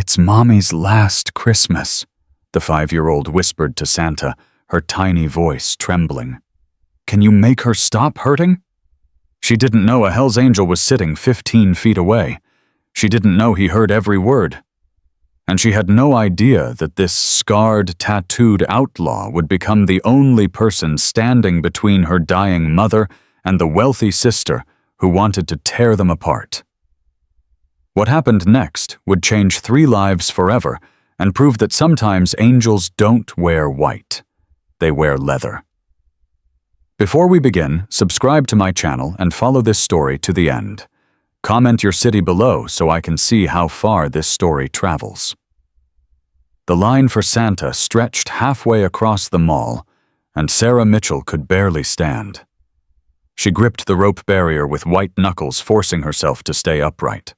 "It's Mommy's last Christmas," the 5-year-old whispered to Santa, her tiny voice trembling. "Can you make her stop hurting?" She didn't know a Hell's Angel was sitting 15 feet away. She didn't know he heard every word. And she had no idea that this scarred, tattooed outlaw would become the only person standing between her dying mother and the wealthy sister who wanted to tear them apart. What happened next would change 3 lives forever and prove that sometimes angels don't wear white. They wear leather. Before we begin, subscribe to my channel and follow this story to the end. Comment your city below so I can see how far this story travels. The line for Santa stretched halfway across the mall, and Sarah Mitchell could barely stand. She gripped the rope barrier with white knuckles, forcing herself to stay upright.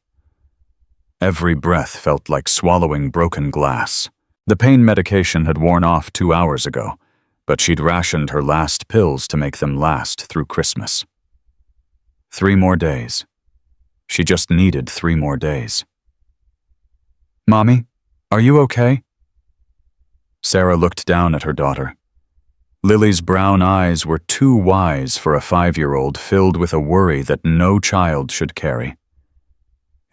Every breath felt like swallowing broken glass. The pain medication had worn off 2 hours ago, but she'd rationed her last pills to make them last through Christmas. 3 more days. She just needed 3 more days. "Mommy, are you okay?" Sarah looked down at her daughter. Lily's brown eyes were too wise for a 5-year-old filled with a worry that no child should carry.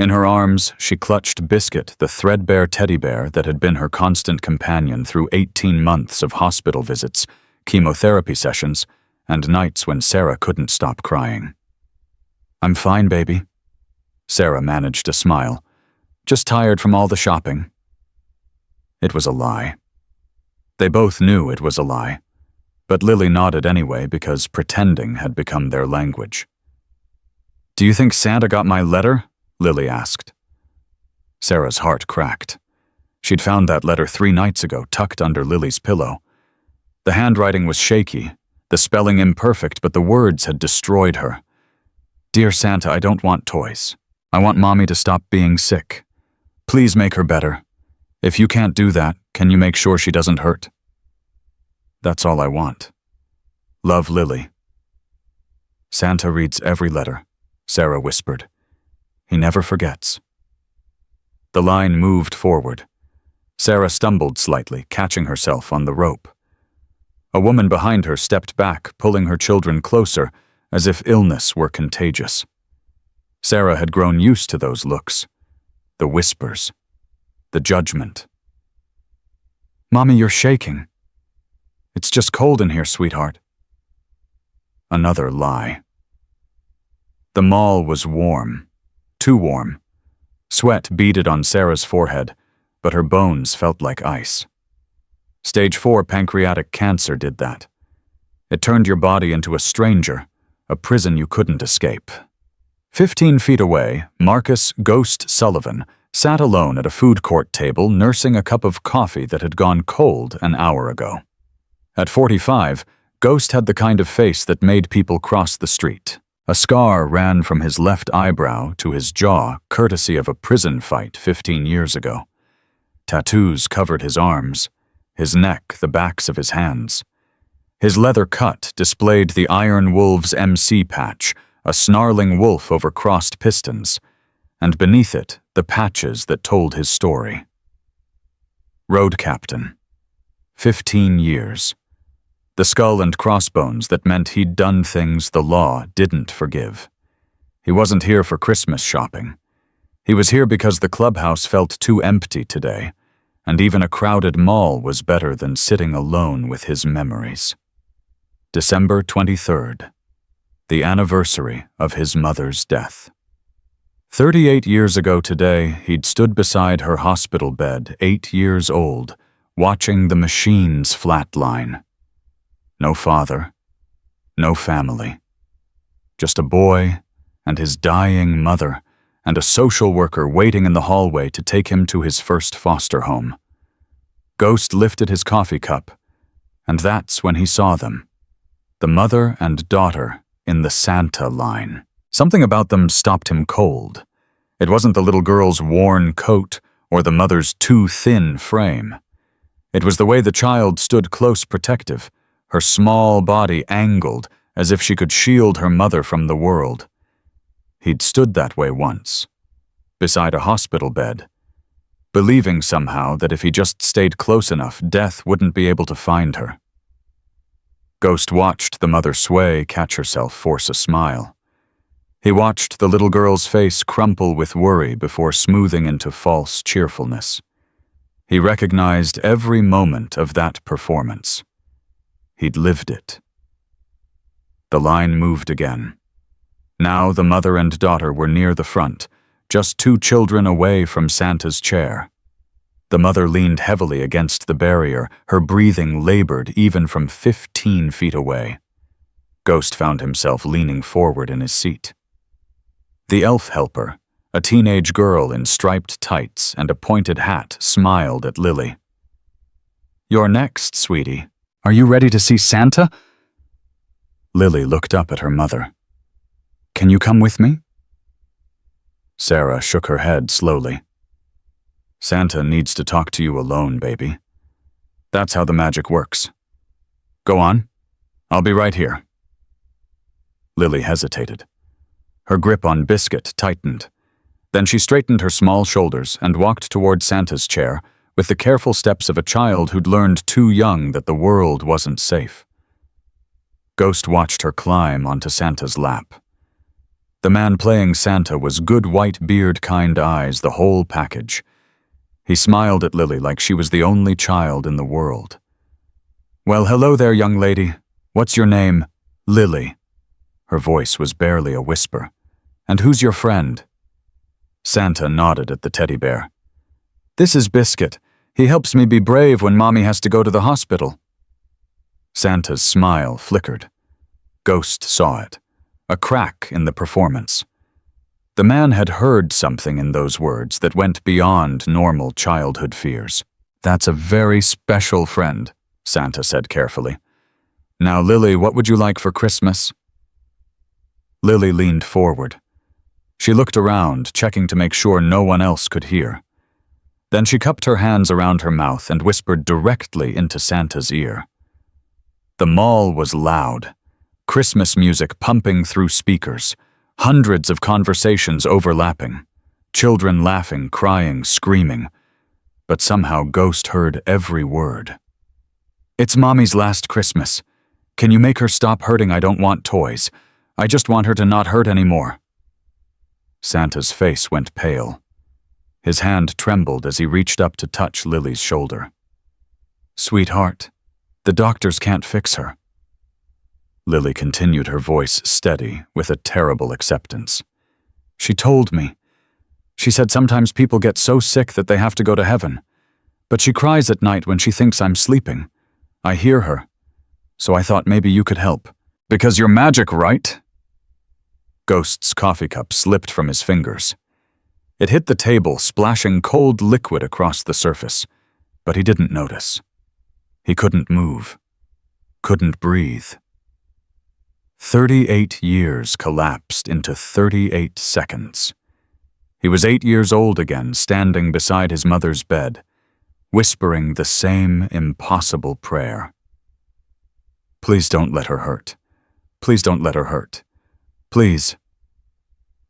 In her arms, she clutched Biscuit, the threadbare teddy bear that had been her constant companion through 18 months of hospital visits, chemotherapy sessions, and nights when Sarah couldn't stop crying. "I'm fine, baby." Sarah managed a smile. "Just tired from all the shopping." It was a lie. They both knew it was a lie, but Lily nodded anyway because pretending had become their language. "Do you think Santa got my letter?" Lily asked. Sarah's heart cracked. She'd found that letter 3 nights ago, tucked under Lily's pillow. The handwriting was shaky, the spelling imperfect, but the words had destroyed her. "Dear Santa, I don't want toys. I want Mommy to stop being sick. Please make her better. If you can't do that, can you make sure she doesn't hurt? That's all I want. Love, Lily." "Santa reads every letter," Sarah whispered. "He never forgets." The line moved forward. Sarah stumbled slightly, catching herself on the rope. A woman behind her stepped back, pulling her children closer, as if illness were contagious. Sarah had grown used to those looks, the whispers, the judgment. "Mommy, you're shaking." "It's just cold in here, sweetheart." Another lie. The mall was warm. Too warm. Sweat beaded on Sarah's forehead, but her bones felt like ice. Stage 4 pancreatic cancer did that. It turned your body into a stranger, a prison you couldn't escape. 15 feet away, Marcus "Ghost" Sullivan sat alone at a food court table nursing a cup of coffee that had gone cold an hour ago. At 45, Ghost had the kind of face that made people cross the street. A scar ran from his left eyebrow to his jaw, courtesy of a prison fight 15 years ago. Tattoos covered his arms, his neck, the backs of his hands. His leather cut displayed the Iron Wolves MC patch, a snarling wolf over crossed pistons, and beneath it, the patches that told his story. Road Captain. 15 years. The skull and crossbones that meant he'd done things the law didn't forgive. He wasn't here for Christmas shopping. He was here because the clubhouse felt too empty today, and even a crowded mall was better than sitting alone with his memories. December 23rd, the anniversary of his mother's death. 38 years ago today, he'd stood beside her hospital bed, 8 years old, watching the machines flatline. No father, no family. Just a boy and his dying mother, and a social worker waiting in the hallway to take him to his first foster home. Ghost lifted his coffee cup, and that's when he saw them. The mother and daughter in the Santa line. Something about them stopped him cold. It wasn't the little girl's worn coat or the mother's too thin frame. It was the way the child stood close protective, her small body angled as if she could shield her mother from the world. He'd stood that way once, beside a hospital bed, believing somehow that if he just stayed close enough, death wouldn't be able to find her. Ghost watched the mother sway, catch herself, force a smile. He watched the little girl's face crumple with worry before smoothing into false cheerfulness. He recognized every moment of that performance. He'd lived it. The line moved again. Now the mother and daughter were near the front, just 2 children away from Santa's chair. The mother leaned heavily against the barrier, her breathing labored even from 15 feet away. Ghost found himself leaning forward in his seat. The elf helper, a teenage girl in striped tights and a pointed hat, smiled at Lily. "You're next, sweetie. Are you ready to see Santa?" Lily looked up at her mother. "Can you come with me?" Sarah shook her head slowly. "Santa needs to talk to you alone, baby. That's how the magic works. Go on. I'll be right here." Lily hesitated. Her grip on Biscuit tightened. Then she straightened her small shoulders and walked toward Santa's chair with the careful steps of a child who'd learned too young that the world wasn't safe. Ghost watched her climb onto Santa's lap. The man playing Santa was good white beard, kind eyes, the whole package. He smiled at Lily like she was the only child in the world. "Well, hello there, young lady. What's your name?" "Lily." Her voice was barely a whisper. "And who's your friend?" Santa nodded at the teddy bear. "This is Biscuit. He helps me be brave when Mommy has to go to the hospital." Santa's smile flickered. Ghost saw it. A crack in the performance. The man had heard something in those words that went beyond normal childhood fears. "That's a very special friend," Santa said carefully. "Now, Lily, what would you like for Christmas?" Lily leaned forward. She looked around, checking to make sure no one else could hear. Then she cupped her hands around her mouth and whispered directly into Santa's ear. The mall was loud. Christmas music pumping through speakers, hundreds of conversations overlapping, children laughing, crying, screaming. But somehow Ghost heard every word. "It's Mommy's last Christmas. Can you make her stop hurting? I don't want toys. I just want her to not hurt anymore." Santa's face went pale. His hand trembled as he reached up to touch Lily's shoulder. "Sweetheart, the doctors can't fix her." Lily continued, her voice steady, with a terrible acceptance. "She told me. She said sometimes people get so sick that they have to go to heaven. But she cries at night when she thinks I'm sleeping. I hear her. So I thought maybe you could help. Because you're magic, right?" Ghost's coffee cup slipped from his fingers. It hit the table, splashing cold liquid across the surface, but he didn't notice. He couldn't move. Couldn't breathe. 38 years collapsed into 38 seconds. He was 8 years old again, standing beside his mother's bed, whispering the same impossible prayer. "Please don't let her hurt. Please don't let her hurt. Please."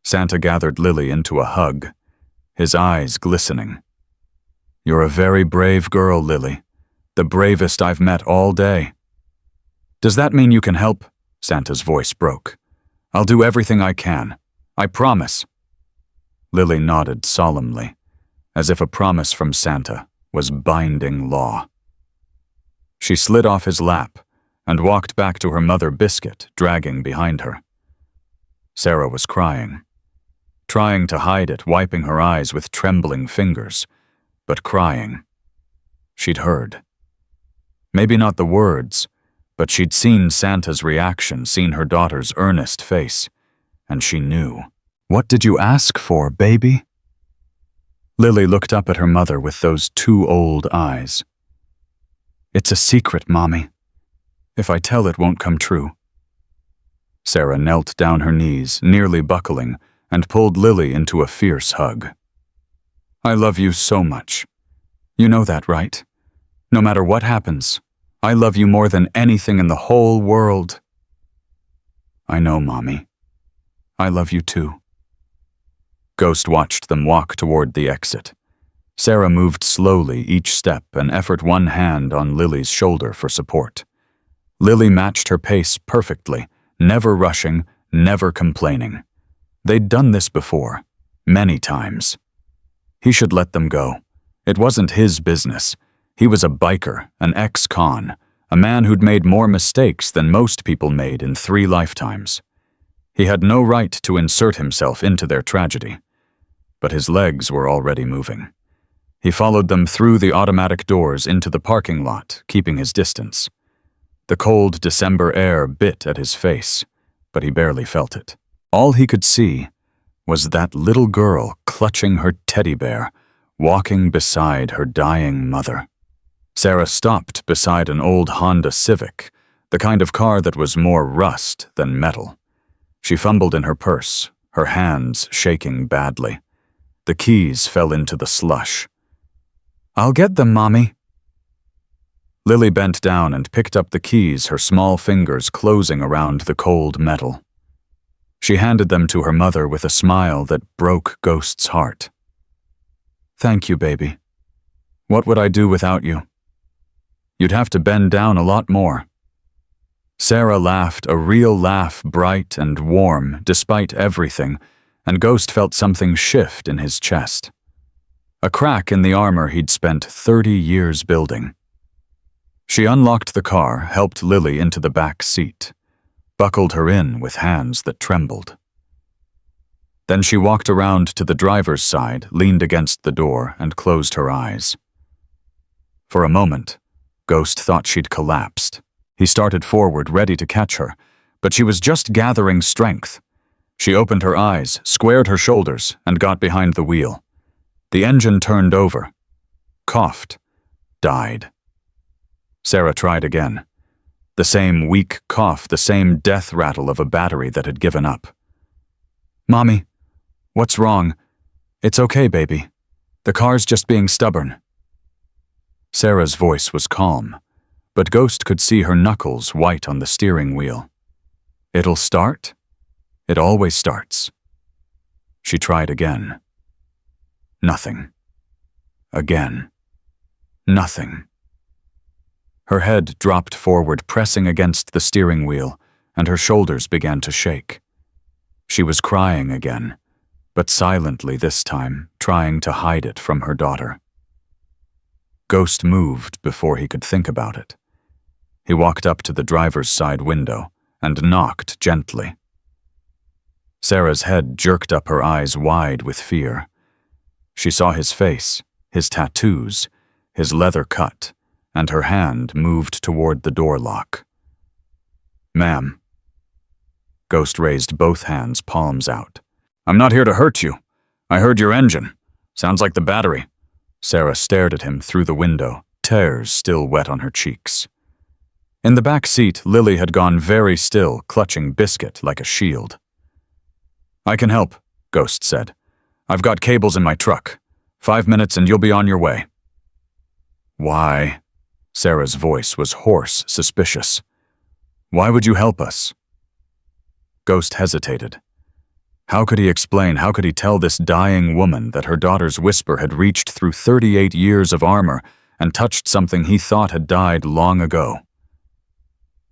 Santa gathered Lily into a hug, his eyes glistening. "You're a very brave girl, Lily. The bravest I've met all day." "Does that mean you can help?" Santa's voice broke. "I'll do everything I can. I promise." Lily nodded solemnly, as if a promise from Santa was binding law. She slid off his lap and walked back to her mother, Biscuit, dragging behind her. Sarah was crying, trying to hide it, wiping her eyes with trembling fingers, but crying. She'd heard. Maybe not the words, but she'd seen Santa's reaction, seen her daughter's earnest face, and she knew. "What did you ask for, baby?" Lily looked up at her mother with those two old eyes. "It's a secret, Mommy. If I tell, it won't come true." Sarah knelt down her knees, nearly buckling, and pulled Lily into a fierce hug. "I love you so much. You know that, right? No matter what happens, I love you more than anything in the whole world." "I know, Mommy. I love you too." Ghost watched them walk toward the exit. Sarah moved slowly each step and effort one hand on Lily's shoulder for support. Lily matched her pace perfectly, never rushing, never complaining. They'd done this before, many times. He should let them go. It wasn't his business. He was a biker, an ex-con, a man who'd made more mistakes than most people made in 3 lifetimes. He had no right to insert himself into their tragedy. But his legs were already moving. He followed them through the automatic doors into the parking lot, keeping his distance. The cold December air bit at his face, but he barely felt it. All he could see was that little girl clutching her teddy bear, walking beside her dying mother. Sarah stopped beside an old Honda Civic, the kind of car that was more rust than metal. She fumbled in her purse, her hands shaking badly. The keys fell into the slush. "I'll get them, Mommy." Lily bent down and picked up the keys, her small fingers closing around the cold metal. She handed them to her mother with a smile that broke Ghost's heart. "Thank you, baby. What would I do without you? You'd have to bend down a lot more." Sarah laughed, a real laugh, bright and warm, despite everything, and Ghost felt something shift in his chest. A crack in the armor he'd spent 30 years building. She unlocked the car, helped Lily into the back seat, buckled her in with hands that trembled. Then she walked around to the driver's side, leaned against the door, and closed her eyes. For a moment, Ghost thought she'd collapsed. He started forward, ready to catch her, but she was just gathering strength. She opened her eyes, squared her shoulders, and got behind the wheel. The engine turned over, coughed, died. Sarah tried again. The same weak cough, the same death rattle of a battery that had given up. "Mommy, what's wrong? It's okay, baby. The car's just being stubborn." Sarah's voice was calm, but Ghost could see her knuckles white on the steering wheel. "It'll start? It always starts." She tried again. Nothing. Again. Nothing. Her head dropped forward, pressing against the steering wheel, and her shoulders began to shake. She was crying again, but silently this time, trying to hide it from her daughter. Ghost moved before he could think about it. He walked up to the driver's side window and knocked gently. Sarah's head jerked up, her eyes wide with fear. She saw his face, his tattoos, his leather cut, and her hand moved toward the door lock. "Ma'am." Ghost raised both hands, palms out. "I'm not here to hurt you. I heard your engine. Sounds like the battery." Sarah stared at him through the window, tears still wet on her cheeks. In the back seat, Lily had gone very still, clutching Biscuit like a shield. "I can help," Ghost said. "I've got cables in my truck. 5 minutes and you'll be on your way." "Why?" Sarah's voice was hoarse, suspicious. "Why would you help us?" Ghost hesitated. How could he explain, how could he tell this dying woman that her daughter's whisper had reached through 38 years of armor and touched something he thought had died long ago?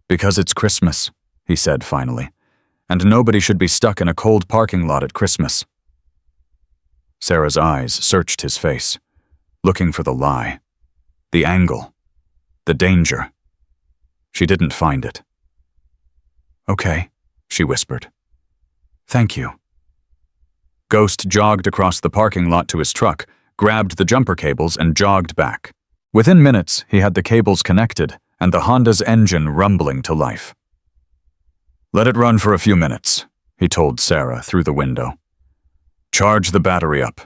"Because it's Christmas," he said finally, "and nobody should be stuck in a cold parking lot at Christmas." Sarah's eyes searched his face, looking for the lie, the angle, the danger. She didn't find it. "Okay," she whispered. "Thank you." Ghost jogged across the parking lot to his truck, grabbed the jumper cables, and jogged back. Within minutes, he had the cables connected and the Honda's engine rumbling to life. "Let it run for a few minutes," he told Sarah through the window. "Charge the battery up,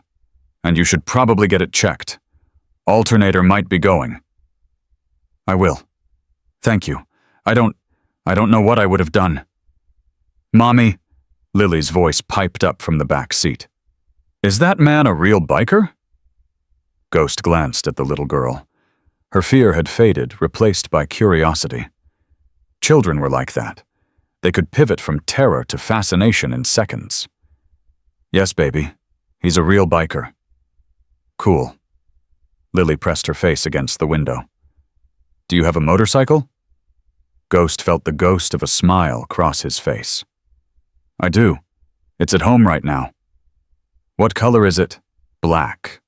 and you should probably get it checked. Alternator might be going." "I will. Thank you. I don't know what I would have done." "Mommy," Lily's voice piped up from the back seat. "Is that man a real biker?" Ghost glanced at the little girl. Her fear had faded, replaced by curiosity. Children were like that. They could pivot from terror to fascination in seconds. "Yes, baby. He's a real biker." "Cool. Lily pressed her face against the window. Do you have a motorcycle? Ghost felt the ghost of a smile cross his face. I do. It's at home right now. What color is it? Black.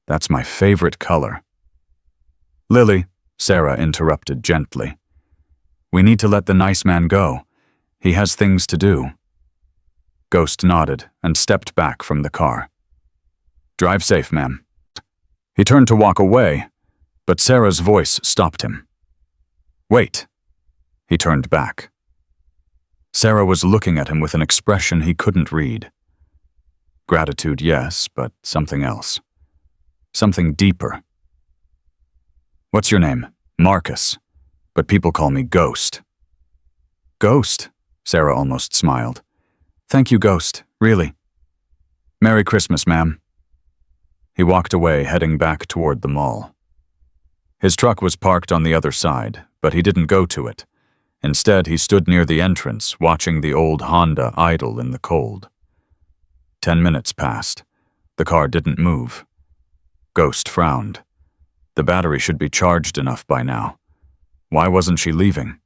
That's my favorite color. Lily, Sarah interrupted gently. We need to let the nice man go. He has things to do. Ghost nodded and stepped back from the car. Drive safe, ma'am. He turned to walk away, but Sarah's voice stopped him. Wait. He turned back. Sarah was looking at him with an expression he couldn't read. Gratitude, yes, but something else. Something deeper. What's your name? Marcus. But people call me Ghost. Ghost? Sarah almost smiled. Thank you, Ghost, really. Merry Christmas, ma'am. He walked away, heading back toward the mall. His truck was parked on the other side, but he didn't go to it. Instead, he stood near the entrance, watching the old Honda idle in the cold. 10 minutes passed. The car didn't move. Ghost frowned. The battery should be charged enough by now. Why wasn't she leaving?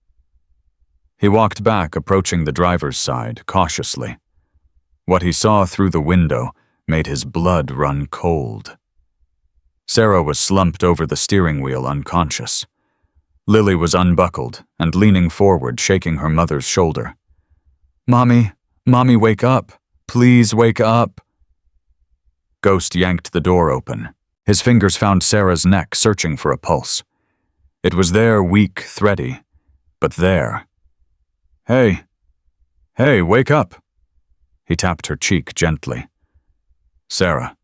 He walked back, approaching the driver's side, cautiously. What he saw through the window made his blood run cold. Sarah was slumped over the steering wheel, unconscious. Lily was unbuckled and leaning forward, shaking her mother's shoulder. Mommy, wake up. Please wake up. Ghost yanked the door open. His fingers found Sarah's neck, searching for a pulse. It was there, weak, thready, but there. Hey, wake up. He tapped her cheek gently. Sarah,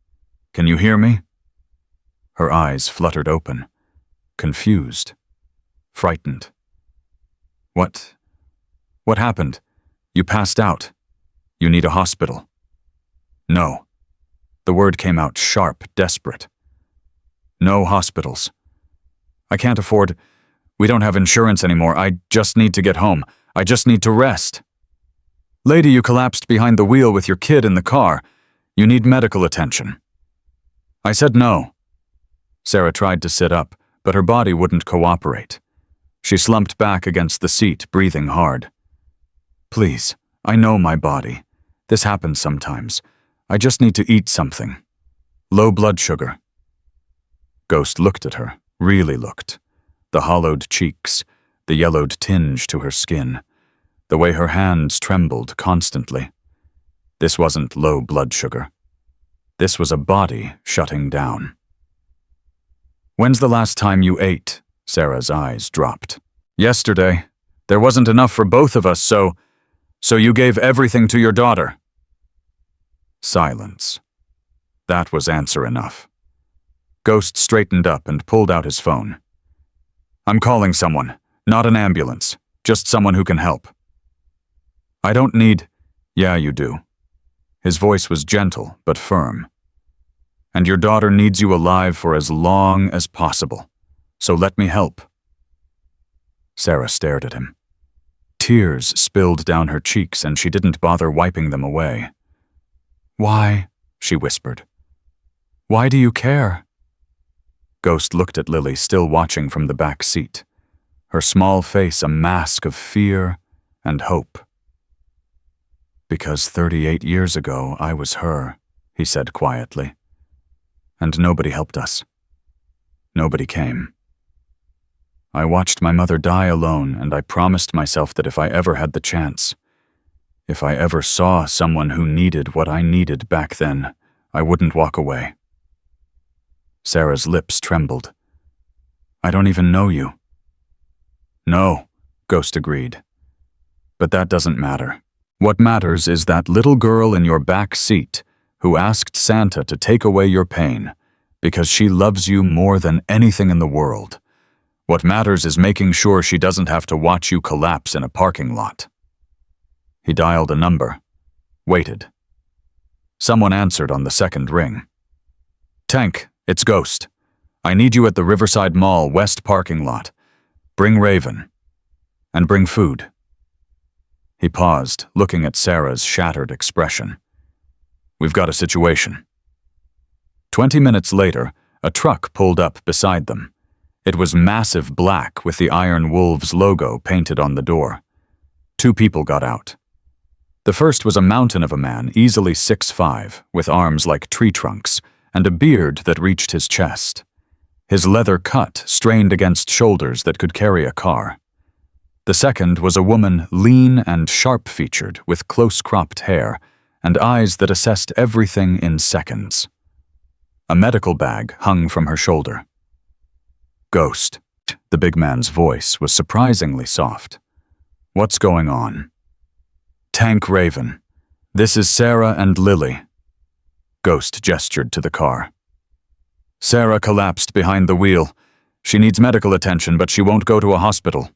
can you hear me? Her eyes fluttered open, confused, frightened. What happened? You passed out. You need a hospital. No. The word came out sharp, desperate. No hospitals. I can't afford. We don't have insurance anymore. I just need to get home. I just need to rest. Lady, you collapsed behind the wheel with your kid in the car. You need medical attention. I said no. Sarah tried to sit up, but her body wouldn't cooperate. She slumped back against the seat, breathing hard. Please, I know my body. This happens sometimes. I just need to eat something. Low blood sugar. Ghost looked at her, really looked. The hollowed cheeks, the yellowed tinge to her skin, the way her hands trembled constantly. This wasn't low blood sugar. This was a body shutting down. When's the last time you ate? Sarah's eyes dropped. Yesterday. There wasn't enough for both of us, so you gave everything to your daughter. Silence. That was answer enough. Ghost straightened up and pulled out his phone. I'm calling someone, not an ambulance, just someone who can help. I don't need. Yeah, you do. His voice was gentle but firm. And your daughter needs you alive for as long as possible, so let me help. Sarah stared at him. Tears spilled down her cheeks and she didn't bother wiping them away. Why? She whispered. Why do you care? Ghost looked at Lily, still watching from the back seat, her small face a mask of fear and hope. Because 38 years ago I was her, he said quietly. And nobody helped us. Nobody came. I watched my mother die alone, and I promised myself that if I ever had the chance, if I ever saw someone who needed what I needed back then, I wouldn't walk away. Sarah's lips trembled. I don't even know you. No, Ghost agreed. But that doesn't matter. What matters is that little girl in your back seat who asked Santa to take away your pain because she loves you more than anything in the world. What matters is making sure she doesn't have to watch you collapse in a parking lot. He dialed a number, waited. Someone answered on the second ring. Tank, it's Ghost. I need you at the Riverside Mall West parking lot. Bring Raven. And bring food. He paused, looking at Sarah's shattered expression. We've got a situation. 20 minutes later, A truck pulled up beside them. It was massive black with the Iron Wolves logo painted on the door. 2 people got out. The first was a mountain of a man, easily 6'5", with arms like tree trunks, and a beard that reached his chest. His leather cut strained against shoulders that could carry a car. The second was a woman, lean and sharp-featured, with close-cropped hair, and eyes that assessed everything in seconds. A medical bag hung from her shoulder. "Ghost." The big man's voice was surprisingly soft. "What's going on?" "Tank Raven. This is Sarah and Lily." Ghost gestured to the car. "Sarah collapsed behind the wheel. She needs medical attention, but she won't go to a hospital."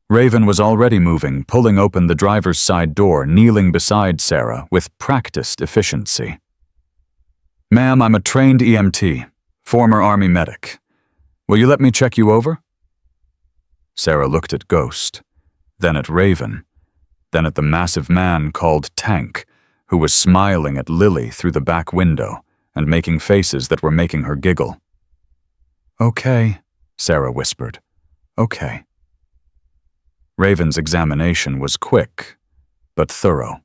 Raven was already moving, pulling open the driver's side door, kneeling beside Sarah with practiced efficiency. "Ma'am, I'm a trained EMT, former Army medic. Will you let me check you over?" Sarah looked at Ghost, then at Raven, then at the massive man called Tank, who was smiling at Lily through the back window and making faces that were making her giggle. "Okay," Sarah whispered. "Okay." Raven's examination was quick, but thorough.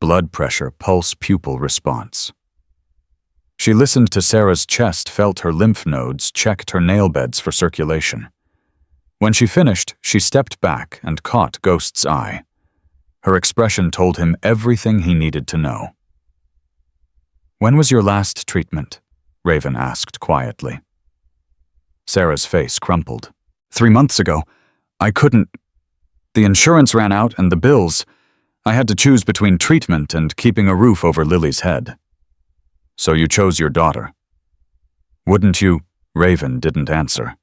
Blood pressure, pulse, pupil response. She listened to Sarah's chest, felt her lymph nodes, checked her nail beds for circulation. When she finished, she stepped back and caught Ghost's eye. Her expression told him everything he needed to know. "When was your last treatment?" Raven asked quietly. Sarah's face crumpled. 3 months ago. I couldn't. The insurance ran out and the bills. I had to choose between treatment and keeping a roof over Lily's head." "So you chose your daughter." "Wouldn't you?" Raven didn't answer.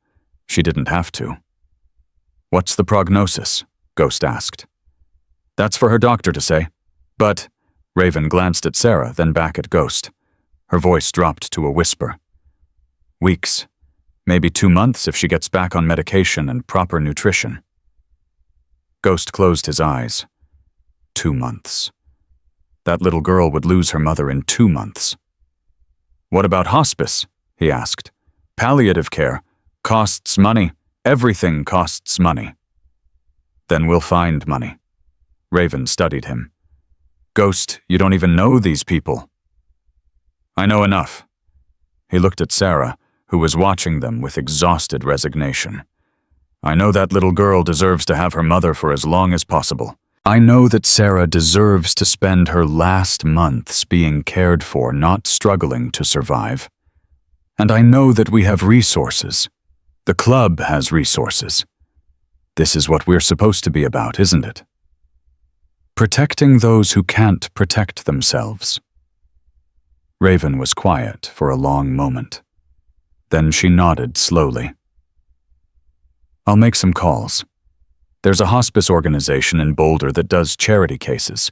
She didn't have to. "What's the prognosis?" Ghost asked. "That's for her doctor to say. But," Raven glanced at Sarah, then back at Ghost. Her voice dropped to a whisper. "Weeks. Maybe 2 months if she gets back on medication and proper nutrition." Ghost closed his eyes. 2 months. That little girl would lose her mother in 2 months. "What about hospice?" he asked. "Palliative care. Costs money. Everything costs money." "Then we'll find money." Raven studied him. "Ghost, you don't even know these people." "I know enough." He looked at Sarah, who was watching them with exhausted resignation. "I know that little girl deserves to have her mother for as long as possible. I know that Sarah deserves to spend her last months being cared for, not struggling to survive. And I know that we have resources. The club has resources. This is what we're supposed to be about, isn't it? Protecting those who can't protect themselves." Raven was quiet for a long moment. Then she nodded slowly. "I'll make some calls. There's a hospice organization in Boulder that does charity cases,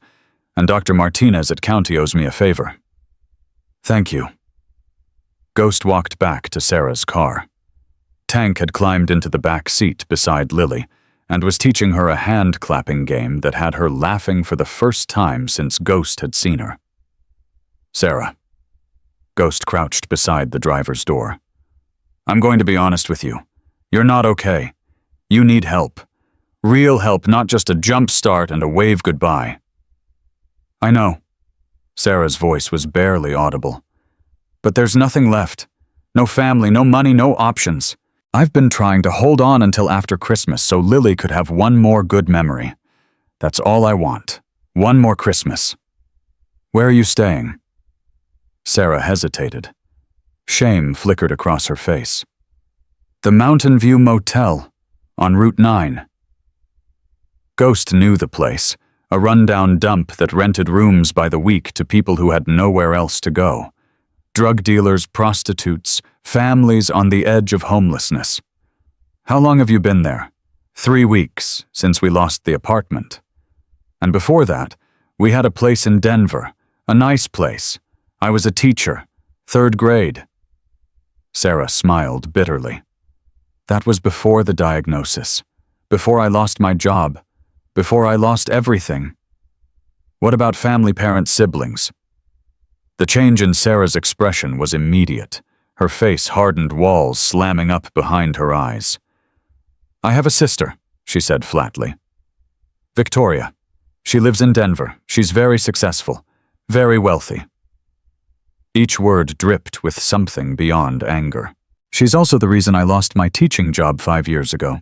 and Dr. Martinez at County owes me a favor." "Thank you." Ghost walked back to Sarah's car. Tank had climbed into the back seat beside Lily and was teaching her a hand-clapping game that had her laughing for the first time since Ghost had seen her. "Sarah." Ghost crouched beside the driver's door. "I'm going to be honest with you. You're not okay. You need help. Real help, not just a jump start and a wave goodbye." "I know." Sarah's voice was barely audible. "But there's nothing left. No family, no money, no options. I've been trying to hold on until after Christmas so Lily could have one more good memory. That's all I want. One more Christmas." "Where are you staying?" Sarah hesitated. Shame flickered across her face. "The Mountain View Motel, on Route 9. Ghost knew the place, a rundown dump that rented rooms by the week to people who had nowhere else to go. Drug dealers, prostitutes, families on the edge of homelessness. "How long have you been there?" 3 weeks, since we lost the apartment. And before that, we had a place in Denver, a nice place. I was a teacher, 3rd grade. Sarah smiled bitterly. "That was before the diagnosis, before I lost my job, before I lost everything. What about family, parents, siblings?" The change in Sarah's expression was immediate, her face hardened walls slamming up behind her eyes. "I have a sister," she said flatly. "Victoria. She lives in Denver. She's very successful, very wealthy." Each word dripped with something beyond anger. "She's also the reason I lost my teaching job 5 years ago."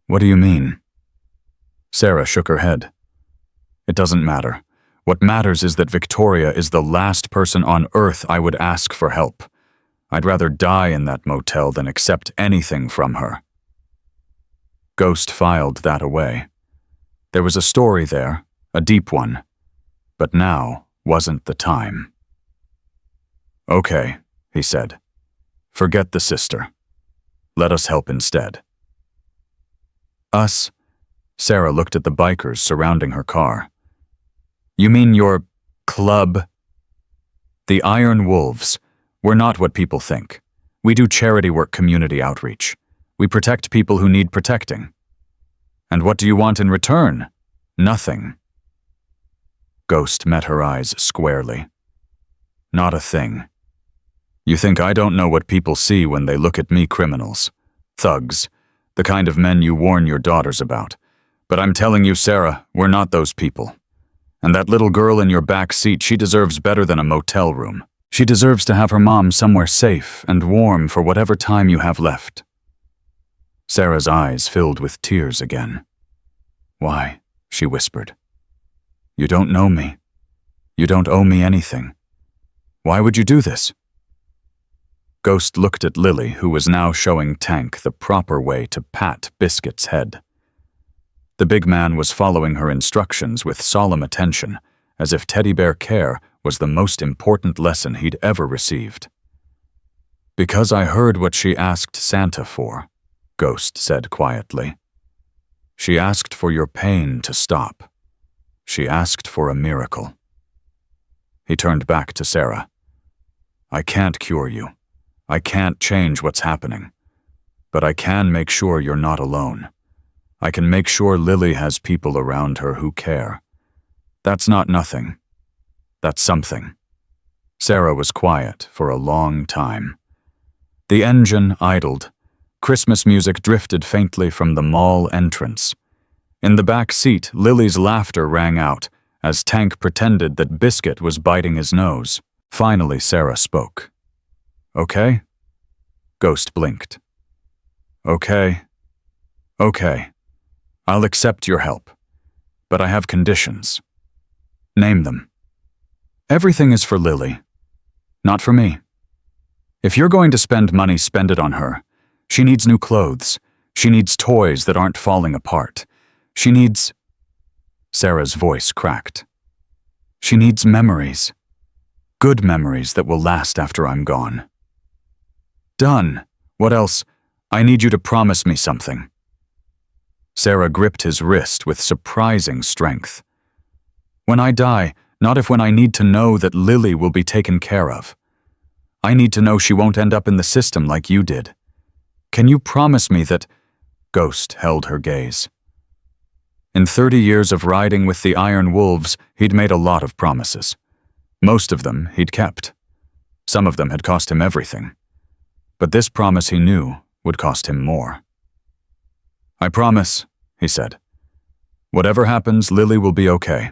"What do you mean?" Sarah shook her head. "It doesn't matter. What matters is that Victoria is the last person on earth I would ask for help. I'd rather die in that motel than accept anything from her." Ghost filed that away. There was a story there, a deep one, but now wasn't the time. "Okay," he said. "Forget the sister. Let us help instead." "Us?" Sarah looked at the bikers surrounding her car. "You mean your club?" "The Iron Wolves. We're not what people think. We do charity work, community outreach. We protect people who need protecting." "And what do you want in return?" "Nothing." Ghost met her eyes squarely. "Not a thing. You think I don't know what people see when they look at me? Criminals, thugs, the kind of men you warn your daughters about. But I'm telling you, Sarah, we're not those people. And that little girl in your back seat, she deserves better than a motel room. She deserves to have her mom somewhere safe and warm for whatever time you have left." Sarah's eyes filled with tears again. "Why?" she whispered. "You don't know me. You don't owe me anything. Why would you do this?" Ghost looked at Lily, who was now showing Tank the proper way to pat Biscuit's head. The big man was following her instructions with solemn attention, as if teddy bear care was the most important lesson he'd ever received. "Because I heard what she asked Santa for," Ghost said quietly. "She asked for your pain to stop. She asked for a miracle." He turned back to Sarah. "I can't cure you. I can't change what's happening. But I can make sure you're not alone. I can make sure Lily has people around her who care. That's not nothing. That's something." Sarah was quiet for a long time. The engine idled. Christmas music drifted faintly from the mall entrance. In the back seat, Lily's laughter rang out as Tank pretended that Biscuit was biting his nose. Finally, Sarah spoke. "Okay?" Ghost blinked. "Okay. Okay. I'll accept your help. But I have conditions." "Name them." "Everything is for Lily. Not for me. If you're going to spend money, spend it on her. She needs new clothes. She needs toys that aren't falling apart. She needs—" Sarah's voice cracked. "She needs memories. Good memories that will last after I'm gone." "Done. What else? I need you to promise me something." Sarah gripped his wrist with surprising strength. "When I die, not if when I need to know that Lily will be taken care of. I need to know she won't end up in the system like you did. Can you promise me that—" Ghost held her gaze. In 30 years of riding with the Iron Wolves, he'd made a lot of promises. Most of them he'd kept. Some of them had cost him everything. But this promise he knew would cost him more. "I promise," he said. "Whatever happens, Lily will be okay.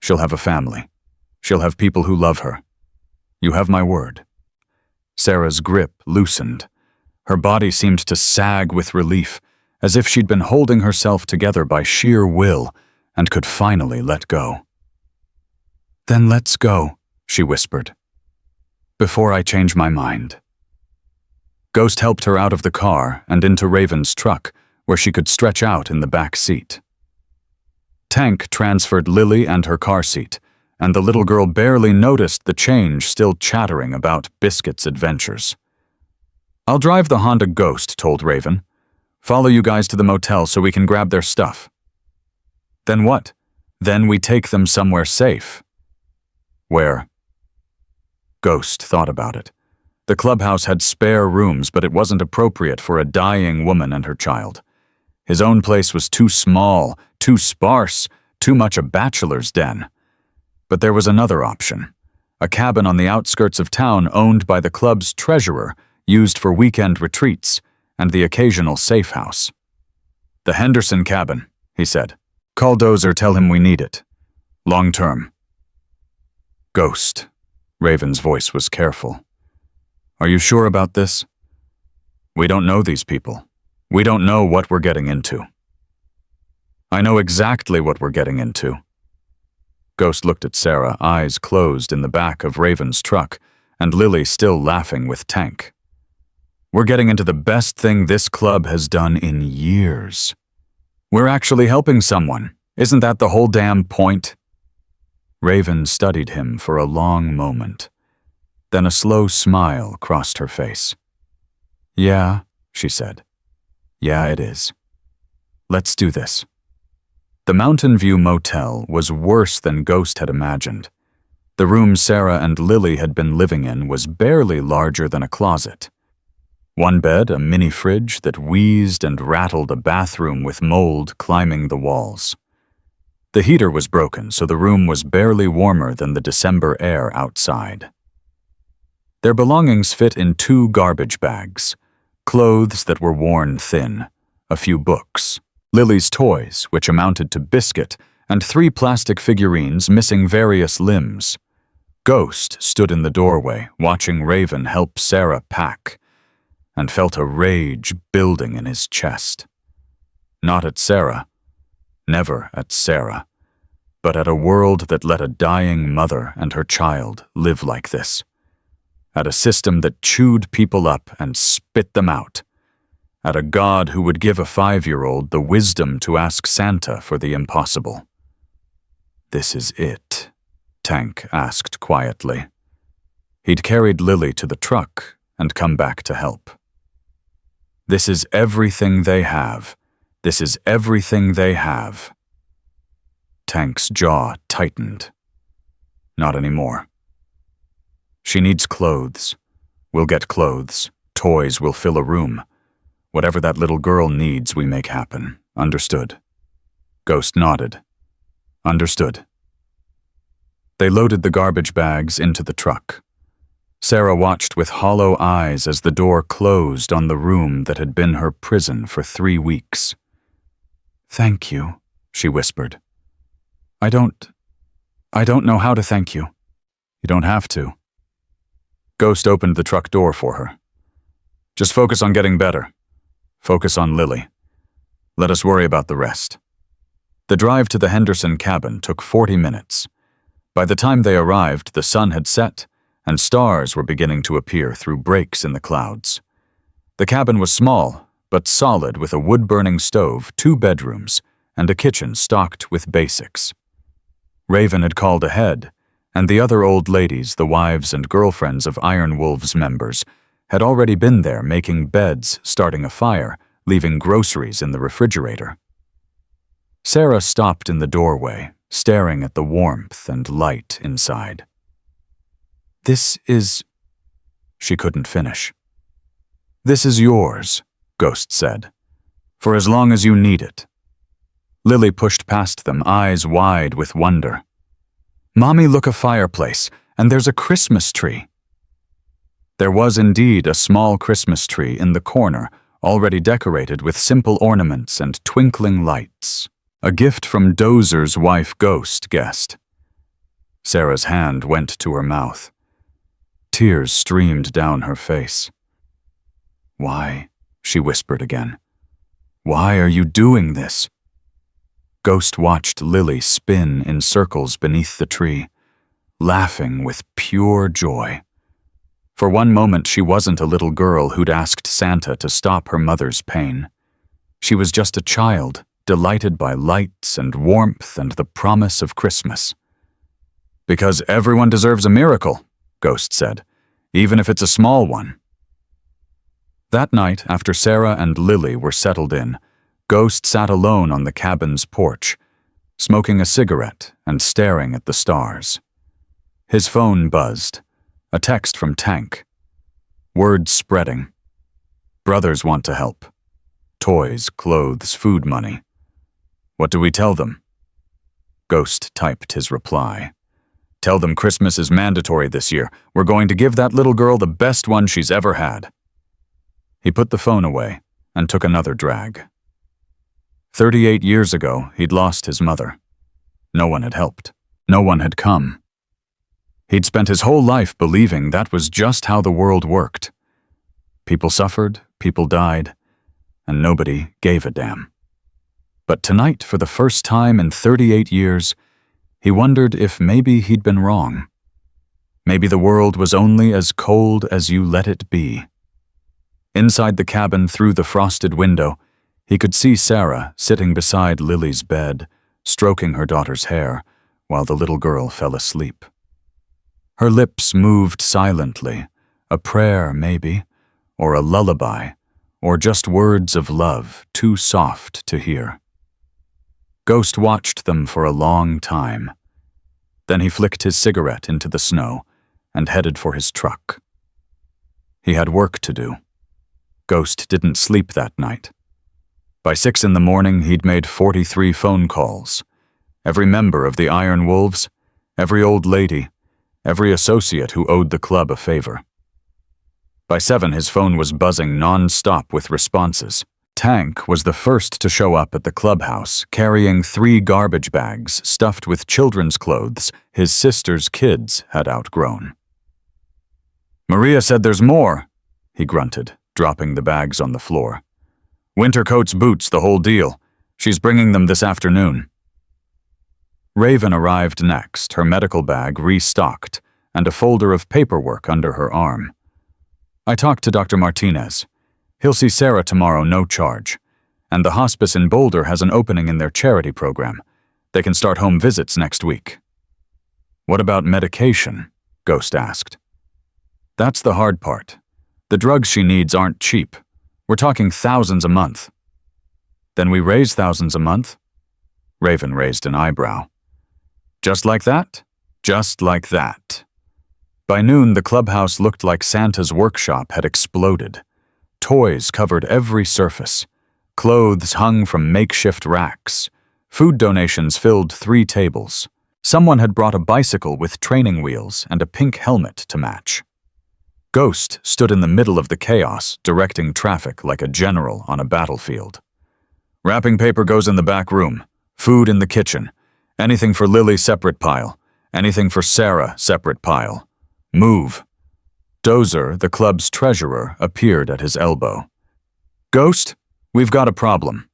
She'll have a family. She'll have people who love her. You have my word." Sarah's grip loosened. Her body seemed to sag with relief, as if she'd been holding herself together by sheer will and could finally let go. "Then let's go," she whispered. "Before I change my mind." Ghost helped her out of the car and into Raven's truck, where she could stretch out in the back seat. Tank transferred Lily and her car seat, and the little girl barely noticed the change, still chattering about Biscuit's adventures. "I'll drive the Honda Ghost," told Raven. "Follow you guys to the motel so we can grab their stuff." "Then what? Then we take them somewhere safe." "Where?" Ghost thought about it. The clubhouse had spare rooms, but it wasn't appropriate for a dying woman and her child. His own place was too small, too sparse, too much a bachelor's den. But there was another option. a cabin on the outskirts of town owned by the club's treasurer, used for weekend retreats, and the occasional safe house. "The Henderson cabin," he said. "Call Dozer, tell him we need it. Long term." "Ghost." Raven's voice was careful. "Are you sure about this? We don't know these people. We don't know what we're getting into." "I know exactly what we're getting into." Ghost looked at Sarah, eyes closed in the back of Raven's truck, and Lily still laughing with Tank. "We're getting into the best thing this club has done in years. We're actually helping someone. Isn't that the whole damn point?" Raven studied him for a long moment. Then a slow smile crossed her face. "Yeah," she said. "Yeah, it is. Let's do this." The Mountain View Motel was worse than Ghost had imagined. The room Sarah and Lily had been living in was barely larger than a closet. One bed, a mini fridge that wheezed and rattled a bathroom with mold climbing the walls. The heater was broken, so the room was barely warmer than the December air outside. Their belongings fit in 2 garbage bags, clothes that were worn thin, a few books, Lily's toys, which amounted to biscuit, and 3 plastic figurines missing various limbs. Ghost stood in the doorway, watching Raven help Sarah pack, and felt a rage building in his chest. Not at Sarah, never at Sarah, but at a world that let a dying mother and her child live like this. At a system that chewed people up and spit them out. At a God who would give a 5-year-old the wisdom to ask Santa for the impossible. "This is it?" Tank asked quietly. He'd carried Lily to the truck and come back to help. "This is everything they have. This is everything they have." Tank's jaw tightened. "Not anymore." "She needs clothes. We'll get clothes. Toys will fill a room. Whatever that little girl needs, we make happen. Understood?" Ghost nodded. "Understood." They loaded the garbage bags into the truck. Sarah watched with hollow eyes as the door closed on the room that had been her prison for 3 weeks. "Thank you," she whispered. I don't know how to thank you." "You don't have to." Ghost opened the truck door for her. "Just focus on getting better. Focus on Lily. Let us worry about the rest." The drive to the Henderson cabin took 40 minutes. By the time they arrived, the sun had set, and stars were beginning to appear through breaks in the clouds. The cabin was small, but solid, with a wood-burning stove, 2 bedrooms, and a kitchen stocked with basics. Raven had called ahead, and the other old ladies, the wives and girlfriends of Iron Wolves members, had already been there making beds, starting a fire, leaving groceries in the refrigerator. Sarah stopped in the doorway, staring at the warmth and light inside. "This is—" She couldn't finish. "This is yours," Ghost said, "for as long as you need it." Lily pushed past them, eyes wide with wonder. "Mommy, look, a fireplace, and there's a Christmas tree." There was indeed a small Christmas tree in the corner, already decorated with simple ornaments and twinkling lights. A gift from Dozer's wife Ghost guessed. Sarah's hand went to her mouth. Tears streamed down her face. "Why?" she whispered again. "Why are you doing this?" Ghost watched Lily spin in circles beneath the tree, laughing with pure joy. For one moment, she wasn't a little girl who'd asked Santa to stop her mother's pain. She was just a child, delighted by lights and warmth and the promise of Christmas. "Because everyone deserves a miracle," Ghost said, "even if it's a small one." That night, after Sarah and Lily were settled in, Ghost sat alone on the cabin's porch, smoking a cigarette and staring at the stars. His phone buzzed. A text from Tank. Word spreading. Brothers want to help. Toys, clothes, food money. What do we tell them? Ghost typed his reply. Tell them Christmas is mandatory this year. We're going to give that little girl the best one she's ever had." He put the phone away and took another drag. 38 years ago, he'd lost his mother. No one had helped. No one had come. He'd spent his whole life believing that was just how the world worked. People suffered, people died, and nobody gave a damn. But tonight, for the first time in 38 years, he wondered if maybe he'd been wrong. Maybe the world was only as cold as you let it be. Inside the cabin, through the frosted window, he could see Sarah sitting beside Lily's bed, stroking her daughter's hair, while the little girl fell asleep. Her lips moved silently, a prayer maybe, or a lullaby, or just words of love too soft to hear. Ghost watched them for a long time. Then he flicked his cigarette into the snow and headed for his truck. He had work to do. Ghost didn't sleep that night. By 6 in the morning, he'd made 43 phone calls. Every member of the Iron Wolves, every old lady, every associate who owed the club a favor. By 7, his phone was buzzing non-stop with responses. Tank was the first to show up at the clubhouse, carrying 3 garbage bags stuffed with children's clothes his sister's kids had outgrown. "Maria said there's more," he grunted, dropping the bags on the floor. "Winter coats, boots, the whole deal. She's bringing them this afternoon." Raven arrived next, her medical bag restocked, and a folder of paperwork under her arm. "I talked to Dr. Martinez. He'll see Sarah tomorrow, no charge. And the hospice in Boulder has an opening in their charity program. They can start home visits next week." "What about medication?" Ghost asked. "That's the hard part. The drugs she needs aren't cheap. We're talking thousands a month." "Then we raise thousands a month?" Raven raised an eyebrow. "Just like that? Just like that." By noon, the clubhouse looked like Santa's workshop had exploded. Toys covered every surface. Clothes hung from makeshift racks. Food donations filled 3 tables. Someone had brought a bicycle with training wheels and a pink helmet to match. Ghost stood in the middle of the chaos, directing traffic like a general on a battlefield. "Wrapping paper goes in the back room. Food in the kitchen. Anything for Lily, separate pile. Anything for Sarah, separate pile. Move." Dozer, the club's treasurer, appeared at his elbow. "Ghost, we've got a problem."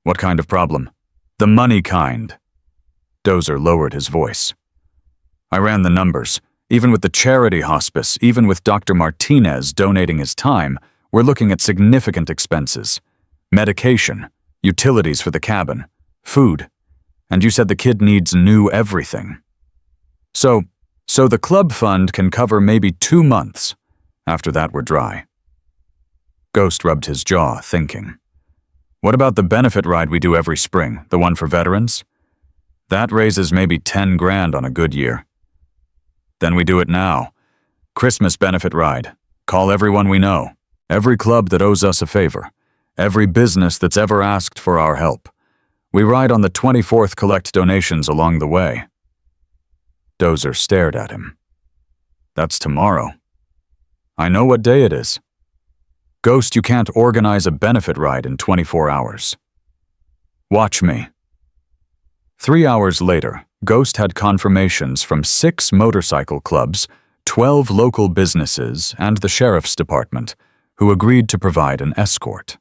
"What kind of problem?" "The money kind." Dozer lowered his voice. "I ran the numbers. Even with the charity hospice, even with Dr. Martinez donating his time, we're looking at significant expenses. Medication, utilities for the cabin, food. And you said the kid needs new everything. So the club fund can cover maybe 2 months. After that, we're dry." Ghost rubbed his jaw, thinking. "What about the benefit ride we do every spring, the one for veterans? That raises maybe 10 grand on a good year." "Then we do it now. Christmas benefit ride. Call everyone we know. Every club that owes us a favor. Every business that's ever asked for our help. We ride on the 24th, collect donations along the way." Dozer stared at him. "That's tomorrow." "I know what day it is." "Ghost, you can't organize a benefit ride in 24 hours. "Watch me." 3 hours later, Ghost had confirmations from 6 motorcycle clubs, 12 local businesses, and the sheriff's department, who agreed to provide an escort.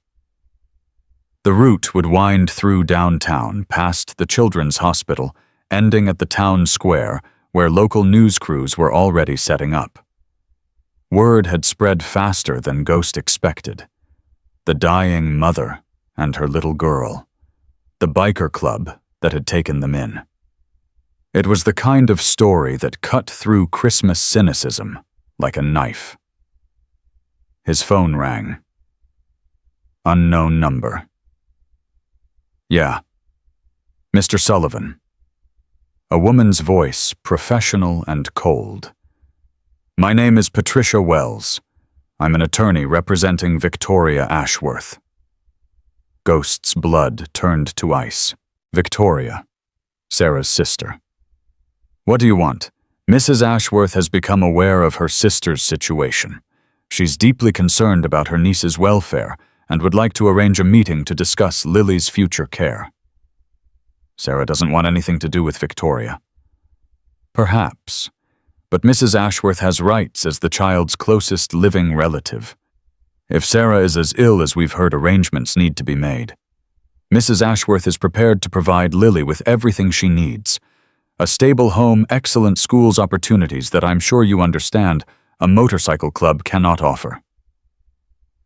The route would wind through downtown, past the children's hospital, ending at the town square, where local news crews were already setting up. Word had spread faster than Ghost expected. The dying mother and her little girl. The biker club that had taken them in. It was the kind of story that cut through Christmas cynicism like a knife. His phone rang. Unknown number. "Yeah. Mr. Sullivan." A woman's voice, professional and cold. "My name is Patricia Wells. I'm an attorney representing Victoria Ashworth." Ghost's blood turned to ice. Victoria, Sarah's sister. What do you want? Mrs. Ashworth has become aware of her sister's situation. She's deeply concerned about her niece's welfare and would like to arrange a meeting to discuss Lily's future care. Sarah doesn't want anything to do with Victoria. Perhaps, but Mrs. Ashworth has rights as the child's closest living relative. If Sarah is as ill as we've heard, arrangements need to be made. Mrs. Ashworth is prepared to provide Lily with everything she needs. A stable home, excellent schools opportunities that I'm sure you understand a motorcycle club cannot offer.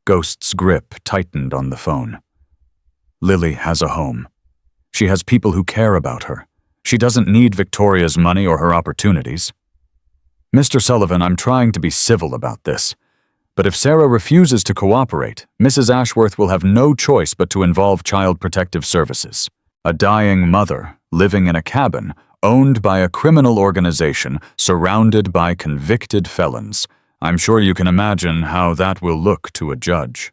Ghost's grip tightened on the phone. Lily has a home. She has people who care about her. She doesn't need Victoria's money or her opportunities. Mr. Sullivan, I'm trying to be civil about this. But if Sarah refuses to cooperate, Mrs. Ashworth will have no choice but to involve Child Protective Services. A dying mother living in a cabin owned by a criminal organization surrounded by convicted felons. I'm sure you can imagine how that will look to a judge.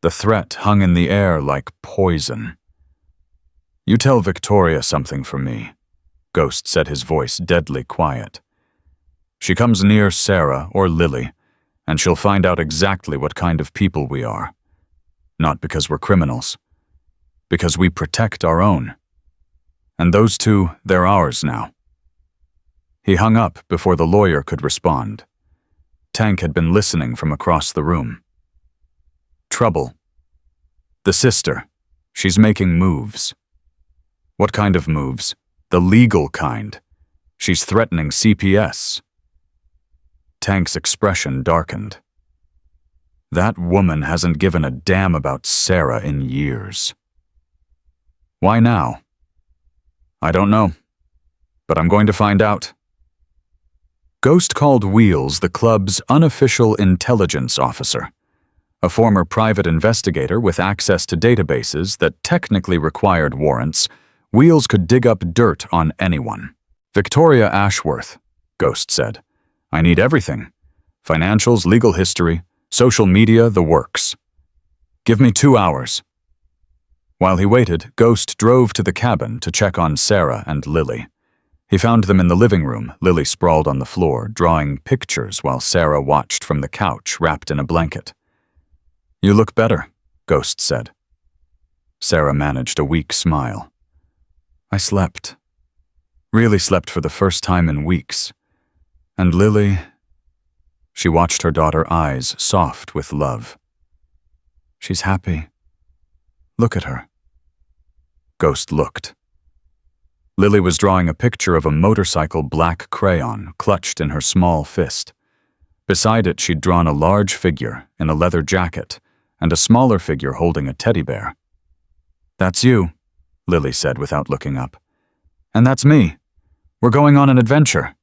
The threat hung in the air like poison. You tell Victoria something for me, Ghost said, his voice deadly quiet. She comes near Sarah or Lily, and she'll find out exactly what kind of people we are. Not because we're criminals, because we protect our own. And those two, they're ours now. He hung up before the lawyer could respond. Tank had been listening from across the room. Trouble. The sister. She's making moves. What kind of moves? The legal kind. She's threatening CPS. Tank's expression darkened. That woman hasn't given a damn about Sarah in years. Why now? I don't know, but I'm going to find out. Ghost called Wheels the club's unofficial intelligence officer, a former private investigator with access to databases that technically required warrants. Wheels could dig up dirt on anyone. Victoria Ashworth, Ghost said. I need everything. Financials, legal history, social media, the works. Give me 2 hours. While he waited, Ghost drove to the cabin to check on Sarah and Lily. He found them in the living room, Lily sprawled on the floor, drawing pictures while Sarah watched from the couch, wrapped in a blanket. You look better, Ghost said. Sarah managed a weak smile. I slept. Really slept for the first time in weeks. And Lily... She watched her daughter's eyes, soft with love. She's happy. Look at her. Ghost looked. Lily was drawing a picture of a motorcycle black crayon clutched in her small fist. Beside it, she'd drawn a large figure in a leather jacket and a smaller figure holding a teddy bear. That's you, Lily said without looking up. And that's me. We're going on an adventure.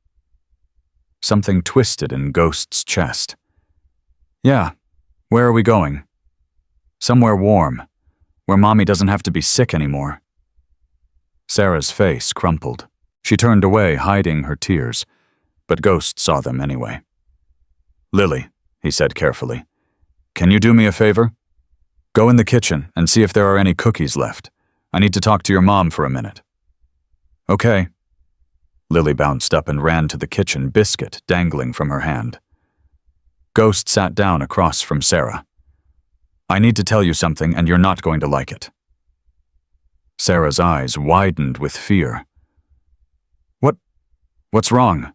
Something twisted in Ghost's chest. Yeah, where are we going? Somewhere warm, where Mommy doesn't have to be sick anymore. Sarah's face crumpled. She turned away, hiding her tears, but Ghost saw them anyway. Lily, he said carefully, can you do me a favor? Go in the kitchen and see if there are any cookies left. I need to talk to your mom for a minute. Okay. Lily bounced up and ran to the kitchen, biscuit dangling from her hand. Ghost sat down across from Sarah. I need to tell you something, and you're not going to like it. Sarah's eyes widened with fear. What's wrong?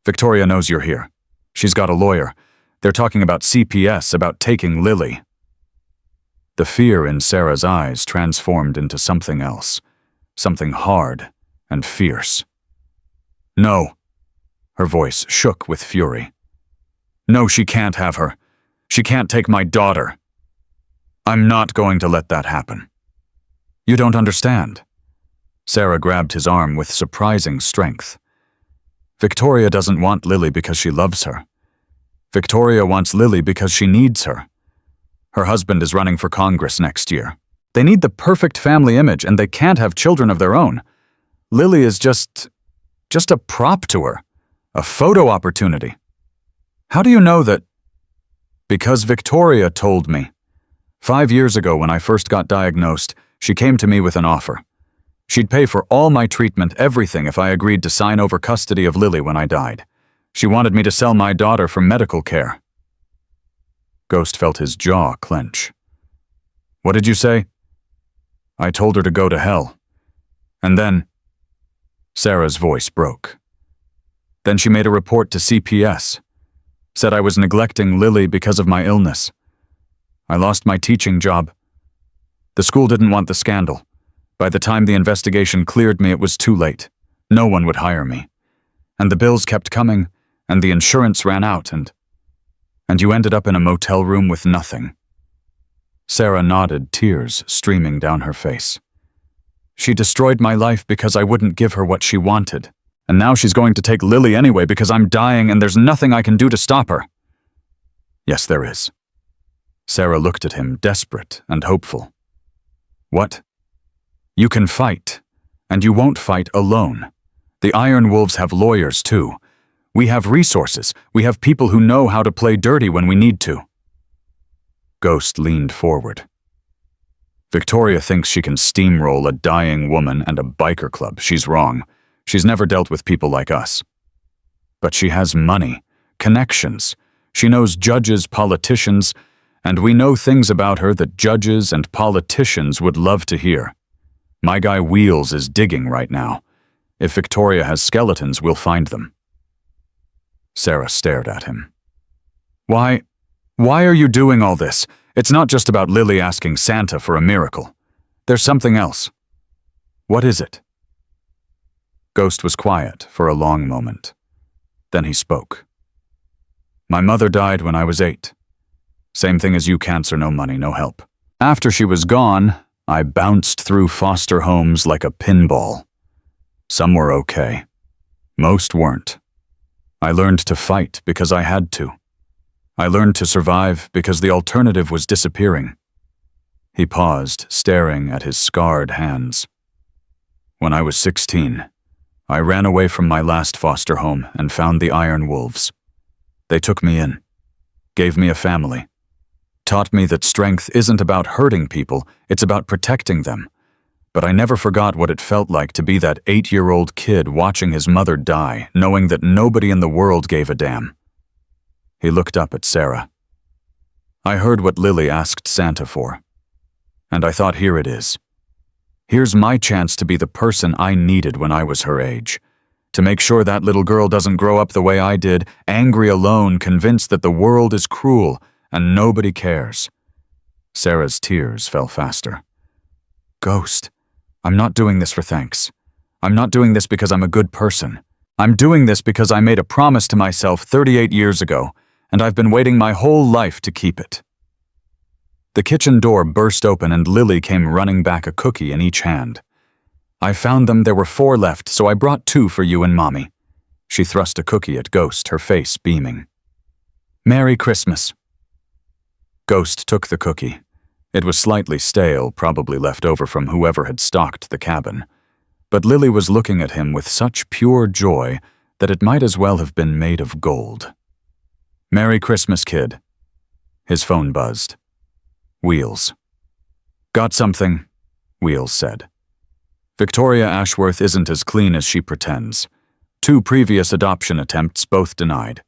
Victoria knows you're here. She's got a lawyer. They're talking about CPS, about taking Lily. The fear in Sarah's eyes transformed into something else, something hard and fierce. No. Her voice shook with fury. No, she can't have her. She can't take my daughter. I'm not going to let that happen. You don't understand. Sarah grabbed his arm with surprising strength. Victoria doesn't want Lily because she loves her. Victoria wants Lily because she needs her. Her husband is running for Congress next year. They need the perfect family image, and they can't have children of their own. Lily is just a prop to her, a photo opportunity. How do you know that? Because Victoria told me. 5 years ago, when I first got diagnosed, she came to me with an offer. She'd pay for all my treatment, everything, if I agreed to sign over custody of Lily when I died. She wanted me to sell my daughter for medical care. Ghost felt his jaw clench. What did you say? I told her to go to hell. And then... Sarah's voice broke. Then she made a report to CPS. Said I was neglecting Lily because of my illness. I lost my teaching job. The school didn't want the scandal. By the time the investigation cleared me, it was too late. No one would hire me. And the bills kept coming, and the insurance ran out, and you ended up in a motel room with nothing. Sarah nodded, tears streaming down her face. She destroyed my life because I wouldn't give her what she wanted. And now she's going to take Lily anyway because I'm dying and there's nothing I can do to stop her. Yes, there is. Sarah looked at him, desperate and hopeful. What? You can fight, and you won't fight alone. The Iron Wolves have lawyers too. We have resources. We have people who know how to play dirty when we need to. Ghost leaned forward. Victoria thinks she can steamroll a dying woman and a biker club. She's wrong. She's never dealt with people like us. But she has money, connections. She knows judges, politicians, and we know things about her that judges and politicians would love to hear. My guy Wheels is digging right now. If Victoria has skeletons, we'll find them. Sarah stared at him. Why are you doing all this? It's not just about Lily asking Santa for a miracle. There's something else. What is it? Ghost was quiet for a long moment. Then he spoke. My mother died when I was 8. Same thing as you, cancer, no money, no help. After she was gone, I bounced through foster homes like a pinball. Some were okay. Most weren't. I learned to fight because I had to. I learned to survive because the alternative was disappearing. He paused, staring at his scarred hands. When I was 16, I ran away from my last foster home and found the Iron Wolves. They took me in, gave me a family, taught me that strength isn't about hurting people, it's about protecting them. But I never forgot what it felt like to be that 8-year-old kid watching his mother die, knowing that nobody in the world gave a damn. He looked up at Sarah. I heard what Lily asked Santa for, and I thought, here it is. Here's my chance to be the person I needed when I was her age. To make sure that little girl doesn't grow up the way I did, angry alone, convinced that the world is cruel and nobody cares. Sarah's tears fell faster. Ghost, I'm not doing this for thanks. I'm not doing this because I'm a good person. I'm doing this because I made a promise to myself 38 years ago, and I've been waiting my whole life to keep it. The kitchen door burst open and Lily came running back, a cookie in each hand. I found them, there were 4 left, so I brought 2 for you and Mommy. She thrust a cookie at Ghost, her face beaming. Merry Christmas. Ghost took the cookie. It was slightly stale, probably left over from whoever had stocked the cabin. But Lily was looking at him with such pure joy that it might as well have been made of gold. Merry Christmas, kid. His phone buzzed. Wheels. Got something, Wheels said. Victoria Ashworth isn't as clean as she pretends. 2 previous adoption attempts, both denied.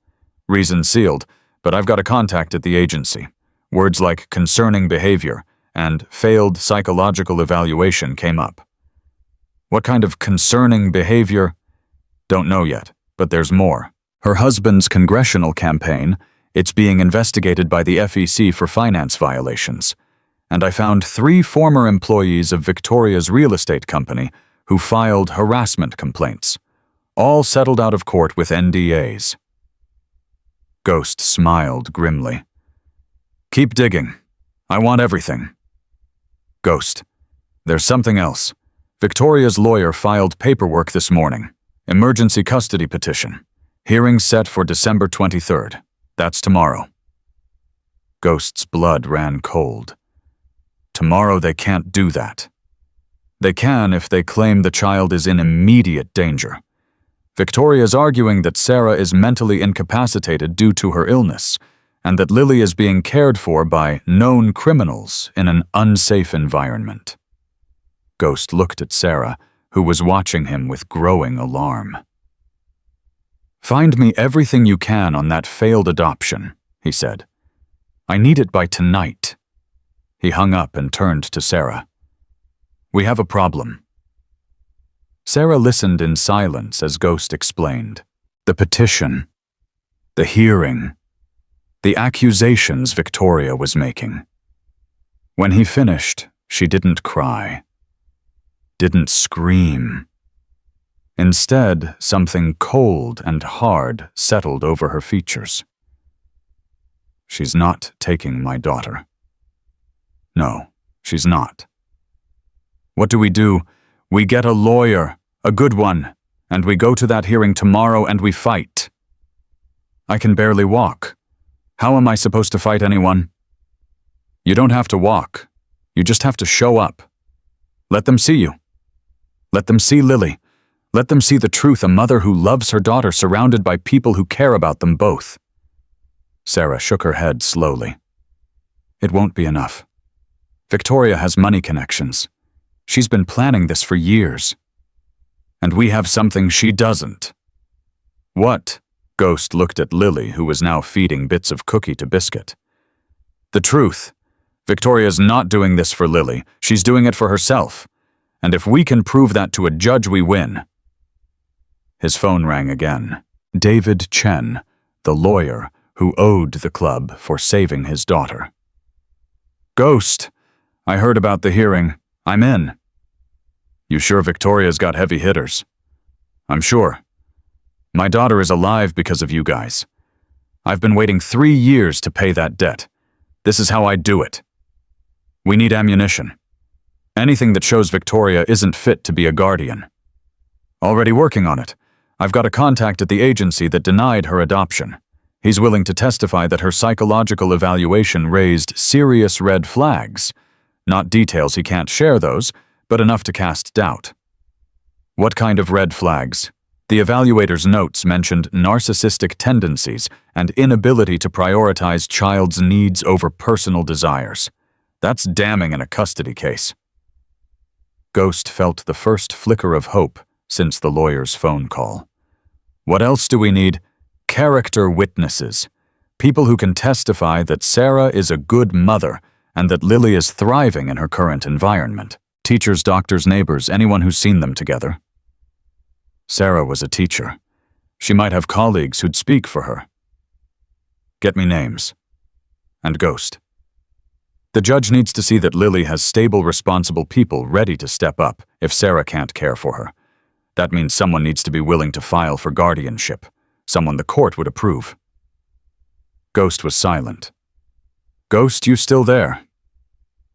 Reason sealed, but I've got a contact at the agency. Words like concerning behavior and failed psychological evaluation came up. What kind of concerning behavior? Don't know yet, but there's more. Her husband's congressional campaign, it's being investigated by the FEC for finance violations. And I found 3 former employees of Victoria's real estate company who filed harassment complaints, all settled out of court with NDAs. Ghost smiled grimly. Keep digging. I want everything. Ghost. There's something else. Victoria's lawyer filed paperwork this morning. Emergency custody petition. Hearing set for December 23rd. That's tomorrow. Ghost's blood ran cold. Tomorrow they can't do that. They can if they claim the child is in immediate danger. Victoria's arguing that Sarah is mentally incapacitated due to her illness, and that Lily is being cared for by known criminals in an unsafe environment. Ghost looked at Sarah, who was watching him with growing alarm. "Find me everything you can on that failed adoption," he said. "I need it by tonight." He hung up and turned to Sarah. "We have a problem." Sarah listened in silence as Ghost explained. The petition, the hearing, the accusations Victoria was making. When he finished, she didn't cry, didn't scream. Instead, something cold and hard settled over her features. "She's not taking my daughter. No, she's not. What do? We get a lawyer, a good one, and we go to that hearing tomorrow and we fight. I can barely walk. How am I supposed to fight anyone?" "You don't have to walk. You just have to show up. Let them see you. Let them see Lily. Let them see the truth, a mother who loves her daughter surrounded by people who care about them both." Sarah shook her head slowly. "It won't be enough. Victoria has money connections. She's been planning this for years. And we have something she doesn't." "What?" Ghost looked at Lily, who was now feeding bits of cookie to Biscuit. "The truth. Victoria's not doing this for Lily. She's doing it for herself. And if we can prove that to a judge, we win." His phone rang again. David Chen, the lawyer who owed the club for saving his daughter. "Ghost, I heard about the hearing. I'm in." "You sure Victoria's got heavy hitters?" "I'm sure. My daughter is alive because of you guys. I've been waiting 3 years to pay that debt. This is how I do it. We need ammunition. Anything that shows Victoria isn't fit to be a guardian. Already working on it. I've got a contact at the agency that denied her adoption. He's willing to testify that her psychological evaluation raised serious red flags. Not details, he can't share those, but enough to cast doubt." "What kind of red flags?" The evaluator's notes mentioned narcissistic tendencies and inability to prioritize child's needs over personal desires. That's damning in a custody case. Ghost felt the first flicker of hope since the lawyer's phone call. "What else do we need? Character witnesses. People who can testify that Sarah is a good mother and that Lily is thriving in her current environment. Teachers, doctors, neighbors, anyone who's seen them together." Sarah was a teacher. She might have colleagues who'd speak for her. "Get me names." And Ghost. "The judge needs to see that Lily has stable, responsible people ready to step up if Sarah can't care for her. That means someone needs to be willing to file for guardianship, someone the court would approve." Ghost was silent. "Ghost, you still there?"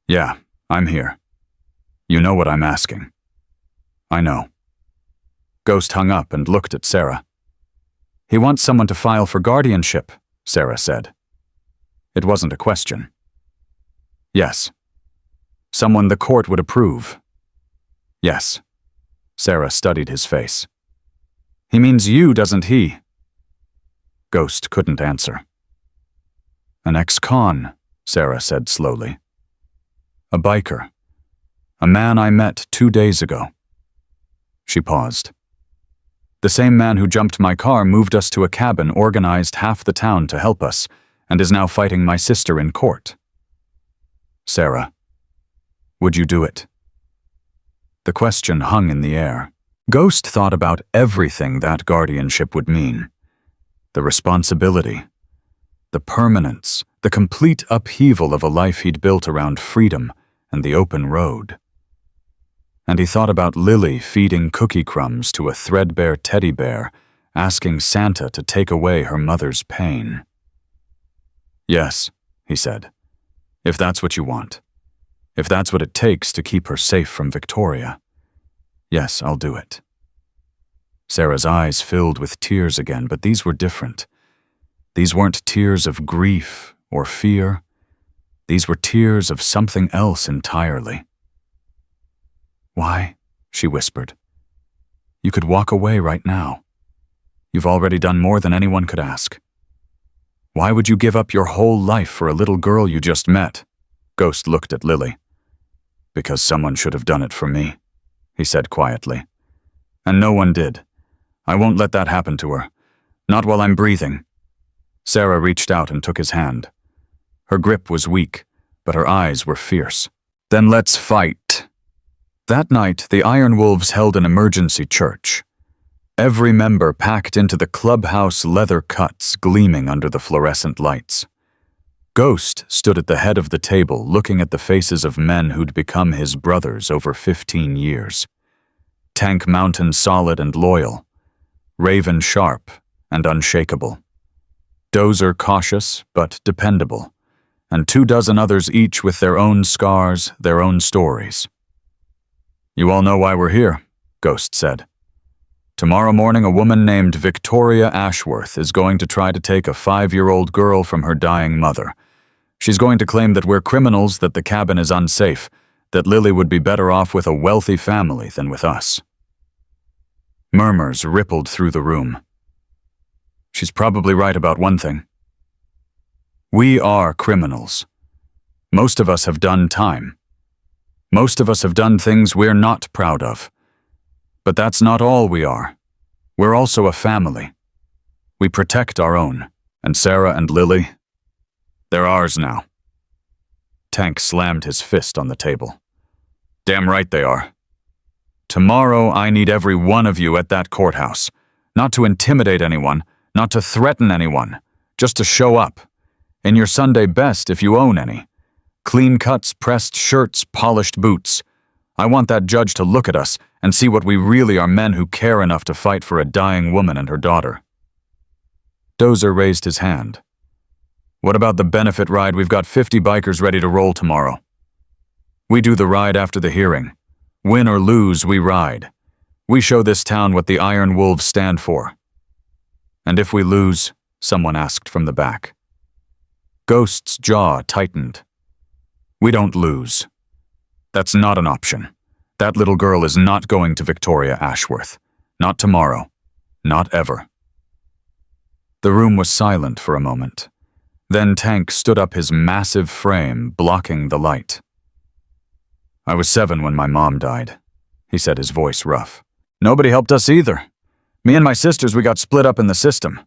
"Yeah, I'm here. You know what I'm asking." "I know." Ghost hung up and looked at Sarah. "He wants someone to file for guardianship," Sarah said. It wasn't a question. "Yes." "Someone the court would approve." "Yes." Sarah studied his face. "He means you, doesn't he?" Ghost couldn't answer. "An ex-con," Sarah said slowly. "A biker. A man I met 2 days ago." She paused. "The same man who jumped my car moved us to a cabin, organized half the town to help us, and is now fighting my sister in court." "Sarah, would you do it?" The question hung in the air. Ghost thought about everything that guardianship would mean. The responsibility, the permanence, the complete upheaval of a life he'd built around freedom and the open road. And he thought about Lily feeding cookie crumbs to a threadbare teddy bear, asking Santa to take away her mother's pain. "Yes," he said, "if that's what you want. If that's what it takes to keep her safe from Victoria. Yes, I'll do it." Sarah's eyes filled with tears again, but these were different. These weren't tears of grief or fear. These were tears of something else entirely. "Why?" she whispered. "You could walk away right now. You've already done more than anyone could ask. Why would you give up your whole life for a little girl you just met?" Ghost looked at Lily. "Because someone should have done it for me." he said quietly. And no one did. I won't let that happen to her. Not while I'm breathing. Sarah reached out and took his hand. Her grip was weak, but her eyes were fierce. Then let's fight. That night, the Iron Wolves held an emergency church. Every member packed into the clubhouse leather cuts gleaming under the fluorescent lights. Ghost stood at the head of the table looking at the faces of men who'd become his brothers over 15 years. Tank Mountain solid and loyal. Raven sharp and unshakable. Dozer cautious but dependable. And 24 others each with their own scars, their own stories. You all know why we're here, Ghost said. Tomorrow morning, a woman named Victoria Ashworth is going to try to take a 5-year-old girl from her dying mother. She's going to claim that we're criminals, that the cabin is unsafe, that Lily would be better off with a wealthy family than with us. Murmurs rippled through the room. She's probably right about one thing. We are criminals. Most of us have done time. Most of us have done things we're not proud of. But that's not all we are. We're also a family. We protect our own. And Sarah and Lily, they're ours now. Tank slammed his fist on the table. Damn right they are. Tomorrow I need every one of you at that courthouse. Not to intimidate anyone, not to threaten anyone, just to show up. In your Sunday best if you own any. Clean cuts, pressed shirts, polished boots. I want that judge to look at us and see what we really are, men who care enough to fight for a dying woman and her daughter. Dozer raised his hand. What about the benefit ride? We've got 50 bikers ready to roll tomorrow. We do the ride after the hearing. Win or lose, we ride. We show this town what the Iron Wolves stand for. And if we lose, someone asked from the back. Ghost's jaw tightened. We don't lose. That's not an option. That little girl is not going to Victoria Ashworth. Not tomorrow. Not ever. The room was silent for a moment. Then Tank stood up, his massive frame blocking the light. I was 7 when my mom died, he said, his voice rough. Nobody helped us either. Me and my sisters, we got split up in the system.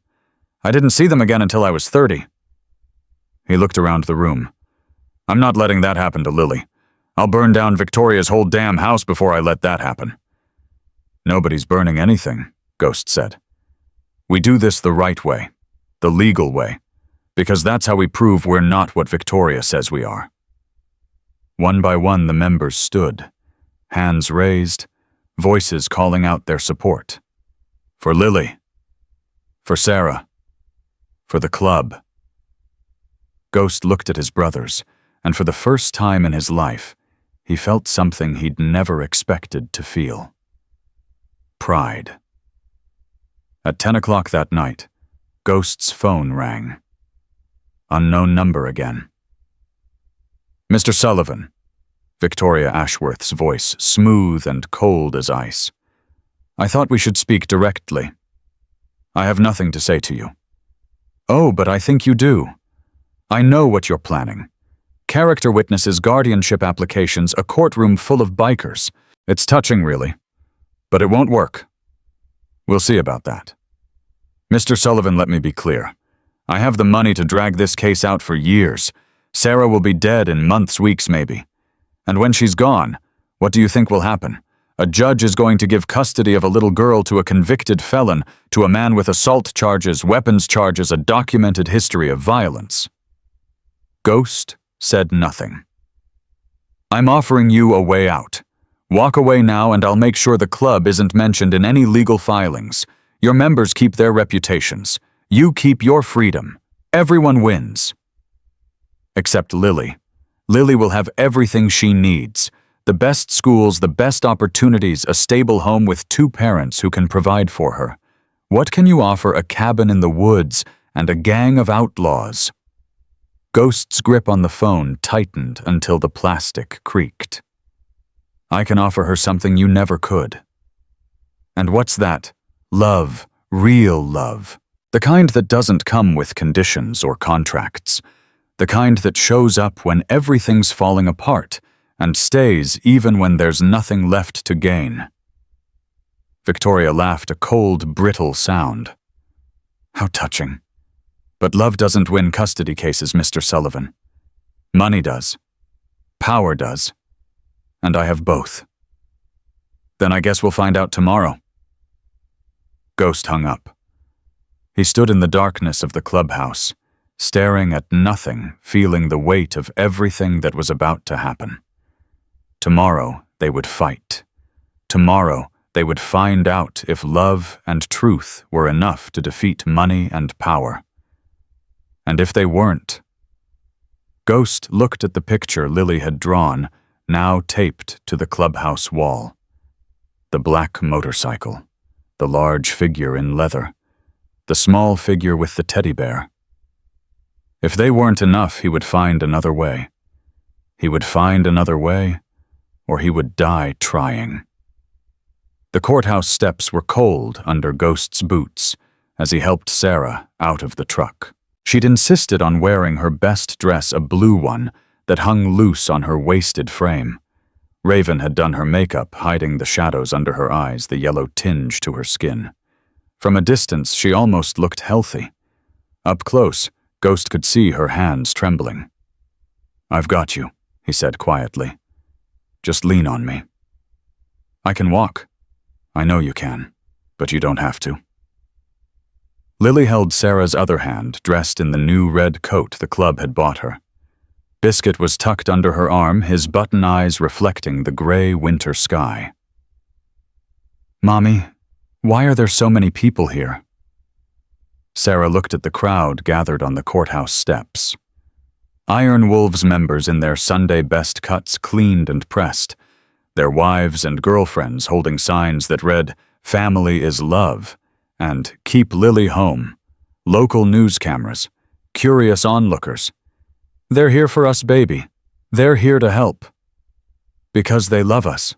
I didn't see them again until I was 30. He looked around the room. I'm not letting that happen to Lily. I'll burn down Victoria's whole damn house before I let that happen. Nobody's burning anything, Ghost said. We do this the right way, the legal way, because that's how we prove we're not what Victoria says we are. One by one, the members stood, hands raised, voices calling out their support. For Lily. For Sarah. For the club. Ghost looked at his brothers, and for the first time in his life, he felt something he'd never expected to feel. Pride. At 10 o'clock that night, Ghost's phone rang. Unknown number again. Mr. Sullivan, Victoria Ashworth's voice smooth and cold as ice. I thought we should speak directly. I have nothing to say to you. Oh, but I think you do. I know what you're planning. Character witnesses, guardianship applications, a courtroom full of bikers. It's touching, really. But it won't work. We'll see about that. Mr. Sullivan, let me be clear. I have the money to drag this case out for years. Sarah will be dead in months, weeks maybe. And when she's gone, what do you think will happen? A judge is going to give custody of a little girl to a convicted felon, to a man with assault charges, weapons charges, a documented history of violence. Ghost said nothing. I'm offering you a way out. Walk away now and I'll make sure the club isn't mentioned in any legal filings. Your members keep their reputations. You keep your freedom. Everyone wins. Except Lily. Lily will have everything she needs. The best schools, the best opportunities, a stable home with 2 parents who can provide for her. What can you offer a cabin in the woods and a gang of outlaws? Ghost's grip on the phone tightened until the plastic creaked. I can offer her something you never could. And what's that? Love, real love. The kind that doesn't come with conditions or contracts. The kind that shows up when everything's falling apart and stays even when there's nothing left to gain. Victoria laughed a cold, brittle sound. How touching. But love doesn't win custody cases, Mr. Sullivan. Money does. Power does. And I have both. Then I guess we'll find out tomorrow. Ghost hung up. He stood in the darkness of the clubhouse, staring at nothing, feeling the weight of everything that was about to happen. Tomorrow they would fight. Tomorrow they would find out if love and truth were enough to defeat money and power. And if they weren't. Ghost looked at the picture Lily had drawn, now taped to the clubhouse wall. The black motorcycle, the large figure in leather, the small figure with the teddy bear. If they weren't enough, he would find another way. He would find another way, or he would die trying. The courthouse steps were cold under Ghost's boots as he helped Sarah out of the truck. She'd insisted on wearing her best dress, a blue one that hung loose on her wasted frame. Raven had done her makeup, hiding the shadows under her eyes, the yellow tinge to her skin. From a distance, she almost looked healthy. Up close, Ghost could see her hands trembling. "I've got you," he said quietly. "Just lean on me." "I can walk." "I know you can, but you don't have to." Lily held Sarah's other hand, dressed in the new red coat the club had bought her. Biscuit was tucked under her arm, his button eyes reflecting the gray winter sky. "Mommy, why are there so many people here?" Sarah looked at the crowd gathered on the courthouse steps. Iron Wolves members in their Sunday best cuts, cleaned and pressed, their wives and girlfriends holding signs that read, "Family is love," and "Keep Lily home," local news cameras, curious onlookers. "They're here for us, baby. They're here to help. Because they love us."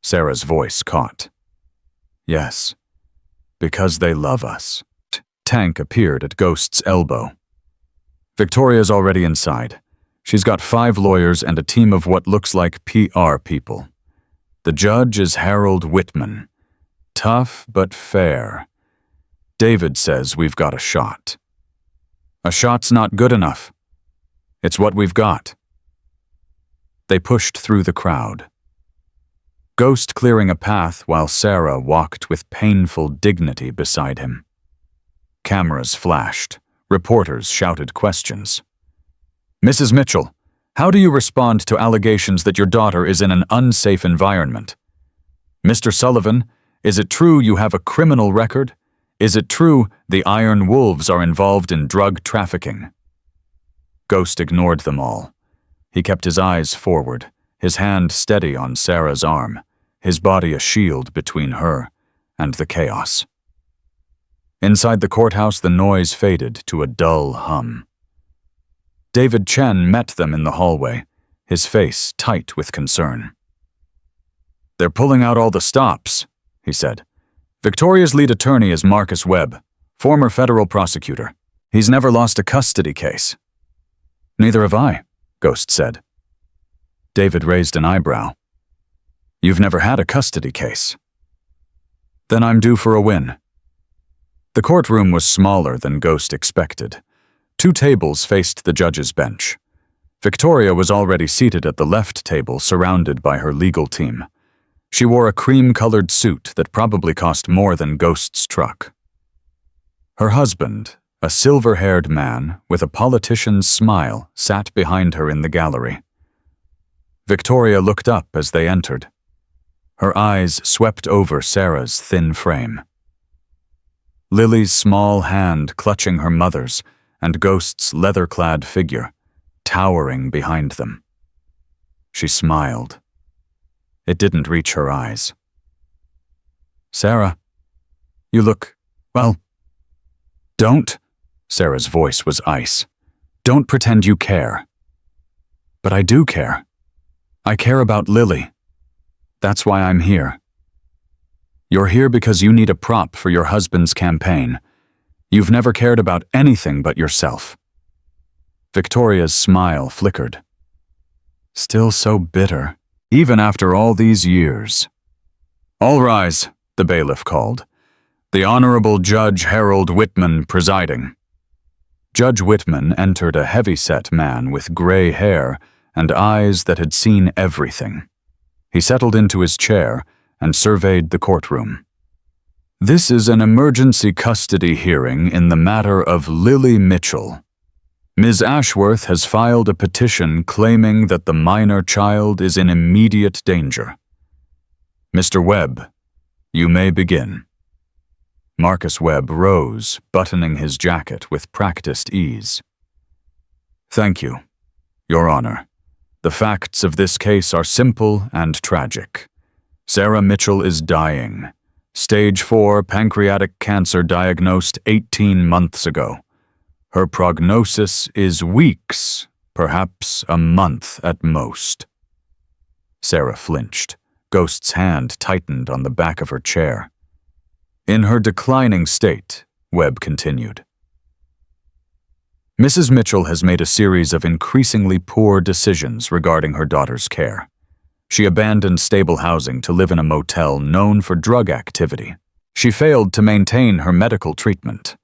Sarah's voice caught. "Yes, because they love us." Tank appeared at Ghost's elbow. Victoria's already inside. She's got 5 lawyers and a team of what looks like PR people. The judge is Harold Whitman. Tough but fair. David says we've got a shot. A shot's not good enough. It's what we've got. They pushed through the crowd. Ghost clearing a path while Sarah walked with painful dignity beside him. Cameras flashed. Reporters shouted questions. "Mrs. Mitchell, how do you respond to allegations that your daughter is in an unsafe environment? Mr. Sullivan, is it true you have a criminal record? Is it true the Iron Wolves are involved in drug trafficking?" Ghost ignored them all. He kept his eyes forward, his hand steady on Sarah's arm, his body a shield between her and the chaos. Inside the courthouse, the noise faded to a dull hum. David Chen met them in the hallway, his face tight with concern. "They're pulling out all the stops," he said. "Victoria's lead attorney is Marcus Webb, former federal prosecutor. He's never lost a custody case." "Neither have I," Ghost said. David raised an eyebrow. "You've never had a custody case." "Then I'm due for a win." The courtroom was smaller than Ghost expected. 2 tables faced the judge's bench. Victoria was already seated at the left table, surrounded by her legal team. She wore a cream-colored suit that probably cost more than Ghost's truck. Her husband, a silver-haired man with a politician's smile, sat behind her in the gallery. Victoria looked up as they entered. Her eyes swept over Sarah's thin frame. Lily's small hand clutching her mother's, and Ghost's leather-clad figure, towering behind them. She smiled. It didn't reach her eyes. "Sarah, you look, well..." "Don't," Sarah's voice was ice. "Don't pretend you care." "But I do care. I care about Lily. That's why I'm here." "You're here because you need a prop for your husband's campaign. You've never cared about anything but yourself." Victoria's smile flickered. Still so bitter, even after all these years. "All rise," the bailiff called. "The Honorable Judge Harold Whitman presiding." Judge Whitman entered a heavy-set man with gray hair and eyes that had seen everything. He settled into his chair and surveyed the courtroom. "This is an emergency custody hearing in the matter of Lily Mitchell. Ms. Ashworth has filed a petition claiming that the minor child is in immediate danger. Mr. Webb, you may begin." Marcus Webb rose, buttoning his jacket with practiced ease. "Thank you, Your Honor. The facts of this case are simple and tragic. Sarah Mitchell is dying. Stage 4 pancreatic cancer diagnosed 18 months ago. Her prognosis is weeks, perhaps a month at most." Sarah flinched. Ghost's hand tightened on the back of her chair. "In her declining state," Webb continued, "Mrs. Mitchell has made a series of increasingly poor decisions regarding her daughter's care. She abandoned stable housing to live in a motel known for drug activity. She failed to maintain her medical treatment.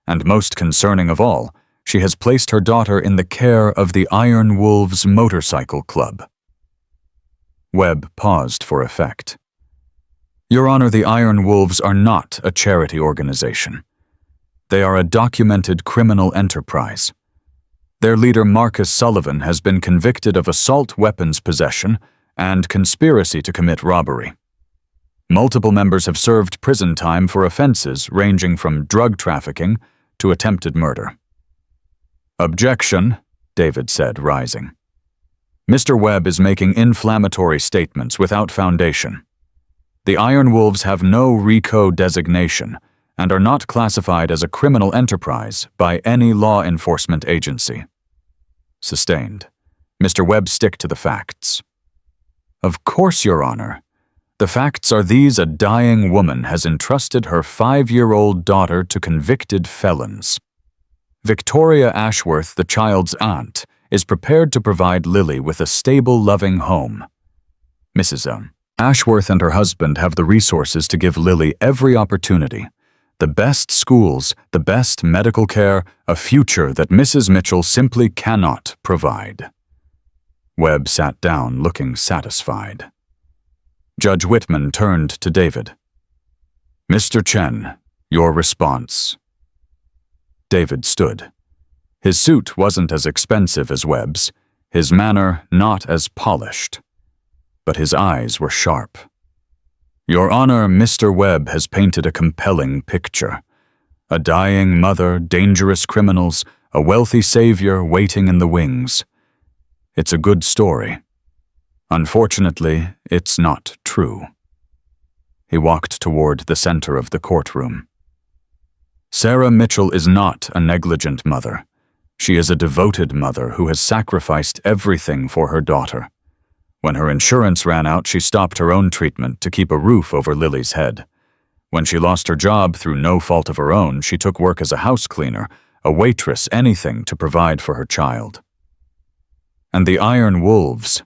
And most concerning of all, she has placed her daughter in the care of the Iron Wolves Motorcycle Club." Webb paused for effect. "Your Honor, the Iron Wolves are not a charity organization. They are a documented criminal enterprise. Their leader, Marcus Sullivan, has been convicted of assault weapons possession and conspiracy to commit robbery. Multiple members have served prison time for offenses ranging from drug trafficking to attempted murder." "Objection," David said, rising. "Mr. Webb is making inflammatory statements without foundation. The Iron Wolves have no RICO designation and are not classified as a criminal enterprise by any law enforcement agency." Sustained. "Mr. Webb, stick to the facts." "Of course, Your Honor. The facts are these: a dying woman has entrusted her 5-year-old daughter to convicted felons. Victoria Ashworth, the child's aunt, is prepared to provide Lily with a stable, loving home. Mrs. Ashworth and her husband have the resources to give Lily every opportunity, the best schools, the best medical care, a future that Mrs. Mitchell simply cannot provide." Webb sat down, looking satisfied. Judge Whitman turned to David. "Mr. Chen, your response." David stood. His suit wasn't as expensive as Webb's, his manner not as polished, but his eyes were sharp. "Your Honor, Mr. Webb has painted a compelling picture. A dying mother, dangerous criminals, a wealthy savior waiting in the wings. It's a good story. Unfortunately, it's not true." He walked toward the center of the courtroom. "Sarah Mitchell is not a negligent mother. She is a devoted mother who has sacrificed everything for her daughter. When her insurance ran out, she stopped her own treatment to keep a roof over Lily's head. When she lost her job through no fault of her own, she took work as a house cleaner, a waitress, anything to provide for her child. And the Iron Wolves,"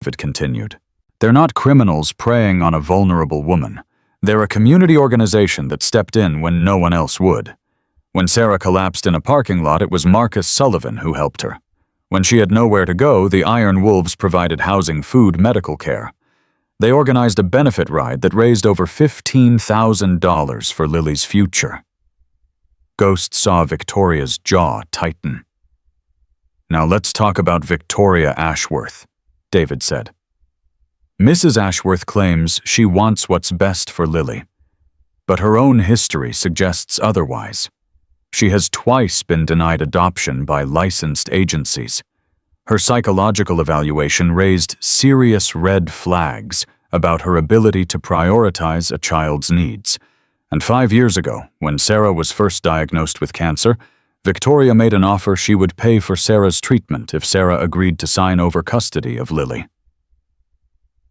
David continued. "They're not criminals preying on a vulnerable woman. They're a community organization that stepped in when no one else would. When Sarah collapsed in a parking lot, it was Marcus Sullivan who helped her. When she had nowhere to go, the Iron Wolves provided housing, food, medical care. They organized a benefit ride that raised over $15,000 for Lily's future. Ghost saw Victoria's jaw tighten. "Now let's talk about Victoria Ashworth," David said. "Mrs. Ashworth claims she wants what's best for Lily, but her own history suggests otherwise. She has twice been denied adoption by licensed agencies. Her psychological evaluation raised serious red flags about her ability to prioritize a child's needs. And 5 years ago, when Sarah was first diagnosed with cancer, Victoria made an offer she would pay for Sarah's treatment if Sarah agreed to sign over custody of Lily."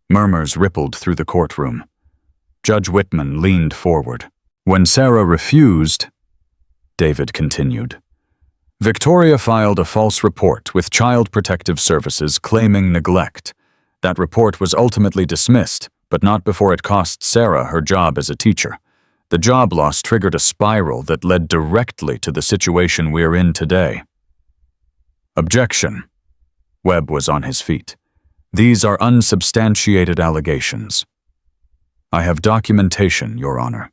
Murmurs rippled through the courtroom. Judge Whitman leaned forward. "When Sarah refused," David continued, "Victoria filed a false report with Child Protective Services claiming neglect. That report was ultimately dismissed, but not before it cost Sarah her job as a teacher. The job loss triggered a spiral that led directly to the situation we're in today." "Objection." Webb was on his feet. "These are unsubstantiated allegations." "I have documentation, Your Honor."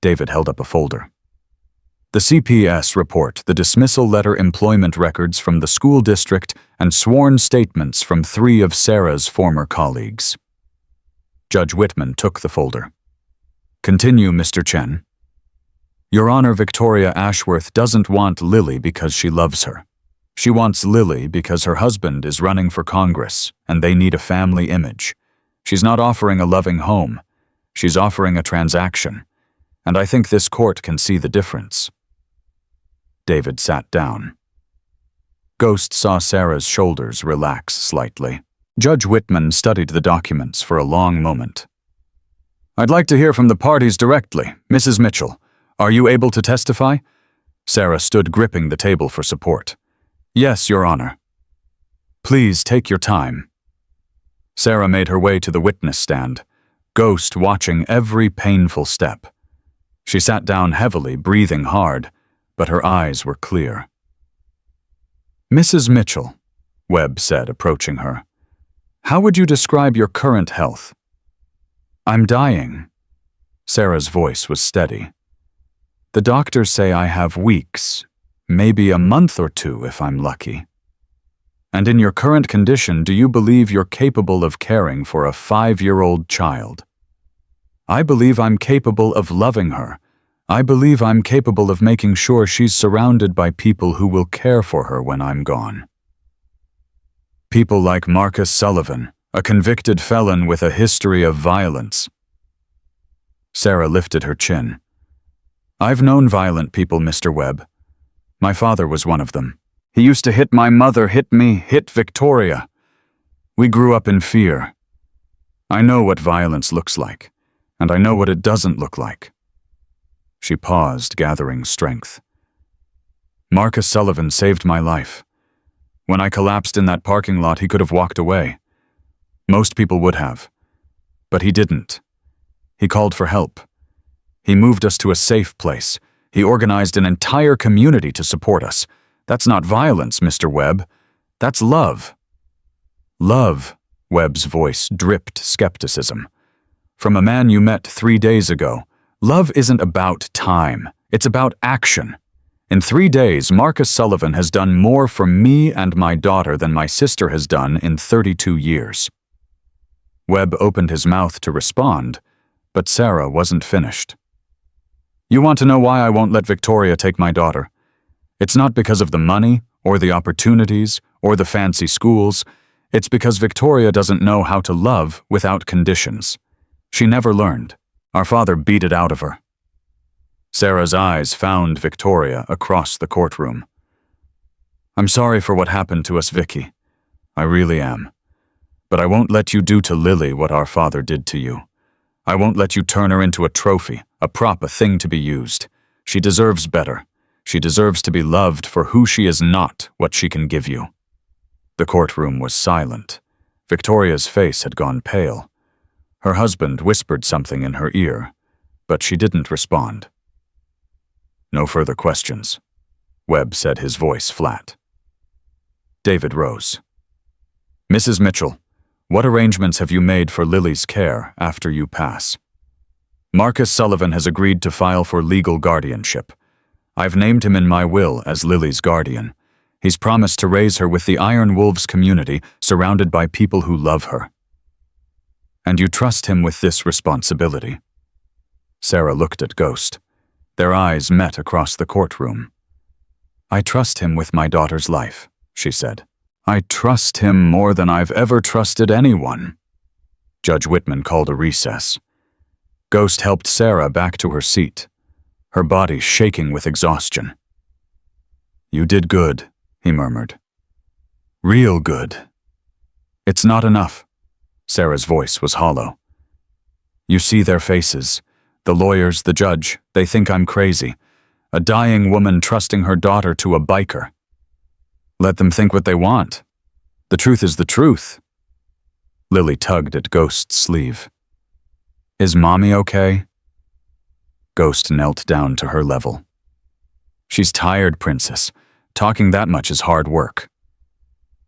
David held up a folder. "The CPS report, the dismissal letter, employment records from the school district, and sworn statements from 3 of Sarah's former colleagues." Judge Whitman took the folder. "Continue, Mr. Chen." "Your Honor, Victoria Ashworth doesn't want Lily because she loves her. She wants Lily because her husband is running for Congress and they need a family image. She's not offering a loving home. She's offering a transaction. And I think this court can see the difference." David sat down. Ghost saw Sarah's shoulders relax slightly. Judge Whitman studied the documents for a long moment. "I'd like to hear from the parties directly. Mrs. Mitchell, are you able to testify?" Sarah stood gripping the table for support. "Yes, Your Honor." "Please take your time." Sarah made her way to the witness stand, Ghost watching every painful step. She sat down heavily, breathing hard, but her eyes were clear. "Mrs. Mitchell," Webb said, approaching her, "how would you describe your current health?" "I'm dying." Sarah's voice was steady. "The doctors say I have weeks, maybe a month or 2 if I'm lucky." "And in your current condition, do you believe you're capable of caring for a 5-year-old child?" "I believe I'm capable of loving her. I believe I'm capable of making sure she's surrounded by people who will care for her when I'm gone." "People like Marcus Sullivan, a convicted felon with a history of violence." Sarah lifted her chin. "I've known violent people, Mr. Webb. My father was one of them. He used to hit my mother, hit me, hit Victoria. We grew up in fear. I know what violence looks like, and I know what it doesn't look like." She paused, gathering strength. "Marcus Sullivan saved my life. When I collapsed in that parking lot, he could have walked away. Most people would have. But he didn't. He called for help. He moved us to a safe place. He organized an entire community to support us. That's not violence, Mr. Webb. That's love." "Love," Webb's voice dripped skepticism. "From a man you met 3 days ago, love isn't about time. It's about action. In 3 days, Marcus Sullivan has done more for me and my daughter than my sister has done in 32 years. Webb opened his mouth to respond, but Sarah wasn't finished. "You want to know why I won't let Victoria take my daughter? It's not because of the money, or the opportunities, or the fancy schools. It's because Victoria doesn't know how to love without conditions. She never learned. Our father beat it out of her." Sarah's eyes found Victoria across the courtroom. "I'm sorry for what happened to us, Vicky. I really am. But I won't let you do to Lily what our father did to you. I won't let you turn her into a trophy, a prop, a thing to be used. She deserves better. She deserves to be loved for who she is, not what she can give you." The courtroom was silent. Victoria's face had gone pale. Her husband whispered something in her ear, but she didn't respond. No further questions, Webb said, his voice flat. David rose. Mrs. Mitchell, what arrangements have you made for Lily's care after you pass? Marcus Sullivan has agreed to file for legal guardianship. I've named him in my will as Lily's guardian. He's promised to raise her with the Iron Wolves community, surrounded by people who love her. And you trust him with this responsibility? Sarah looked at Ghost. Their eyes met across the courtroom. I trust him with my daughter's life, she said. I trust him more than I've ever trusted anyone. Judge Whitman called a recess. Ghost helped Sarah back to her seat, her body shaking with exhaustion. You did good, he murmured. Real good. It's not enough. Sarah's voice was hollow. You see their faces. The lawyers, the judge, they think I'm crazy. A dying woman trusting her daughter to a biker. Let them think what they want. The truth is the truth. Lily tugged at Ghost's sleeve. Is Mommy okay? Ghost knelt down to her level. She's tired, Princess. Talking that much is hard work.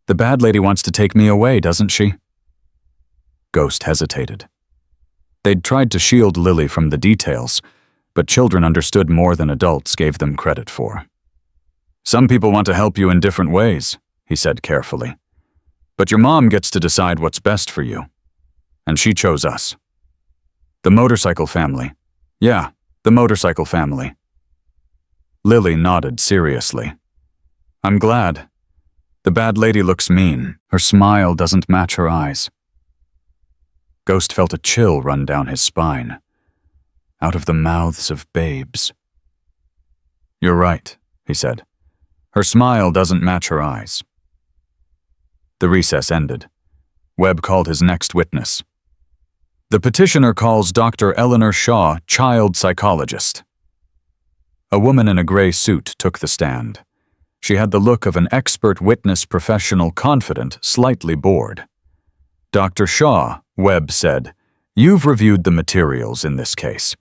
The bad lady wants to take me away, doesn't she? Ghost hesitated. They'd tried to shield Lily from the details, but children understood more than adults gave them credit for. Some people want to help you in different ways, he said carefully. But your mom gets to decide what's best for you. And she chose us. The motorcycle family. Yeah, the motorcycle family. Lily nodded seriously. I'm glad. The bad lady looks mean. Her smile doesn't match her eyes. Ghost felt a chill run down his spine. Out of the mouths of babes. You're right, he said. Her smile doesn't match her eyes. The recess ended. Webb called his next witness. The petitioner calls Dr. Eleanor Shaw, child psychologist. A woman in a gray suit took the stand. She had the look of an expert witness, professional, confident, slightly bored. Dr. Shaw, Webb said, you've reviewed the materials in this case.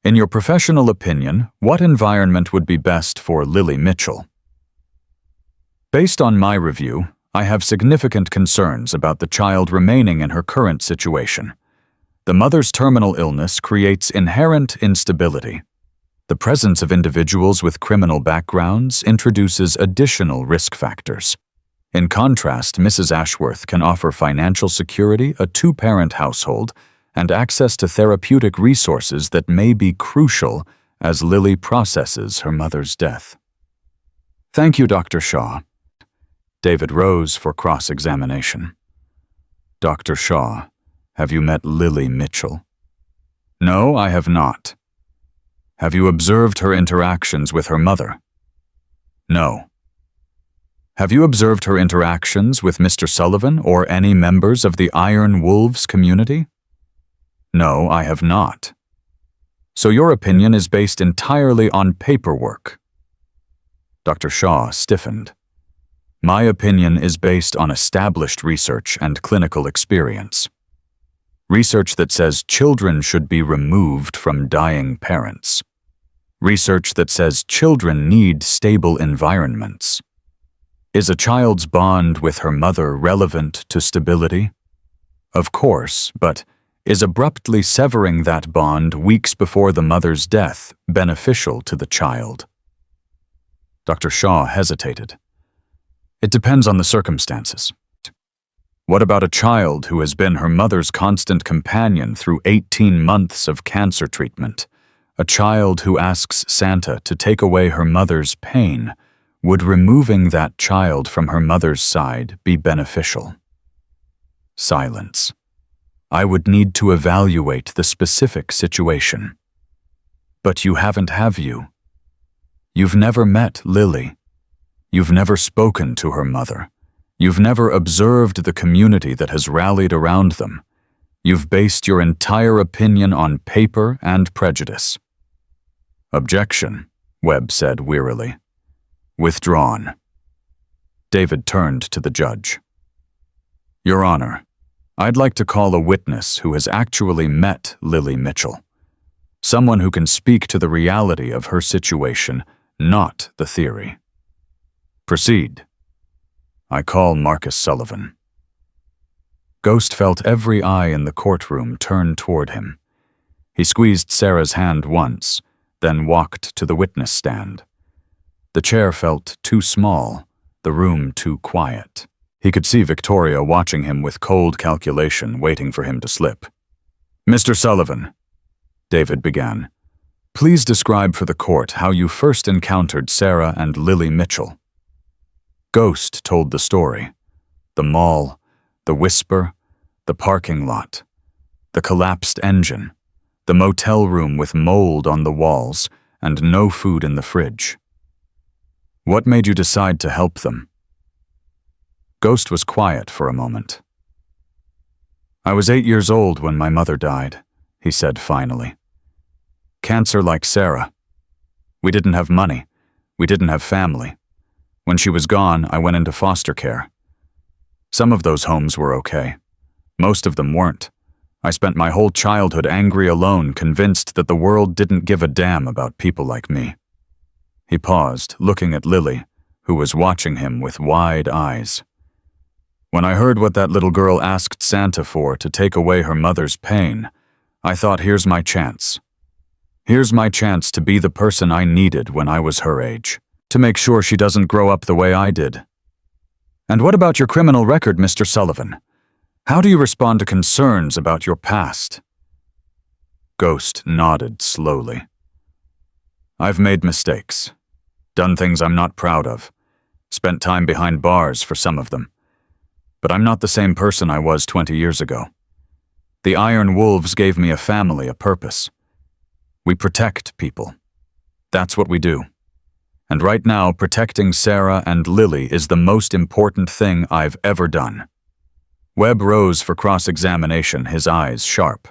In your professional opinion, what environment would be best for Lily Mitchell? Based on my review, I have significant concerns about the child remaining in her current situation. The mother's terminal illness creates inherent instability. The presence of individuals with criminal backgrounds introduces additional risk factors. In contrast, Mrs. Ashworth can offer financial security, a two-parent household, and access to therapeutic resources that may be crucial as Lily processes her mother's death. Thank you, Dr. Shaw. David rose for cross-examination. Dr. Shaw, have you met Lily Mitchell? No, I have not. Have you observed her interactions with her mother? No. Have you observed her interactions with Mr. Sullivan or any members of the Iron Wolves community? No, I have not. So your opinion is based entirely on paperwork. Dr. Shaw stiffened. My opinion is based on established research and clinical experience. Research that says children should be removed from dying parents. Research that says children need stable environments. Is a child's bond with her mother relevant to stability? Of course, but is abruptly severing that bond weeks before the mother's death beneficial to the child? Dr. Shaw hesitated. It depends on the circumstances. What about a child who has been her mother's constant companion through 18 months of cancer treatment? A child who asks Santa to take away her mother's pain. Would removing that child from her mother's side be beneficial? Silence. I would need to evaluate the specific situation. But you haven't, have you? You've never met Lily. You've never spoken to her mother. You've never observed the community that has rallied around them. You've based your entire opinion on paper and prejudice. Objection, Webb said wearily. Withdrawn. David turned to the judge. Your Honor, I'd like to call a witness who has actually met Lily Mitchell. Someone who can speak to the reality of her situation, not the theory. Proceed. I call Marcus Sullivan. Ghost felt every eye in the courtroom turn toward him. He squeezed Sarah's hand once, then walked to the witness stand. The chair felt too small, the room too quiet. He could see Victoria watching him with cold calculation, waiting for him to slip. Mr. Sullivan, David began, please describe for the court how you first encountered Sarah and Lily Mitchell. Ghost told the story. The mall, the whisper, the parking lot, the collapsed engine, the motel room with mold on the walls and no food in the fridge. What made you decide to help them? Ghost was quiet for a moment. I was 8 years old when my mother died, he said finally. Cancer like Sarah. We didn't have money. We didn't have family. When she was gone, I went into foster care. Some of those homes were okay. Most of them weren't. I spent my whole childhood angry alone, convinced that the world didn't give a damn about people like me. He paused, looking at Lily, who was watching him with wide eyes. When I heard what that little girl asked Santa for to take away her mother's pain, I thought, here's my chance. Here's my chance to be the person I needed when I was her age, to make sure she doesn't grow up the way I did. And what about your criminal record, Mr. Sullivan? How do you respond to concerns about your past? Ghost nodded slowly. I've made mistakes, done things I'm not proud of, spent time behind bars for some of them. But I'm not the same person I was 20 years ago. The Iron Wolves gave me a family, a purpose. We protect people. That's what we do. And right now, protecting Sarah and Lily is the most important thing I've ever done. Webb rose for cross-examination, his eyes sharp.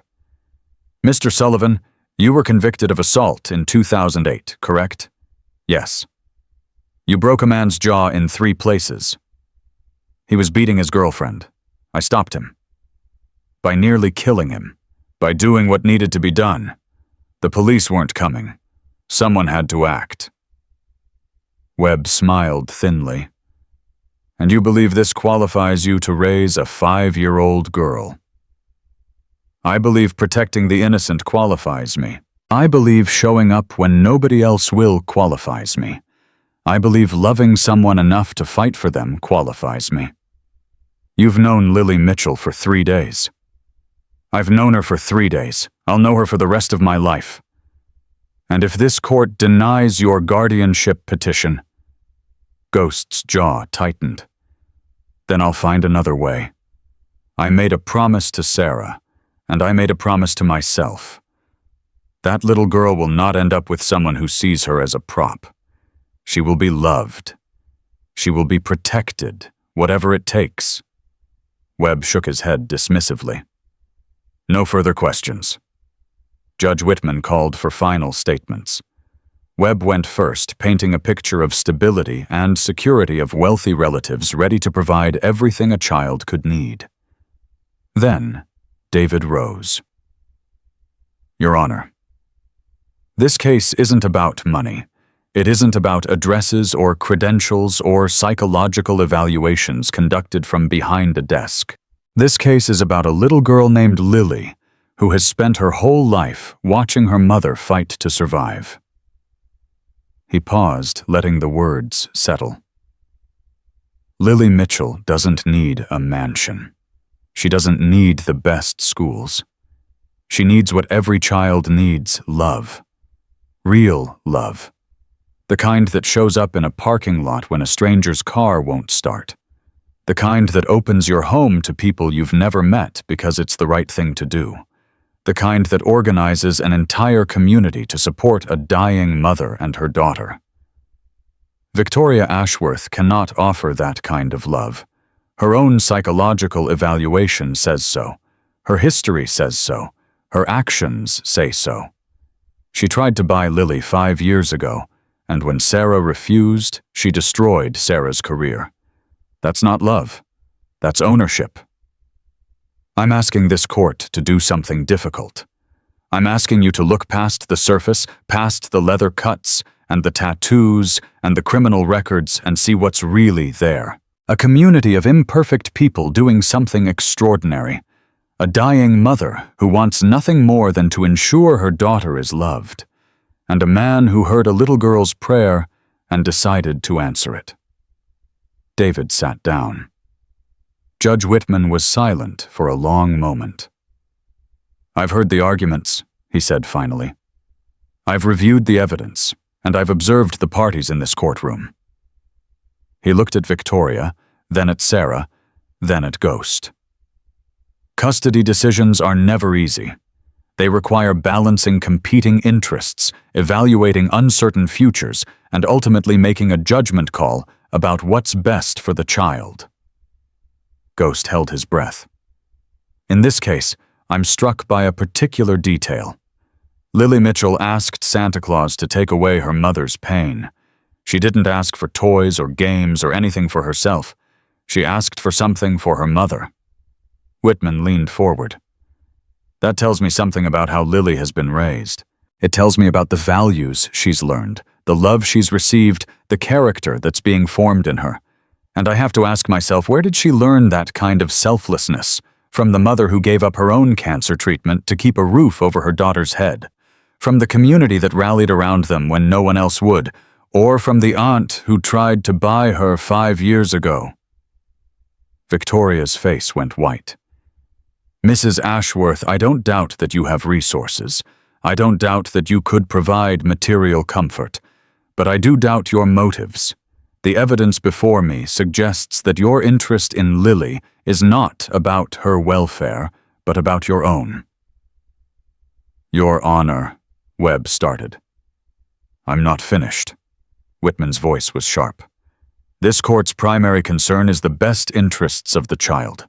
Mr. Sullivan, you were convicted of assault in 2008, correct? Yes. You broke a man's jaw in 3 places. He was beating his girlfriend. I stopped him. By nearly killing him. By doing what needed to be done. The police weren't coming. Someone had to act. Webb smiled thinly. And you believe this qualifies you to raise a 5-year-old girl? I believe protecting the innocent qualifies me. I believe showing up when nobody else will qualifies me. I believe loving someone enough to fight for them qualifies me. You've known Lily Mitchell for 3 days. I've known her for 3 days. I'll know her for the rest of my life. And if this court denies your guardianship petition, Ghost's jaw tightened. Then I'll find another way. I made a promise to Sarah, and I made a promise to myself. That little girl will not end up with someone who sees her as a prop. She will be loved. She will be protected, whatever it takes. Webb shook his head dismissively. No further questions. Judge Whitman called for final statements. Webb went first, painting a picture of stability and security of wealthy relatives ready to provide everything a child could need. Then, David rose. Your Honor, this case isn't about money. It isn't about addresses or credentials or psychological evaluations conducted from behind a desk. This case is about a little girl named Lily, who has spent her whole life watching her mother fight to survive. He paused, letting the words settle. Lily Mitchell doesn't need a mansion. She doesn't need the best schools. She needs what every child needs, love. Real love. The kind that shows up in a parking lot when a stranger's car won't start. The kind that opens your home to people you've never met because it's the right thing to do. The kind that organizes an entire community to support a dying mother and her daughter. Victoria Ashworth cannot offer that kind of love. Her own psychological evaluation says so. Her history says so. Her actions say so. She tried to buy Lily 5 years ago, and when Sarah refused, she destroyed Sarah's career. That's not love. That's ownership. I'm asking this court to do something difficult. I'm asking you to look past the surface, past the leather cuts, and the tattoos, and the criminal records, and see what's really there. A community of imperfect people doing something extraordinary. A dying mother who wants nothing more than to ensure her daughter is loved. And a man who heard a little girl's prayer and decided to answer it. David sat down. Judge Whitman was silent for a long moment. "I've heard the arguments," he said finally. "I've reviewed the evidence, and I've observed the parties in this courtroom." He looked at Victoria, then at Sarah, then at Ghost. Custody decisions are never easy. They require balancing competing interests, evaluating uncertain futures, and ultimately making a judgment call about what's best for the child. Ghost held his breath. "In this case, I'm struck by a particular detail. Lily Mitchell asked Santa Claus to take away her mother's pain. She didn't ask for toys or games or anything for herself. She asked for something for her mother." Whitman leaned forward. "That tells me something about how Lily has been raised. It tells me about the values she's learned, the love she's received, the character that's being formed in her. And I have to ask myself, where did she learn that kind of selflessness? From the mother who gave up her own cancer treatment to keep a roof over her daughter's head? From the community that rallied around them when no one else would? Or from the aunt who tried to buy her 5 years ago?" Victoria's face went white. "Mrs. Ashworth, I don't doubt that you have resources. I don't doubt that you could provide material comfort. But I do doubt your motives. The evidence before me suggests that your interest in Lily is not about her welfare, but about your own." "Your Honor," Webb started. "I'm not finished." Whitman's voice was sharp. "This court's primary concern is the best interests of the child.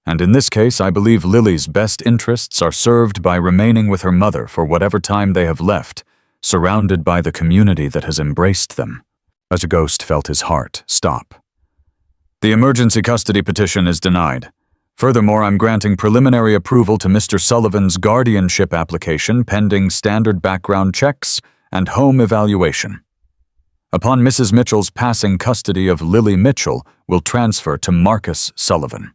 And in this case, I believe Lily's best interests are served by remaining with her mother for whatever time they have left, surrounded by the community that has embraced them." As Ghost felt his heart stop. "The emergency custody petition is denied. Furthermore, I'm granting preliminary approval to Mr. Sullivan's guardianship application pending standard background checks and home evaluation. Upon Mrs. Mitchell's passing, custody of Lily Mitchell will transfer to Marcus Sullivan."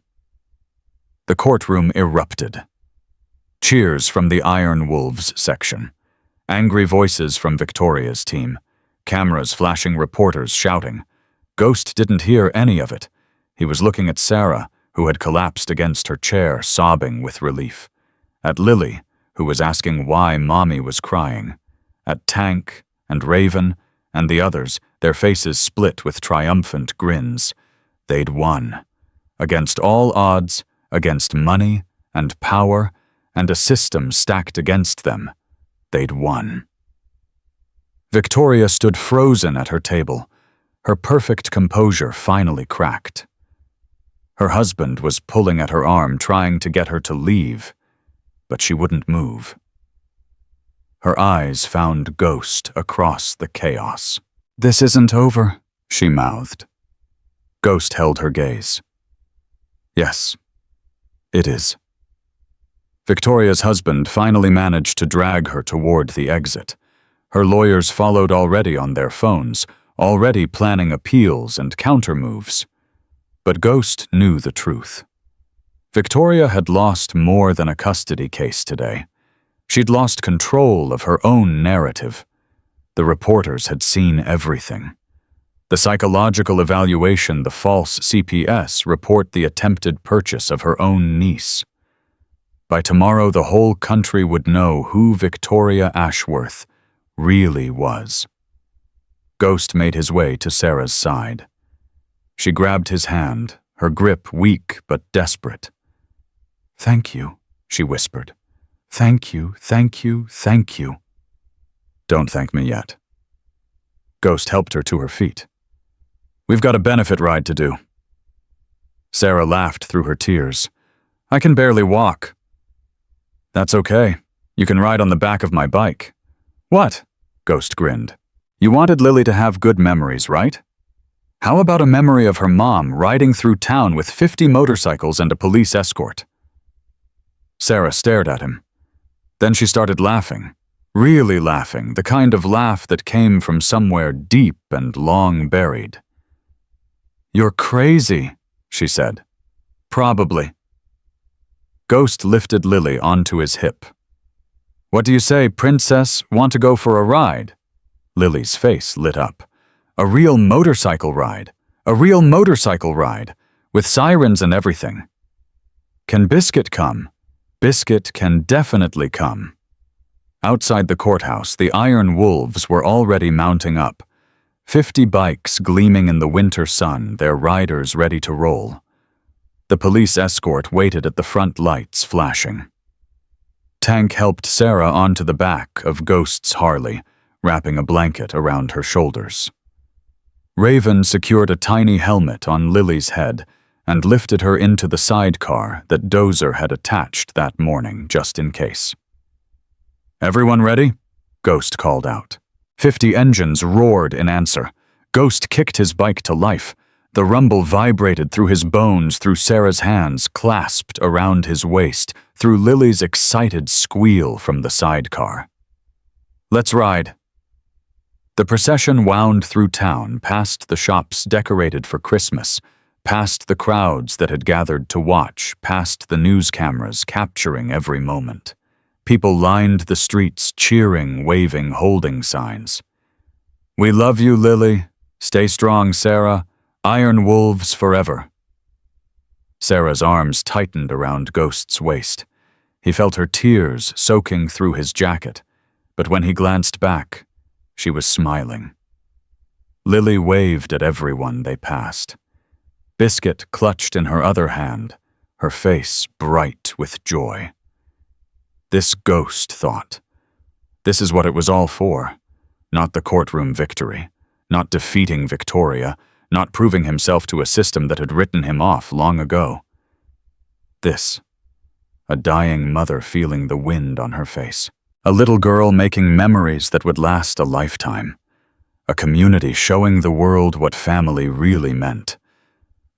The courtroom erupted. Cheers from the Iron Wolves section. Angry voices from Victoria's team. Cameras flashing, reporters shouting. Ghost didn't hear any of it. He was looking at Sarah, who had collapsed against her chair, sobbing with relief. At Lily, who was asking why Mommy was crying. At Tank and Raven and the others, their faces split with triumphant grins. They'd won. Against all odds, against money and power and a system stacked against them, they'd won. Victoria stood frozen at her table. Her perfect composure finally cracked. Her husband was pulling at her arm, trying to get her to leave, but she wouldn't move. Her eyes found Ghost across the chaos. "This isn't over," she mouthed. Ghost held her gaze. "Yes, it is." Victoria's husband finally managed to drag her toward the exit. Her lawyers followed already on their phones, already planning appeals and countermoves. But Ghost knew the truth. Victoria had lost more than a custody case today. She'd lost control of her own narrative. The reporters had seen everything. The psychological evaluation, the false CPS report, the attempted purchase of her own niece. By tomorrow, the whole country would know who Victoria Ashworth really was. Ghost made his way to Sarah's side. She grabbed his hand, her grip weak but desperate. "Thank you," she whispered. "Thank you, thank you, thank you." "Don't thank me yet." Ghost helped her to her feet. "We've got a benefit ride to do." Sarah laughed through her tears. "I can barely walk." "That's okay. You can ride on the back of my bike." "What?" Ghost grinned. "You wanted Lily to have good memories, right? How about a memory of her mom riding through town with 50 motorcycles and a police escort?" Sarah stared at him. Then she started laughing, really laughing, the kind of laugh that came from somewhere deep and long buried. "You're crazy," she said. "Probably." Ghost lifted Lily onto his hip. "What do you say, princess? Want to go for a ride?" Lily's face lit up. "A real motorcycle ride. A real motorcycle ride. With sirens and everything." "Can Biscuit come?" "Biscuit can definitely come." Outside the courthouse, the iron wolves were already mounting up. 50 bikes gleaming in the winter sun, their riders ready to roll. The police escort waited at the front lights, flashing. Tank helped Sarah onto the back of Ghost's Harley, wrapping a blanket around her shoulders. Raven secured a tiny helmet on Lily's head and lifted her into the sidecar that Dozer had attached that morning, just in case. "Everyone ready?" Ghost called out. 50 engines roared in answer. Ghost kicked his bike to life. The rumble vibrated through his bones, through Sarah's hands clasped around his waist, through Lily's excited squeal from the sidecar. "Let's ride." The procession wound through town, past the shops decorated for Christmas, past the crowds that had gathered to watch, past the news cameras capturing every moment. People lined the streets, cheering, waving, holding signs. "We love you, Lily. Stay strong, Sarah. Iron wolves forever." Sarah's arms tightened around Ghost's waist. He felt her tears soaking through his jacket, but when he glanced back, she was smiling. Lily waved at everyone they passed. Biscuit clutched in her other hand, her face bright with joy. This Ghost thought. This is what it was all for. Not the courtroom victory, not defeating Victoria, not proving himself to a system that had written him off long ago. This. A dying mother feeling the wind on her face. A little girl making memories that would last a lifetime. A community showing the world what family really meant.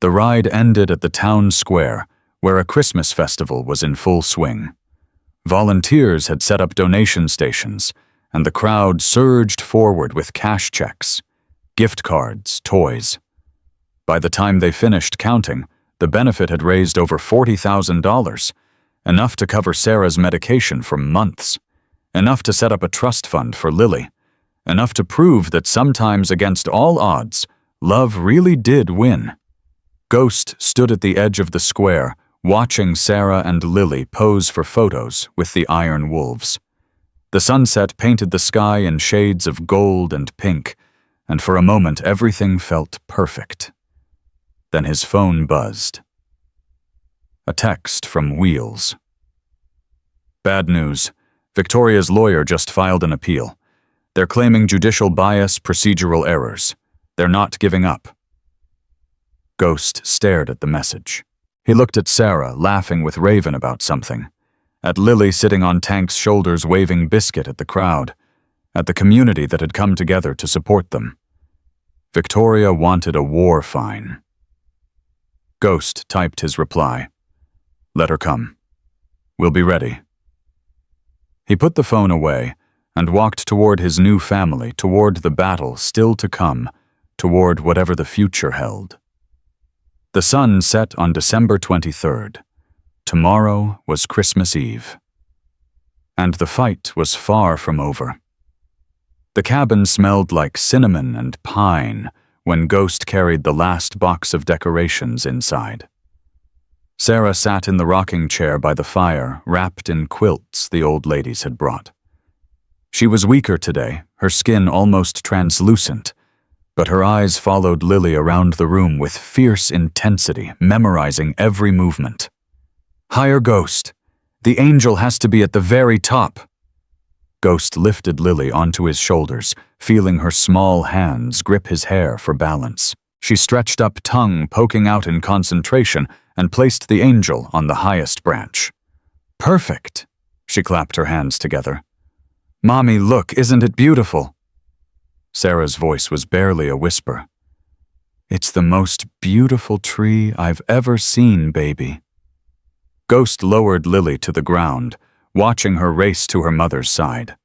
The ride ended at the town square, where a Christmas festival was in full swing. Volunteers had set up donation stations, and the crowd surged forward with cash checks, gift cards, toys. By the time they finished counting, the benefit had raised over $40,000, enough to cover Sarah's medication for months, enough to set up a trust fund for Lily, enough to prove that sometimes against all odds, love really did win. Ghost stood at the edge of the square, watching Sarah and Lily pose for photos with the iron wolves. The sunset painted the sky in shades of gold and pink, and for a moment everything felt perfect. Then his phone buzzed. A text from Wheels. "Bad news. Victoria's lawyer just filed an appeal. They're claiming judicial bias, procedural errors. They're not giving up." Ghost stared at the message. He looked at Sarah, laughing with Raven about something. At Lily sitting on Tank's shoulders waving Biscuit at the crowd. At the community that had come together to support them. Victoria wanted a war fine. Ghost typed his reply. "Let her come. We'll be ready." He put the phone away and walked toward his new family, toward the battle still to come, toward whatever the future held. The sun set on December 23rd. Tomorrow was Christmas Eve. And the fight was far from over. The cabin smelled like cinnamon and pine when Ghost carried the last box of decorations inside. Sarah sat in the rocking chair by the fire, wrapped in quilts the old ladies had brought. She was weaker today, her skin almost translucent, but her eyes followed Lily around the room with fierce intensity, memorizing every movement. "Higher, Ghost. The angel has to be at the very top." Ghost lifted Lily onto his shoulders, feeling her small hands grip his hair for balance. She stretched up, tongue poking out in concentration, and placed the angel on the highest branch. "Perfect." She clapped her hands together. "Mommy, look, isn't it beautiful?" Sarah's voice was barely a whisper. "It's the most beautiful tree I've ever seen, baby." Ghost lowered Lily to the ground, watching her race to her mother's side.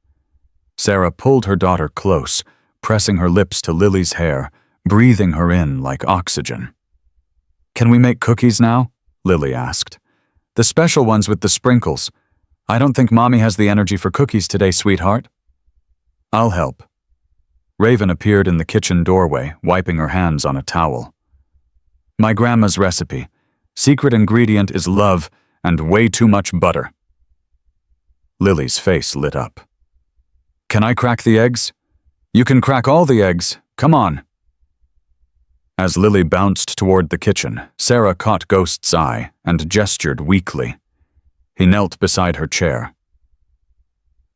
Sarah pulled her daughter close, pressing her lips to Lily's hair, breathing her in like oxygen. "Can we make cookies now?" Lily asked. "The special ones with the sprinkles. I don't think Mommy has the energy for cookies today, sweetheart." "I'll help." Raven appeared in the kitchen doorway, wiping her hands on a towel. "My grandma's recipe. Secret ingredient is love and way too much butter." Lily's face lit up. "Can I crack the eggs?" "You can crack all the eggs. Come on." As Lily bounced toward the kitchen, Sarah caught Ghost's eye and gestured weakly. He knelt beside her chair.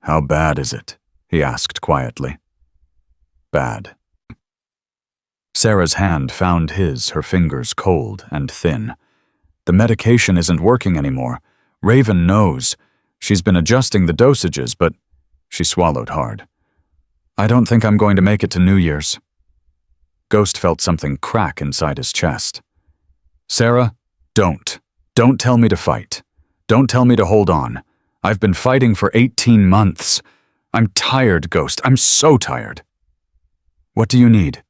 "How bad is it?" he asked quietly. "Bad." Sarah's hand found his, her fingers cold and thin. "The medication isn't working anymore. Raven knows. She's been adjusting the dosages, but—" She swallowed hard. "I don't think I'm going to make it to New Year's." Ghost felt something crack inside his chest. "Sarah, don't. Don't tell me to fight. Don't tell me to hold on. I've been fighting for 18 months. I'm tired, Ghost. I'm so tired." "What do you need?"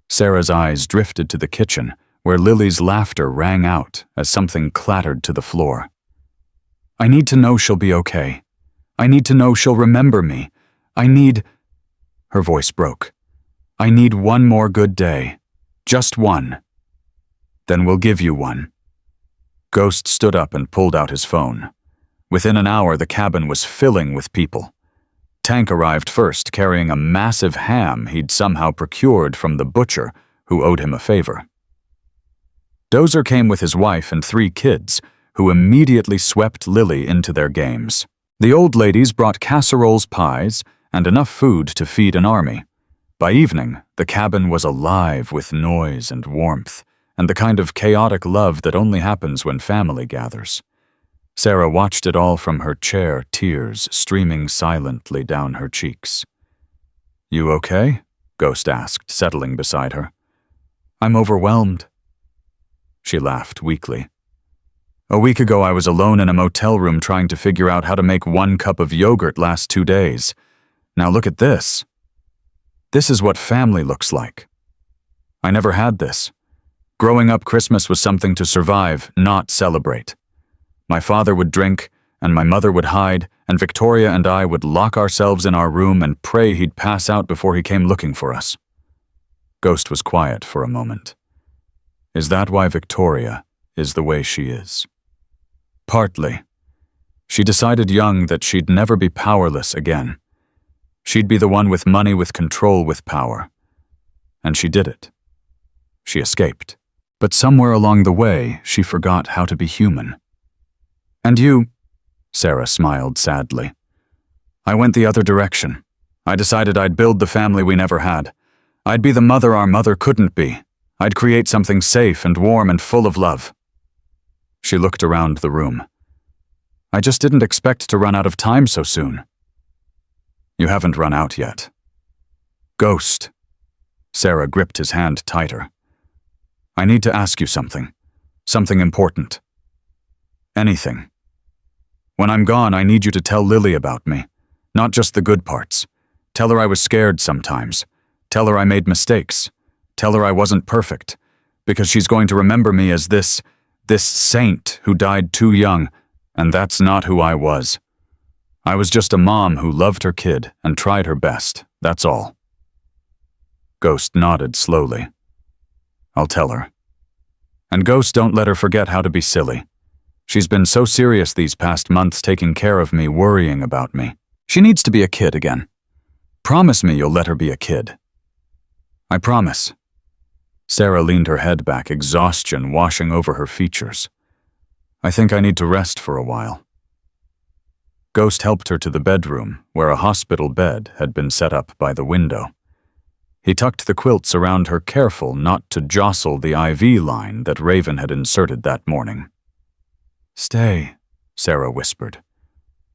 Sarah's eyes drifted to the kitchen, where Lily's laughter rang out as something clattered to the floor. "I need to know she'll be okay. I need to know she'll remember me. I need—" Her voice broke. "I need one more good day. Just one." "Then we'll give you one." Ghost stood up and pulled out his phone. Within an hour, the cabin was filling with people. Tank arrived first, carrying a massive ham he'd somehow procured from the butcher, who owed him a favor. Dozer came with his wife and 3 kids, who immediately swept Lily into their games. The old ladies brought casseroles, pies, and enough food to feed an army. By evening, the cabin was alive with noise and warmth, and the kind of chaotic love that only happens when family gathers. Sarah watched it all from her chair, tears streaming silently down her cheeks. "You okay?" Ghost asked, settling beside her. "I'm overwhelmed." She laughed weakly. "A week ago I was alone in a motel room trying to figure out how to make 1 cup of yogurt last 2 days. Now look at this. This is what family looks like. I never had this. Growing up, Christmas was something to survive, not celebrate. My father would drink, and my mother would hide, and Victoria and I would lock ourselves in our room and pray he'd pass out before he came looking for us." Ghost was quiet for a moment. "Is that why Victoria is the way she is?" "Partly. She decided young that she'd never be powerless again. She'd be the one with money, with control, with power. And she did it. She escaped. But somewhere along the way, she forgot how to be human. And you," Sarah smiled sadly. "I went the other direction. I decided I'd build the family we never had. I'd be the mother our mother couldn't be. I'd create something safe and warm and full of love." She looked around the room. "I just didn't expect to run out of time so soon." "You haven't run out yet." "Ghost." Sarah gripped his hand tighter. "I need to ask you something. Something important. Anything. When I'm gone, I need you to tell Lily about me. Not just the good parts. Tell her I was scared sometimes. Tell her I made mistakes. Tell her I wasn't perfect. Because she's going to remember me as this saint who died too young, and that's not who I was. I was just a mom who loved her kid and tried her best, that's all." Ghost nodded slowly. "I'll tell her. And Ghost, don't let her forget how to be silly. She's been so serious these past months, taking care of me, worrying about me. She needs to be a kid again. Promise me you'll let her be a kid." "I promise." Sarah leaned her head back, exhaustion washing over her features. "I think I need to rest for a while." Ghost helped her to the bedroom, where a hospital bed had been set up by the window. He tucked the quilts around her, careful not to jostle the IV line that Raven had inserted that morning. "Stay," Sarah whispered.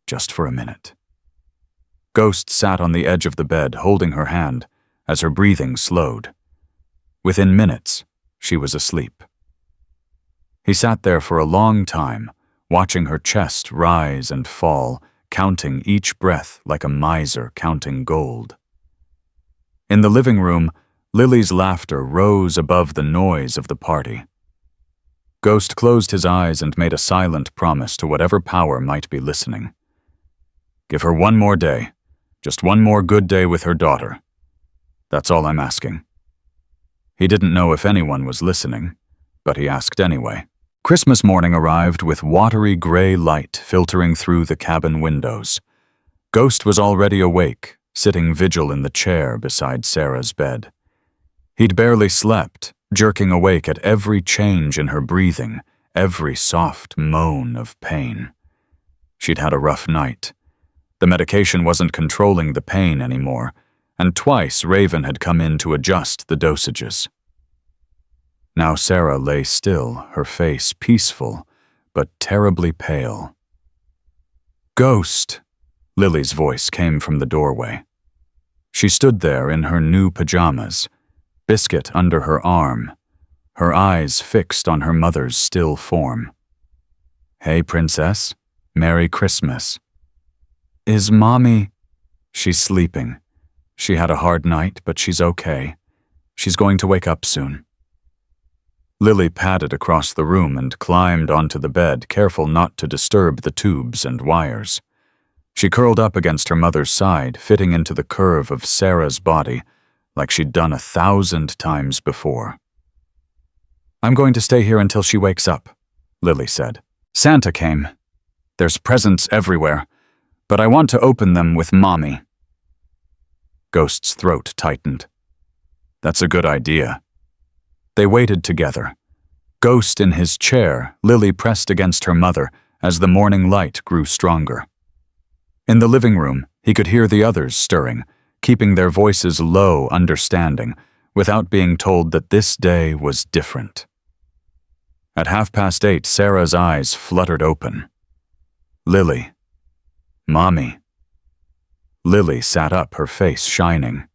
"Just for a minute." Ghost sat on the edge of the bed, holding her hand, as her breathing slowed. Within minutes, she was asleep. He sat there for a long time, watching her chest rise and fall, counting each breath like a miser counting gold. In the living room, Lily's laughter rose above the noise of the party. Ghost closed his eyes and made a silent promise to whatever power might be listening. Give her one more day, just one more good day with her daughter. That's all I'm asking. He didn't know if anyone was listening, but he asked anyway. Christmas morning arrived with watery gray light filtering through the cabin windows. Ghost was already awake, sitting vigil in the chair beside Sarah's bed. He'd barely slept, jerking awake at every change in her breathing, every soft moan of pain. She'd had a rough night. The medication wasn't controlling the pain anymore, and twice Raven had come in to adjust the dosages. Now Sarah lay still, her face peaceful, but terribly pale. "Ghost!" Lily's voice came from the doorway. She stood there in her new pajamas, biscuit under her arm, her eyes fixed on her mother's still form. "Hey, Princess. Merry Christmas." "Is Mommy—" "She's sleeping. She had a hard night, but she's okay. She's going to wake up soon." Lily padded across the room and climbed onto the bed, careful not to disturb the tubes and wires. She curled up against her mother's side, fitting into the curve of Sarah's body, like she'd done 1,000 times before. "I'm going to stay here until she wakes up," Lily said. "Santa came. There's presents everywhere, but I want to open them with Mommy." Ghost's throat tightened. "That's a good idea." They waited together. Ghost in his chair, Lily pressed against her mother as the morning light grew stronger. In the living room, he could hear the others stirring, keeping their voices low, understanding, without being told that this day was different. At 8:30, Sarah's eyes fluttered open. "Lily. Mommy." Lily sat up, her face shining.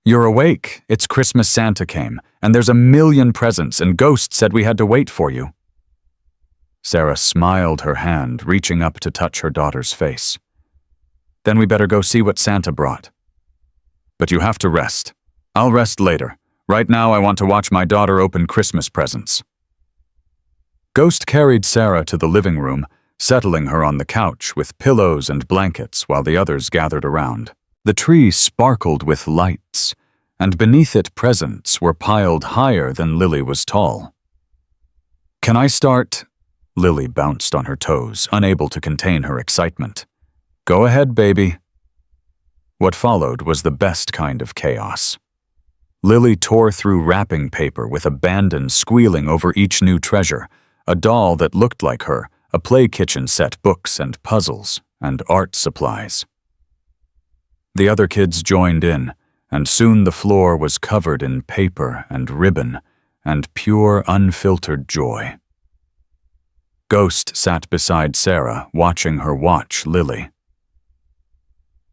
"You're awake. It's Christmas. Santa came, and there's 1,000,000 presents, and Ghost said we had to wait for you." Sarah smiled her hand, reaching up to touch her daughter's face. "Then we better go see what Santa brought." "But you have to rest. I'll rest later. Right now I want to watch my daughter open Christmas presents." Ghost carried Sarah to the living room, settling her on the couch with pillows and blankets while the others gathered around. The tree sparkled with lights, and beneath it presents were piled higher than Lily was tall. "Can I start?" Lily bounced on her toes, unable to contain her excitement. "Go ahead, baby." What followed was the best kind of chaos. Lily tore through wrapping paper with abandon, squealing over each new treasure, a doll that looked like her, a play kitchen set, books and puzzles, and art supplies. The other kids joined in, and soon the floor was covered in paper and ribbon and pure, unfiltered joy. Ghost sat beside Sarah, watching her watch Lily.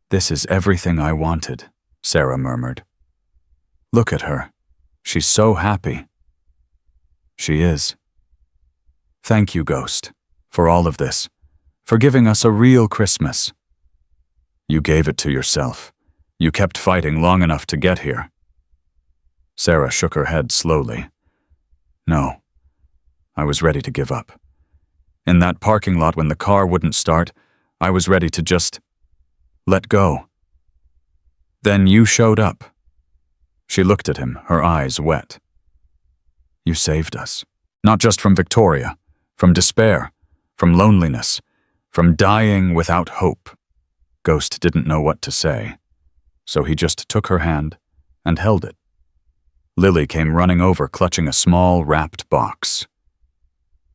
"This is everything I wanted," Sarah murmured. "Look at her. She's so happy." "She is. Thank you, Ghost, for all of this, for giving us a real Christmas." "You gave it to yourself. You kept fighting long enough to get here." Sarah shook her head slowly. "No, I was ready to give up. In that parking lot when the car wouldn't start, I was ready to just let go. Then you showed up." She looked at him, her eyes wet. "You saved us. Not just from Victoria, from despair, from loneliness, from dying without hope." Ghost didn't know what to say, so he just took her hand and held it. Lily came running over, clutching a small, wrapped box.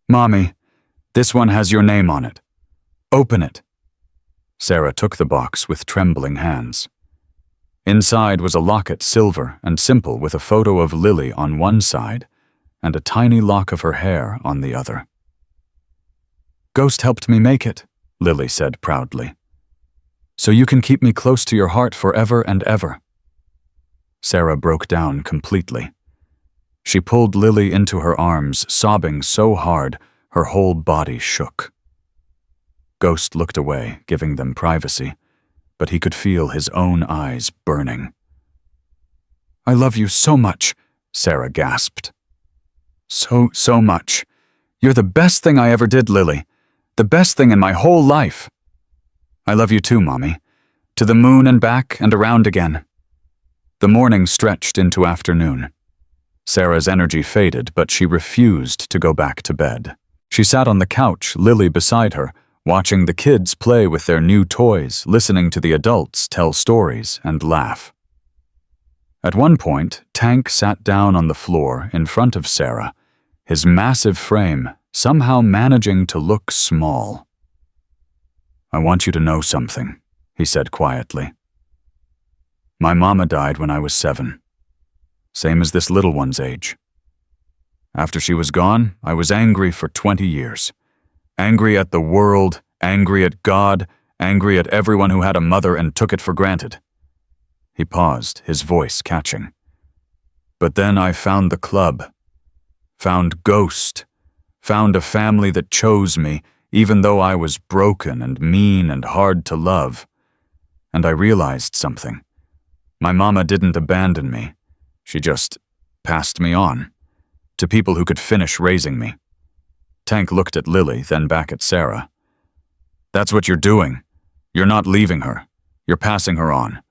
"Mommy, this one has your name on it. Open it." Sarah took the box with trembling hands. Inside was a locket, silver and simple, with a photo of Lily on one side and a tiny lock of her hair on the other. "Ghost helped me make it," Lily said proudly. "So you can keep me close to your heart forever and ever." Sarah broke down completely. She pulled Lily into her arms, sobbing so hard, Her whole body shook. Ghost looked away, giving them privacy, but he could feel his own eyes burning. "I love you so much," Sarah gasped. So much. You're the best thing I ever did, Lily. The best thing in my whole life." "I love you too, Mommy. To the moon and back and around again." The morning stretched into afternoon. Sarah's energy faded, but she refused to go back to bed. She sat on the couch, Lily beside her, watching the kids play with their new toys, listening to the adults tell stories and laugh. At one point, Tank sat down on the floor in front of Sarah, his massive frame somehow managing to look small. "I want you to know something," he said quietly. "My mama died when I was 7. Same as this little one's age. After she was gone, I was angry for 20 years. Angry at the world, angry at God, angry at everyone who had a mother and took it for granted." He paused, his voice catching. "But then I found the club. Found Ghost. Found a family that chose me, even though I was broken and mean and hard to love. And I realized something. My mama didn't abandon me. She just passed me on to people who could finish raising me." Tank looked at Lily, then back at Sarah. "That's what you're doing. You're not leaving her. You're passing her on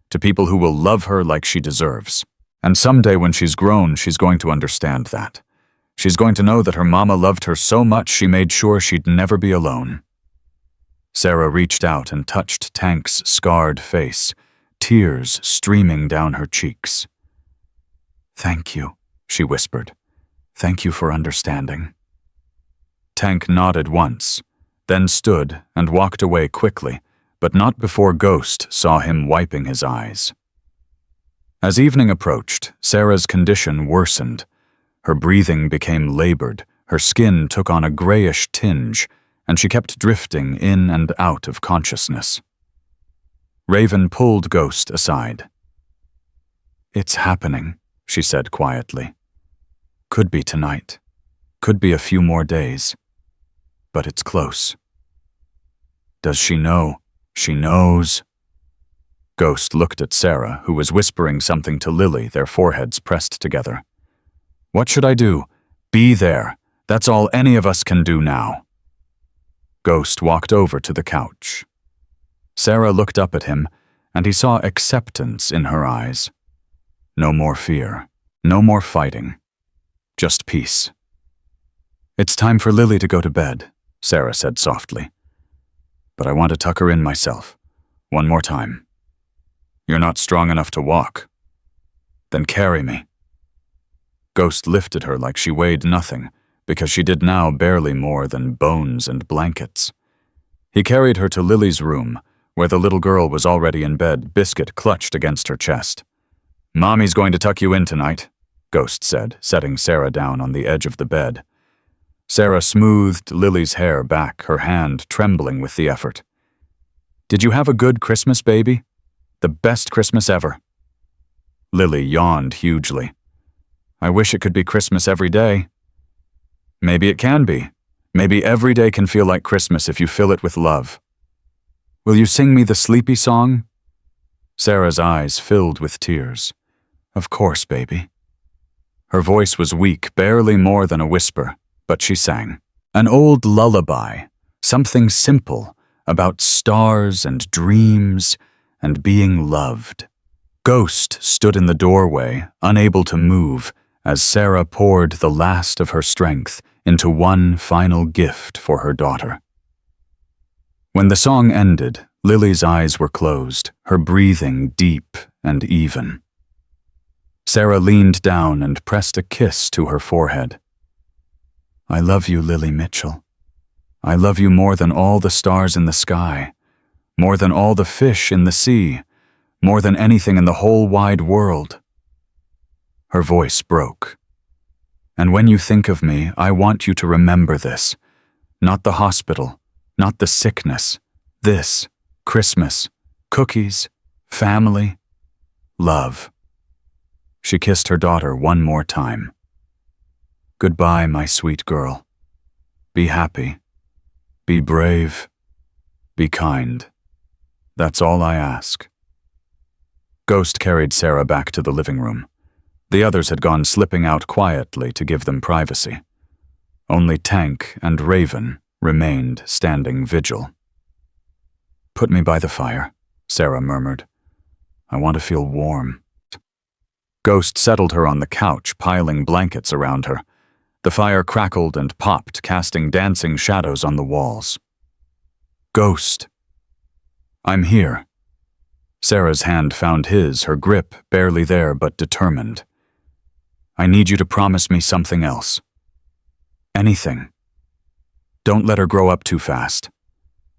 to people who will love her like she deserves. And someday when she's grown, she's going to understand that. She's going to know that her mama loved her so much she made sure she'd never be alone." Sarah reached out and touched Tank's scarred face, tears streaming down her cheeks. "Thank you," she whispered. "Thank you for understanding." Tank nodded once, then stood and walked away quickly, but not before Ghost saw him wiping his eyes. As evening approached, Sarah's condition worsened. Her breathing became labored, her skin took on a grayish tinge, and she kept drifting in and out of consciousness. Raven pulled Ghost aside. "It's happening," she said quietly. "Could be tonight. Could be a few more days. But it's close." "Does she know? She knows?" Ghost looked at Sarah, who was whispering something to Lily, their foreheads pressed together. "What should I do? Be there. That's all any of us can do now." Ghost walked over to the couch. Sarah looked up at him, and he saw acceptance in her eyes. No more fear. No more fighting. Just peace. "It's time for Lily to go to bed," Sarah said softly. "But I want to tuck her in myself. One more time." "You're not strong enough to walk." "Then carry me." Ghost lifted her like she weighed nothing, because she did now barely more than bones and blankets. He carried her to Lily's room, where the little girl was already in bed, biscuit clutched against her chest. "Mommy's going to tuck you in tonight," Ghost said, setting Sarah down on the edge of the bed. Sarah smoothed Lily's hair back, her hand trembling with the effort. "Did you have a good Christmas, baby? The best Christmas ever." Lily yawned hugely. "I wish it could be Christmas every day." "Maybe it can be. Maybe every day can feel like Christmas if you fill it with love." "Will you sing me the sleepy song?" Sarah's eyes filled with tears. "Of course, baby." Her voice was weak, barely more than a whisper, but she sang. An old lullaby, something simple about stars and dreams and being loved. Ghost stood in the doorway, unable to move, as Sarah poured the last of her strength into one final gift for her daughter. When the song ended, Lily's eyes were closed, her breathing deep and even. Sarah leaned down and pressed a kiss to her forehead. "I love you, Lily Mitchell. I love you more than all the stars in the sky, more than all the fish in the sea, more than anything in the whole wide world." Her voice broke. "And when you think of me, I want you to remember this. Not the hospital, not the sickness. This, Christmas, cookies, family, love." She kissed her daughter one more time. "Goodbye, my sweet girl. Be happy. Be brave. Be kind. That's all I ask." Ghost carried Sarah back to the living room. The others had gone slipping out quietly to give them privacy. Only Tank and Raven remained standing vigil. "Put me by the fire," Sarah murmured. "I want to feel warm." Ghost settled her on the couch, piling blankets around her. The fire crackled and popped, casting dancing shadows on the walls. "Ghost." "I'm here." Sarah's hand found his, her grip barely there but determined. "I need you to promise me something else. Anything. Don't let her grow up too fast.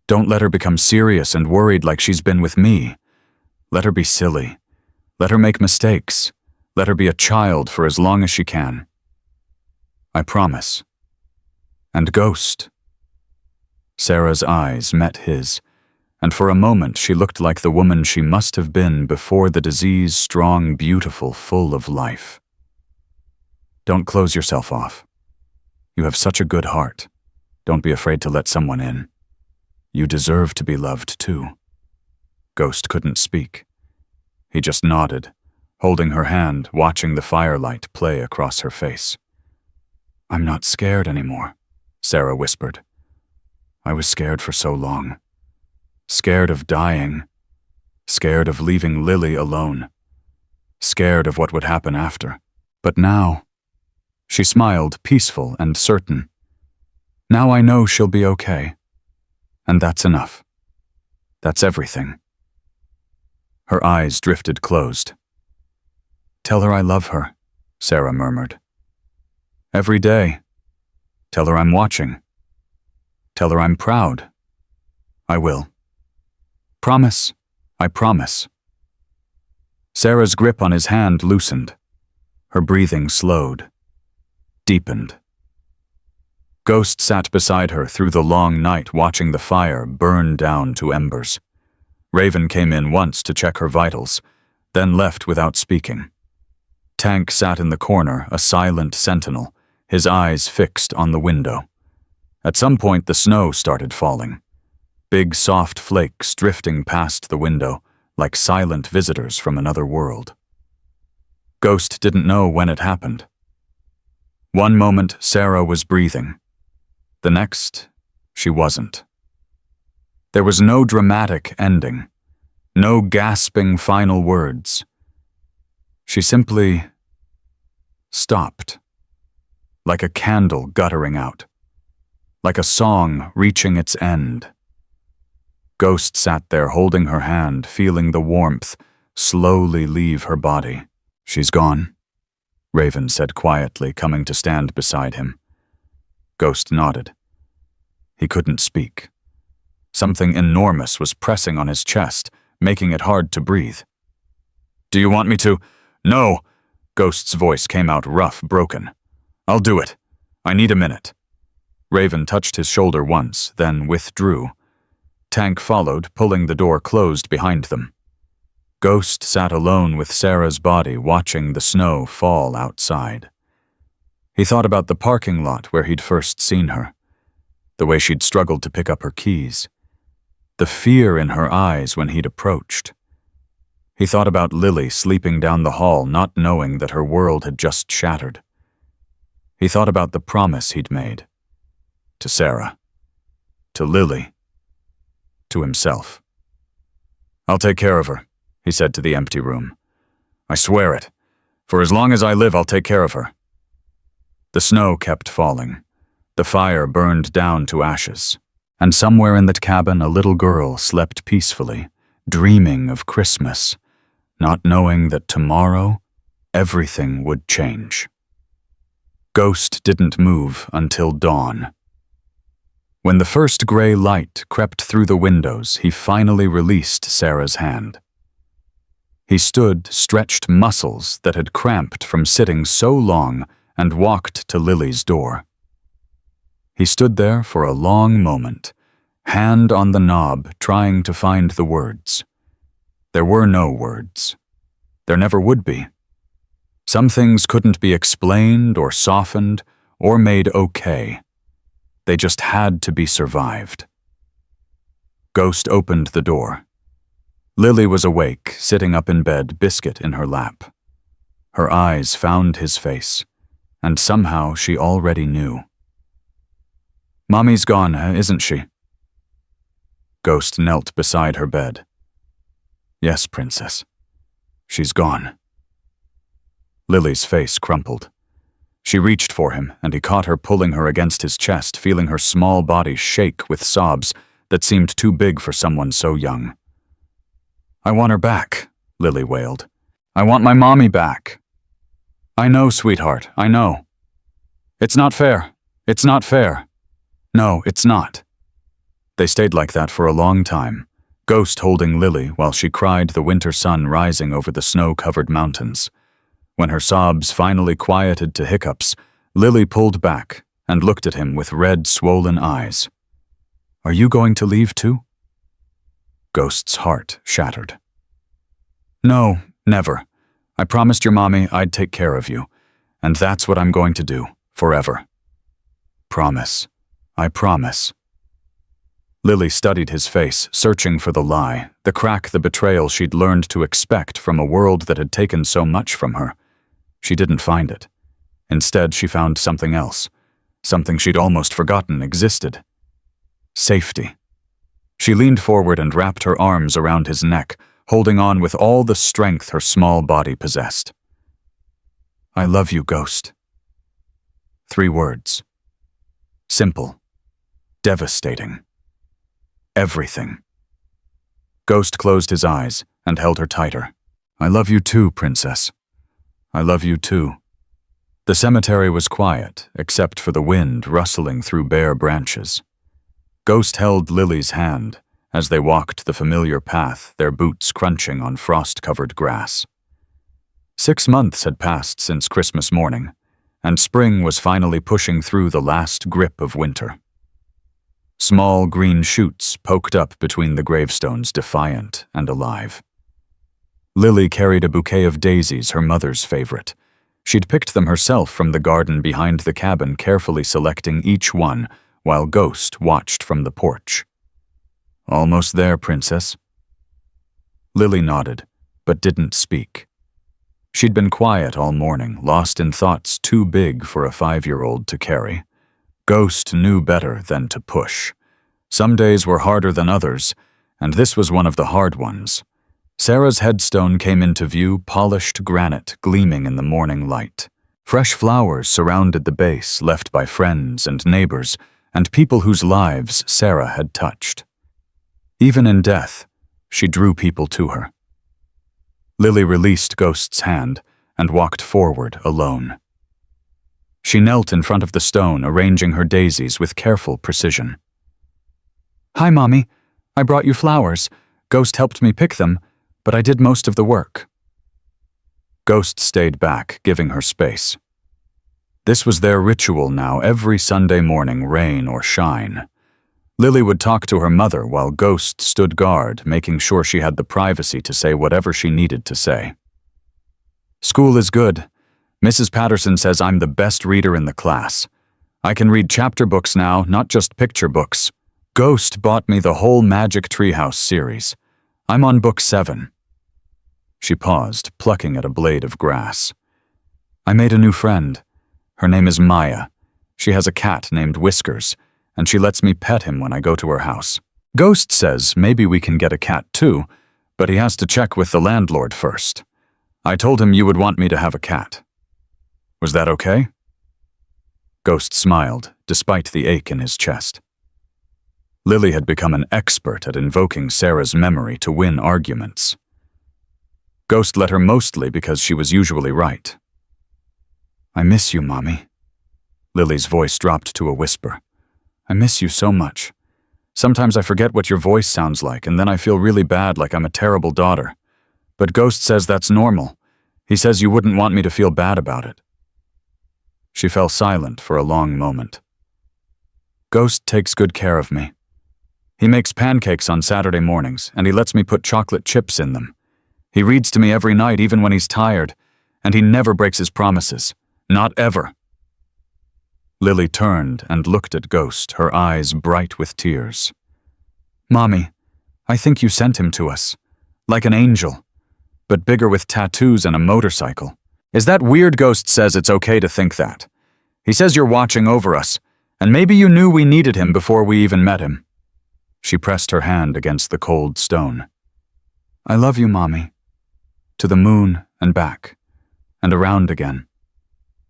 Don't let her become serious and worried like she's been with me. Let her be silly. Let her make mistakes. Let her be a child for as long as she can. I promise. And Ghost." Sarah's eyes met his, and for a moment she looked like the woman she must have been before the disease, strong, beautiful, full of life. "Don't close yourself off. You have such a good heart. Don't be afraid to let someone in. You deserve to be loved too." Ghost couldn't speak. He just nodded, holding her hand, watching the firelight play across her face. "I'm not scared anymore," Sarah whispered. "I was scared for so long. Scared of dying. Scared of leaving Lily alone. Scared of what would happen after. But now," she smiled, peaceful and certain, "now I know she'll be okay. And that's enough. That's everything." Her eyes drifted closed. "Tell her I love her," Sarah murmured. "Every day. Tell her I'm watching. Tell her I'm proud. I will. Promise. I promise." Sarah's grip on his hand loosened. Her breathing slowed, deepened. Ghost sat beside her through the long night, watching the fire burn down to embers. Raven came in once to check her vitals, then left without speaking. Tank sat in the corner, a silent sentinel, his eyes fixed on the window. At some point, the snow started falling. Big, soft flakes drifting past the window, like silent visitors from another world. Ghost didn't know when it happened. One moment, Sarah was breathing. The next, she wasn't. There was no dramatic ending, no gasping final words. She simply stopped, like a candle guttering out, like a song reaching its end. Ghost sat there holding her hand, feeling the warmth slowly leave her body. "She's gone," Raven said quietly, coming to stand beside him. Ghost nodded. He couldn't speak. Something enormous was pressing on his chest, making it hard to breathe. "Do you want me to?" "No!" Ghost's voice came out rough, broken. "I'll do it. I need a minute." Raven touched his shoulder once, then withdrew. Tank followed, pulling the door closed behind them. Ghost sat alone with Sarah's body, watching the snow fall outside. He thought about the parking lot where he'd first seen her, the way she'd struggled to pick up her keys, the fear in her eyes when he'd approached. He thought about Lily sleeping down the hall, not knowing that her world had just shattered. He thought about the promise he'd made. To Sarah. To Lily. To himself. "I'll take care of her," he said to the empty room. "I swear it. For as long as I live, I'll take care of her." The snow kept falling. The fire burned down to ashes. And somewhere in that cabin, a little girl slept peacefully, dreaming of Christmas, not knowing that tomorrow, everything would change. Ghost didn't move until dawn. When the first gray light crept through the windows, he finally released Sarah's hand. He stood, stretched muscles that had cramped from sitting so long, and walked to Lily's door. He stood there for a long moment, hand on the knob, trying to find the words. There were no words. There never would be. Some things couldn't be explained or softened or made okay. They just had to be survived. Ghost opened the door. Lily was awake, sitting up in bed, biscuit in her lap. Her eyes found his face, and somehow she already knew. "Mommy's gone, isn't she?" Ghost knelt beside her bed. "Yes, Princess. She's gone." Lily's face crumpled. She reached for him, and he caught her, pulling her against his chest, feeling her small body shake with sobs that seemed too big for someone so young. "I want her back," Lily wailed. "I want my mommy back." "I know, sweetheart, I know." "It's not fair. It's not fair." "No, it's not." They stayed like that for a long time, Ghost holding Lily while she cried, the winter sun rising over the snow-covered mountains. When her sobs finally quieted to hiccups, Lily pulled back and looked at him with red, swollen eyes. "Are you going to leave too?" Ghost's heart shattered. "No, never. I promised your mommy I'd take care of you, and that's what I'm going to do, forever." "Promise. I promise." Lily studied his face, searching for the lie, the crack, the betrayal she'd learned to expect from a world that had taken so much from her. She didn't find it. Instead, she found something else, something she'd almost forgotten existed. Safety. She leaned forward and wrapped her arms around his neck, holding on with all the strength her small body possessed. "I love you, Ghost." 3 words. Simple. Devastating. Everything. Ghost closed his eyes and held her tighter. "I love you too, Princess. I love you too." The cemetery was quiet, except for the wind rustling through bare branches. Ghost held Lily's hand as they walked the familiar path, their boots crunching on frost-covered grass. 6 months had passed since Christmas morning, and spring was finally pushing through the last grip of winter. Small green shoots poked up between the gravestones, defiant and alive. Lily carried a bouquet of daisies, her mother's favorite. She'd picked them herself from the garden behind the cabin, carefully selecting each one while Ghost watched from the porch. "Almost there, Princess." Lily nodded, but didn't speak. She'd been quiet all morning, lost in thoughts too big for a 5-year-old to carry. Ghost knew better than to push. Some days were harder than others, and this was one of the hard ones. Sarah's headstone came into view, polished granite gleaming in the morning light. Fresh flowers surrounded the base, left by friends and neighbors, and people whose lives Sarah had touched. Even in death, she drew people to her. Lily released Ghost's hand and walked forward alone. She knelt in front of the stone, arranging her daisies with careful precision. "Hi, Mommy. I brought you flowers. Ghost helped me pick them, but I did most of the work." Ghost stayed back, giving her space. This was their ritual now, every Sunday morning, rain or shine. Lily would talk to her mother while Ghost stood guard, making sure she had the privacy to say whatever she needed to say. "School is good. Mrs. Patterson says I'm the best reader in the class. I can read chapter books now, not just picture books. Ghost bought me the whole Magic Treehouse series. I'm on book 7. She paused, plucking at a blade of grass. "I made a new friend. Her name is Maya. She has a cat named Whiskers, and she lets me pet him when I go to her house. Ghost says maybe we can get a cat too, but he has to check with the landlord first. I told him you would want me to have a cat. Was that okay?" Ghost smiled, despite the ache in his chest. Lily had become an expert at invoking Sarah's memory to win arguments. Ghost let her mostly because she was usually right. "I miss you, Mommy." Lily's voice dropped to a whisper. "I miss you so much. Sometimes I forget what your voice sounds like, and then I feel really bad, like I'm a terrible daughter. But Ghost says that's normal. He says you wouldn't want me to feel bad about it." She fell silent for a long moment. "Ghost takes good care of me. He makes pancakes on Saturday mornings, and he lets me put chocolate chips in them. He reads to me every night, even when he's tired, and he never breaks his promises. Not ever." Lily turned and looked at Ghost, her eyes bright with tears. "Mommy, I think you sent him to us. Like an angel, but bigger with tattoos and a motorcycle." "Is that weird?" Ghost says it's okay to think that. "He says you're watching over us, and maybe you knew we needed him before we even met him." She pressed her hand against the cold stone. "I love you, Mommy. To the moon and back, and around again.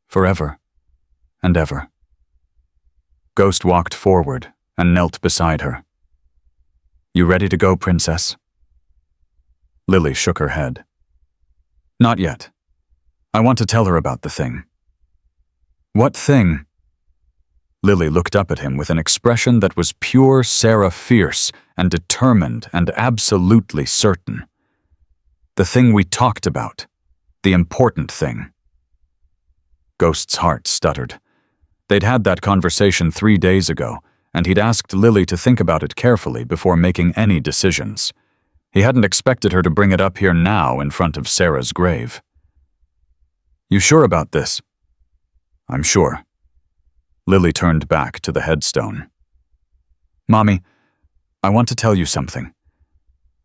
Forever and ever." Ghost walked forward and knelt beside her. "You ready to go, Princess?" Lily shook her head. "Not yet. I want to tell her about the thing." "What thing?" Lily looked up at him with an expression that was pure Sarah, fierce and determined and absolutely certain. "The thing we talked about. The important thing." Ghost's heart stuttered. They'd had that conversation 3 days ago, and he'd asked Lily to think about it carefully before making any decisions. He hadn't expected her to bring it up here now in front of Sarah's grave. "You sure about this?" "I'm sure." Lily turned back to the headstone. "Mommy, I want to tell you something.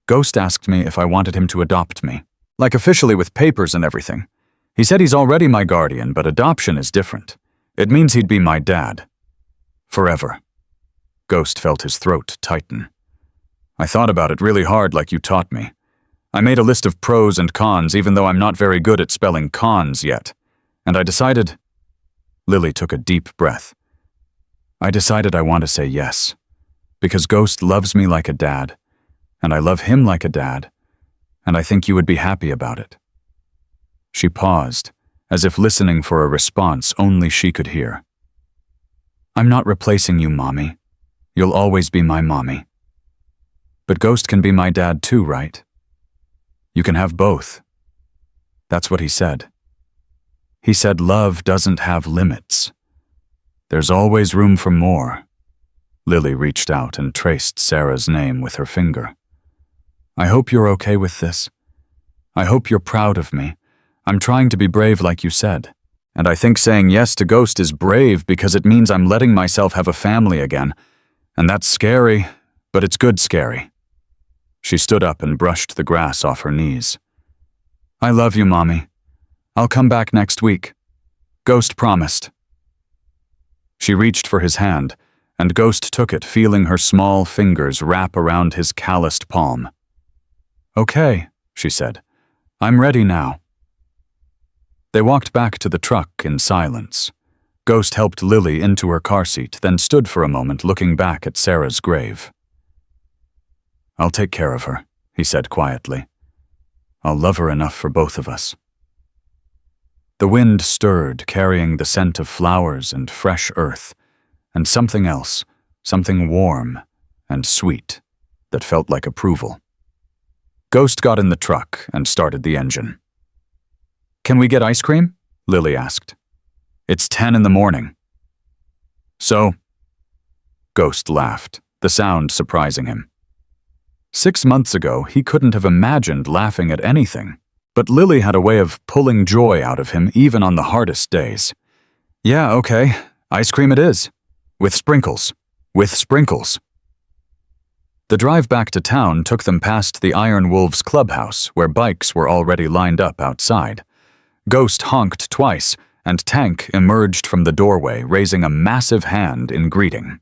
Ghost asked me if I wanted him to adopt me, like officially with papers and everything. He said he's already my guardian, but adoption is different. It means he'd be my dad. Forever." Ghost felt his throat tighten. "I thought about it really hard like you taught me. I made a list of pros and cons even though I'm not very good at spelling cons yet. And I decided—" Lily took a deep breath. "I decided I want to say yes. Because Ghost loves me like a dad, and I love him like a dad, and I think you would be happy about it." She paused, as if listening for a response only she could hear. "I'm not replacing you, Mommy. You'll always be my mommy. But Ghost can be my dad too, right? You can have both." That's what he said. He said love doesn't have limits. There's always room for more. Lily reached out and traced Sarah's name with her finger. "I hope you're okay with this. I hope you're proud of me. I'm trying to be brave like you said. And I think saying yes to Ghost is brave because it means I'm letting myself have a family again. And that's scary, but it's good scary." She stood up and brushed the grass off her knees. "I love you, Mommy. I'll come back next week. Ghost promised." She reached for his hand, and Ghost took it, feeling her small fingers wrap around his calloused palm. "Okay," she said. "I'm ready now." They walked back to the truck in silence. Ghost helped Lily into her car seat, then stood for a moment looking back at Sarah's grave. "I'll take care of her," he said quietly. "I'll love her enough for both of us." The wind stirred, carrying the scent of flowers and fresh earth, and something else, something warm and sweet, that felt like approval. Ghost got in the truck and started the engine. "Can we get ice cream?" Lily asked. "It's 10 in the morning." "So?" Ghost laughed, the sound surprising him. 6 months ago, he couldn't have imagined laughing at anything, but Lily had a way of pulling joy out of him even on the hardest days. "Yeah, okay, ice cream it is. With sprinkles. With sprinkles." The drive back to town took them past the Iron Wolves clubhouse, where bikes were already lined up outside. Ghost honked twice, and Tank emerged from the doorway, raising a massive hand in greeting.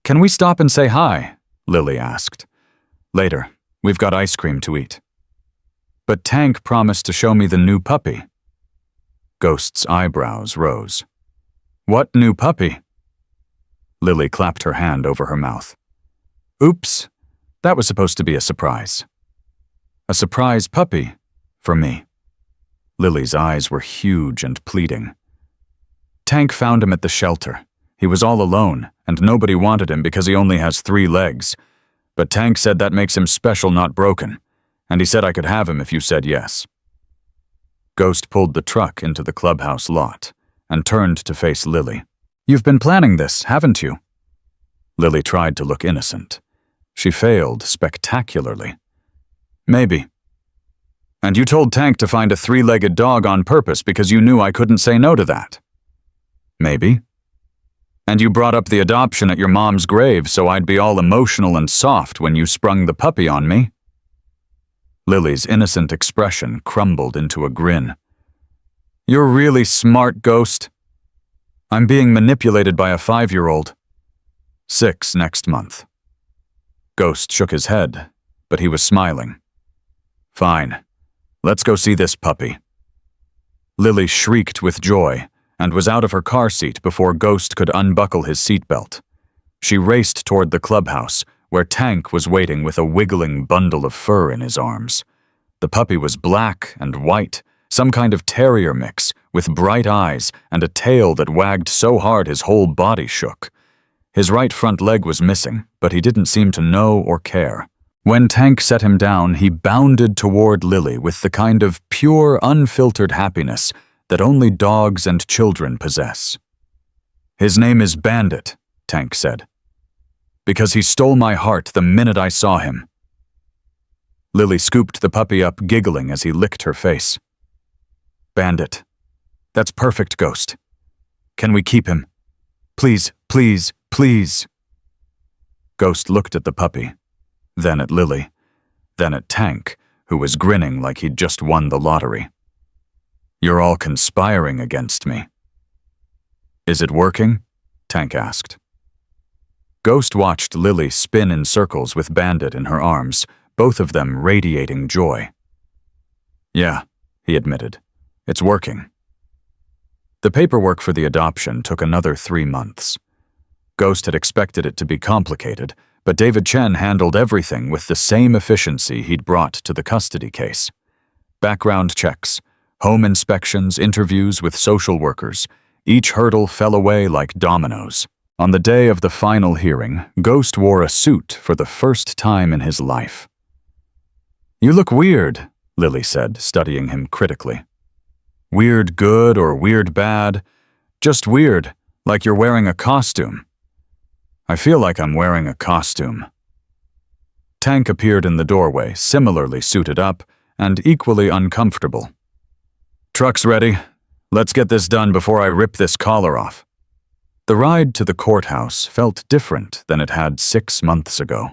"Can we stop and say hi?" Lily asked. "Later. We've got ice cream to eat." "But Tank promised to show me the new puppy." Ghost's eyebrows rose. "What new puppy?" Lily clapped her hand over her mouth. "Oops, that was supposed to be a surprise." "A surprise puppy? For me." Lily's eyes were huge and pleading. "Tank found him at the shelter. He was all alone, and nobody wanted him because he only has 3 legs. But Tank said that makes him special, not broken, and he said I could have him if you said yes." Ghost pulled the truck into the clubhouse lot and turned to face Lily. "You've been planning this, haven't you?" Lily tried to look innocent. She failed spectacularly. "Maybe." "And you told Tank to find a 3-legged dog on purpose because you knew I couldn't say no to that." "Maybe." And you brought up the adoption at your mom's grave so I'd be all emotional and soft when you sprung the puppy on me. Lily's innocent expression crumbled into a grin. You're really smart, Ghost. I'm being manipulated by a 5-year-old. 6 next month. Ghost shook his head, but he was smiling. Fine. Let's go see this puppy. Lily shrieked with joy and was out of her car seat before Ghost could unbuckle his seatbelt. She raced toward the clubhouse, where Tank was waiting with a wiggling bundle of fur in his arms. The puppy was black and white, some kind of terrier mix, with bright eyes and a tail that wagged so hard his whole body shook. His right front leg was missing, but he didn't seem to know or care. When Tank set him down, he bounded toward Lily with the kind of pure, unfiltered happiness that only dogs and children possess. His name is Bandit, Tank said, because he stole my heart the minute I saw him. Lily scooped the puppy up, giggling as he licked her face. Bandit. That's perfect, Ghost. Can we keep him? Please, please, please. Ghost looked at the puppy, then at Lily, then at Tank, who was grinning like he'd just won the lottery. You're all conspiring against me. Is it working? Tank asked. Ghost watched Lily spin in circles with Bandit in her arms, both of them radiating joy. Yeah, he admitted. It's working. The paperwork for the adoption took another 3 months. Ghost had expected it to be complicated, but David Chen handled everything with the same efficiency he'd brought to the custody case. Background checks, home inspections, interviews with social workers. Each hurdle fell away like dominoes. On the day of the final hearing, Ghost wore a suit for the first time in his life. You look weird, Lily said, studying him critically. Weird good or weird bad? Just weird, like you're wearing a costume. I feel like I'm wearing a costume. Tank appeared in the doorway, similarly suited up and equally uncomfortable. Truck's ready. Let's get this done before I rip this collar off. The ride to the courthouse felt different than it had 6 months ago.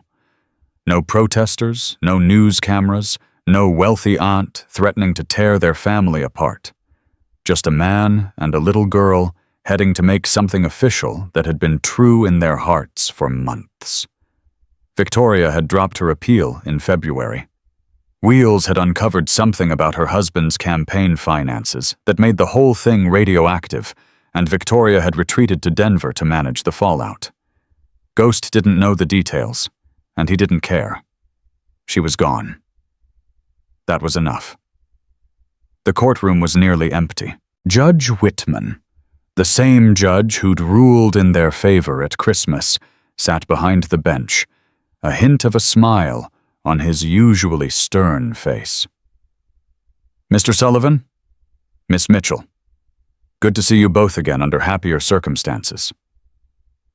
No protesters, no news cameras, no wealthy aunt threatening to tear their family apart. Just a man and a little girl heading to make something official that had been true in their hearts for months. Victoria had dropped her appeal in February. Wheels had uncovered something about her husband's campaign finances that made the whole thing radioactive, and Victoria had retreated to Denver to manage the fallout. Ghost didn't know the details, and he didn't care. She was gone. That was enough. The courtroom was nearly empty. Judge Whitman, the same judge who'd ruled in their favor at Christmas, sat behind the bench, a hint of a smile on his usually stern face. Mr. Sullivan? Miss Mitchell. Good to see you both again under happier circumstances.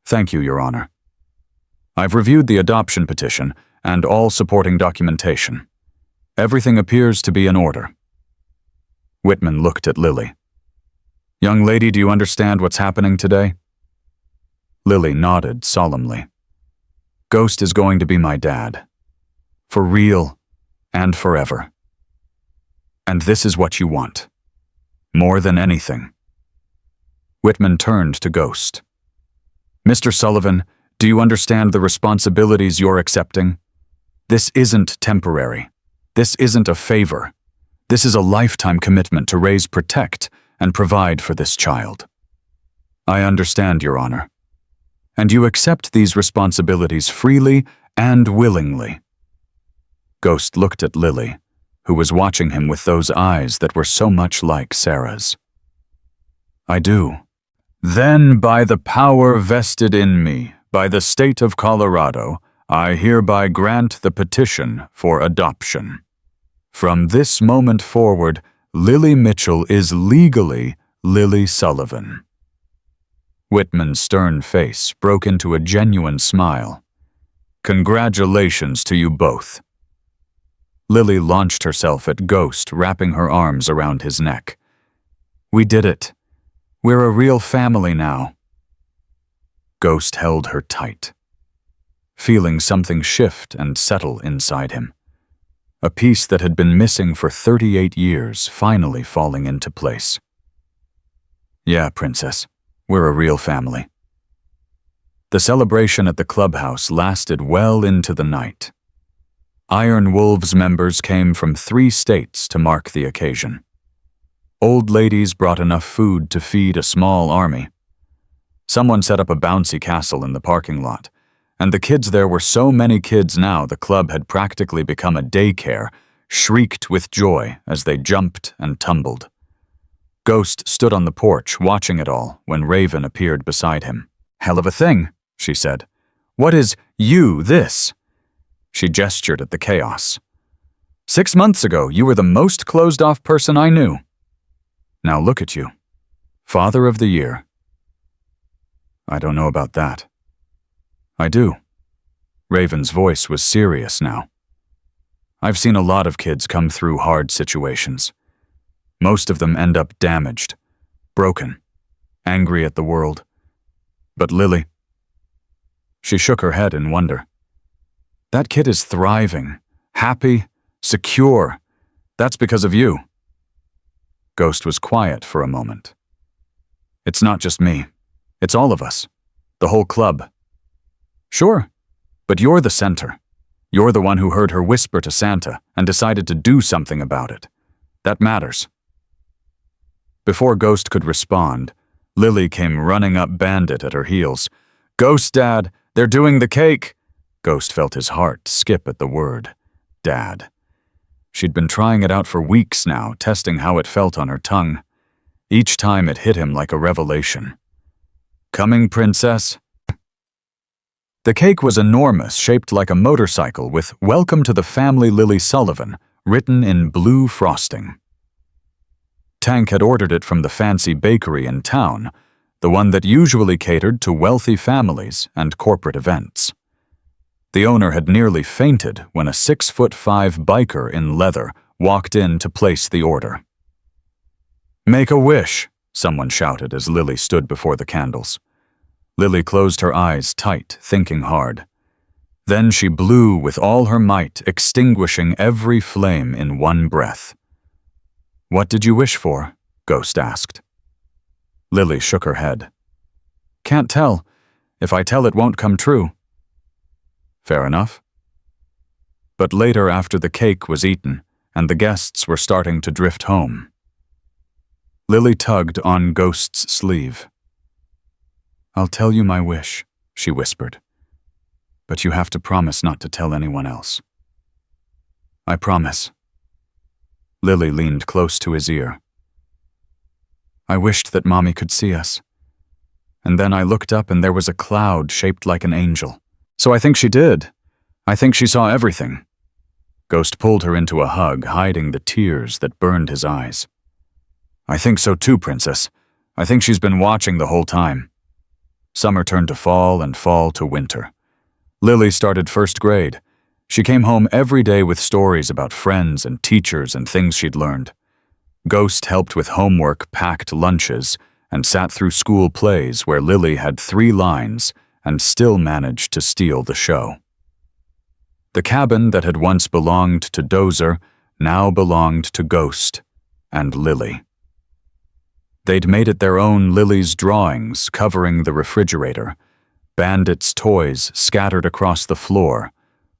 Thank you, Your Honor. I've reviewed the adoption petition and all supporting documentation. Everything appears to be in order. Whitman looked at Lily. Young lady, do you understand what's happening today? Lily nodded solemnly. Ghost is going to be my dad. For real and forever. And this is what you want. More than anything. Whitman turned to Ghost. Mr. Sullivan, do you understand the responsibilities you're accepting? This isn't temporary. This isn't a favor. This is a lifetime commitment to raise, protect, and provide for this child. I understand, Your Honor. And you accept these responsibilities freely and willingly. Ghost looked at Lily, who was watching him with those eyes that were so much like Sarah's. I do. Then, by the power vested in me, by the state of Colorado, I hereby grant the petition for adoption. From this moment forward, Lily Mitchell is legally Lily Sullivan. Whitman's stern face broke into a genuine smile. Congratulations to you both. Lily launched herself at Ghost, wrapping her arms around his neck. We did it. We're a real family now. Ghost held her tight, feeling something shift and settle inside him. A piece that had been missing for 38 years finally falling into place. Yeah, Princess, we're a real family. The celebration at the clubhouse lasted well into the night. Iron Wolves members came from 3 states to mark the occasion. Old ladies brought enough food to feed a small army. Someone set up a bouncy castle in the parking lot, and the kids there were so many kids now the club had practically become a daycare, shrieked with joy as they jumped and tumbled. Ghost stood on the porch watching it all when Raven appeared beside him. "Hell of a thing," she said. "What is this?" She gestured at the chaos. "6 months ago, you were the most closed-off person I knew. Now look at you. Father of the Year." "I don't know about that." "I do." Raven's voice was serious now. "I've seen a lot of kids come through hard situations. Most of them end up damaged, broken, angry at the world. But Lily..." She shook her head in wonder. "That kid is thriving, happy, secure. That's because of you." Ghost was quiet for a moment. "It's not just me. It's all of us. The whole club." "Sure, but you're the center. You're the one who heard her whisper to Santa and decided to do something about it. That matters." Before Ghost could respond, Lily came running up, Bandit at her heels. "Ghost, Dad, they're doing the cake." Ghost felt his heart skip at the word, Dad. She'd been trying it out for weeks now, testing how it felt on her tongue. Each time it hit him like a revelation. "Coming, Princess?" The cake was enormous, shaped like a motorcycle with "Welcome to the Family Lily Sullivan" written in blue frosting. Tank had ordered it from the fancy bakery in town, the one that usually catered to wealthy families and corporate events. The owner had nearly fainted when a 6'5" biker in leather walked in to place the order. "Make a wish," someone shouted as Lily stood before the candles. Lily closed her eyes tight, thinking hard. Then she blew with all her might, extinguishing every flame in one breath. "What did you wish for?" Ghost asked. Lily shook her head. "Can't tell. If I tell, it won't come true." "Fair enough." But later, after the cake was eaten and the guests were starting to drift home, Lily tugged on Ghost's sleeve. "I'll tell you my wish," she whispered. "But you have to promise not to tell anyone else." "I promise." Lily leaned close to his ear. "I wished that Mommy could see us. And then I looked up and there was a cloud shaped like an angel. So I think she did. I think she saw everything." Ghost pulled her into a hug, hiding the tears that burned his eyes. "I think so too, Princess. I think she's been watching the whole time." Summer turned to fall and fall to winter. Lily started 1st grade. She came home every day with stories about friends and teachers and things she'd learned. Ghost helped with homework, packed lunches, and sat through school plays where Lily had 3 lines and still managed to steal the show. The cabin that had once belonged to Dozer now belonged to Ghost and Lily. They'd made it their own Lily's drawings covering the refrigerator, Bandit's toys scattered across the floor,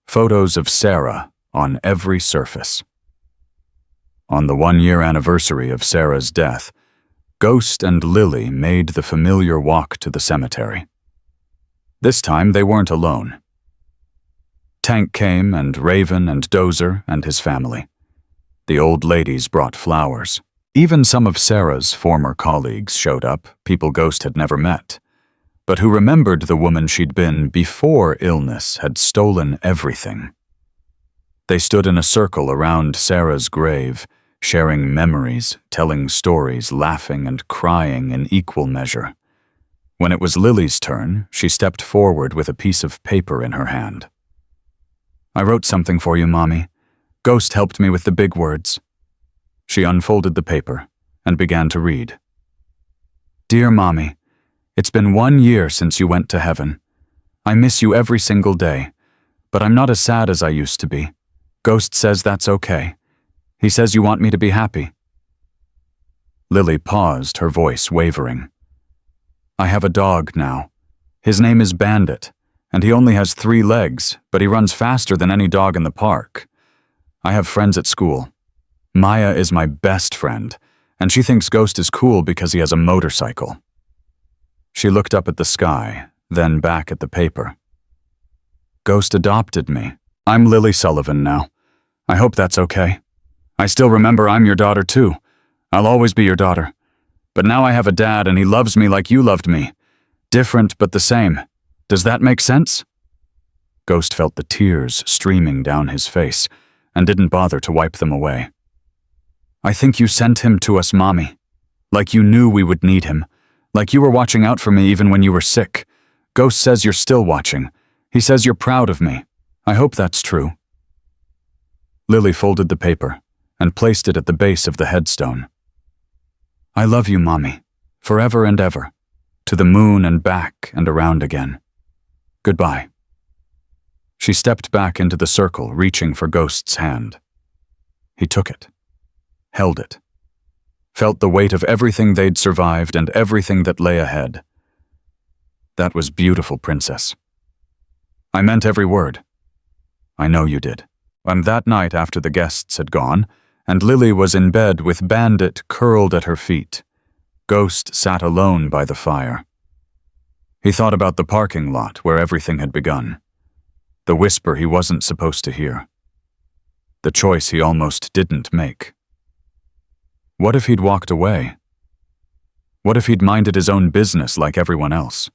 photos of Sarah on every surface. On the 1-year anniversary of Sarah's death, Ghost and Lily made the familiar walk to the cemetery. This time they weren't alone. Tank came, and Raven and Dozer and his family. The old ladies brought flowers. Even some of Sarah's former colleagues showed up, people Ghost had never met, but who remembered the woman she'd been before illness had stolen everything. They stood in a circle around Sarah's grave, sharing memories, telling stories, laughing and crying in equal measure. When it was Lily's turn, she stepped forward with a piece of paper in her hand. "I wrote something for you, Mommy. Ghost helped me with the big words." She unfolded the paper and began to read. "Dear Mommy, It's been 1 year since you went to heaven. I miss you every single day, but I'm not as sad as I used to be. Ghost says that's okay. He says you want me to be happy." Lily paused, her voice wavering. "I have a dog now. His name is Bandit, and he only has 3 legs, but he runs faster than any dog in the park. I have friends at school. Maya is my best friend, and she thinks Ghost is cool because he has a motorcycle." She looked up at the sky, then back at the paper. "Ghost adopted me. I'm Lily Sullivan now. I hope that's okay. I still remember I'm your daughter too. I'll always be your daughter. But now I have a dad and he loves me like you loved me. Different but the same. Does that make sense?" Ghost felt the tears streaming down his face and didn't bother to wipe them away. "I think you sent him to us, Mommy. Like you knew we would need him. Like you were watching out for me even when you were sick. Ghost says you're still watching. He says you're proud of me. I hope that's true." Lily folded the paper and placed it at the base of the headstone. "I love you, Mommy, forever and ever, to the moon and back and around again. Goodbye." She stepped back into the circle, reaching for Ghost's hand. He took it, held it, felt the weight of everything they'd survived and everything that lay ahead. "That was beautiful, Princess. I meant every word. I know you did." And that night after the guests had gone, and Lily was in bed with Bandit curled at her feet, Ghost sat alone by the fire. He thought about the parking lot where everything had begun, the whisper he wasn't supposed to hear, the choice he almost didn't make. What if he'd walked away? What if he'd minded his own business like everyone else?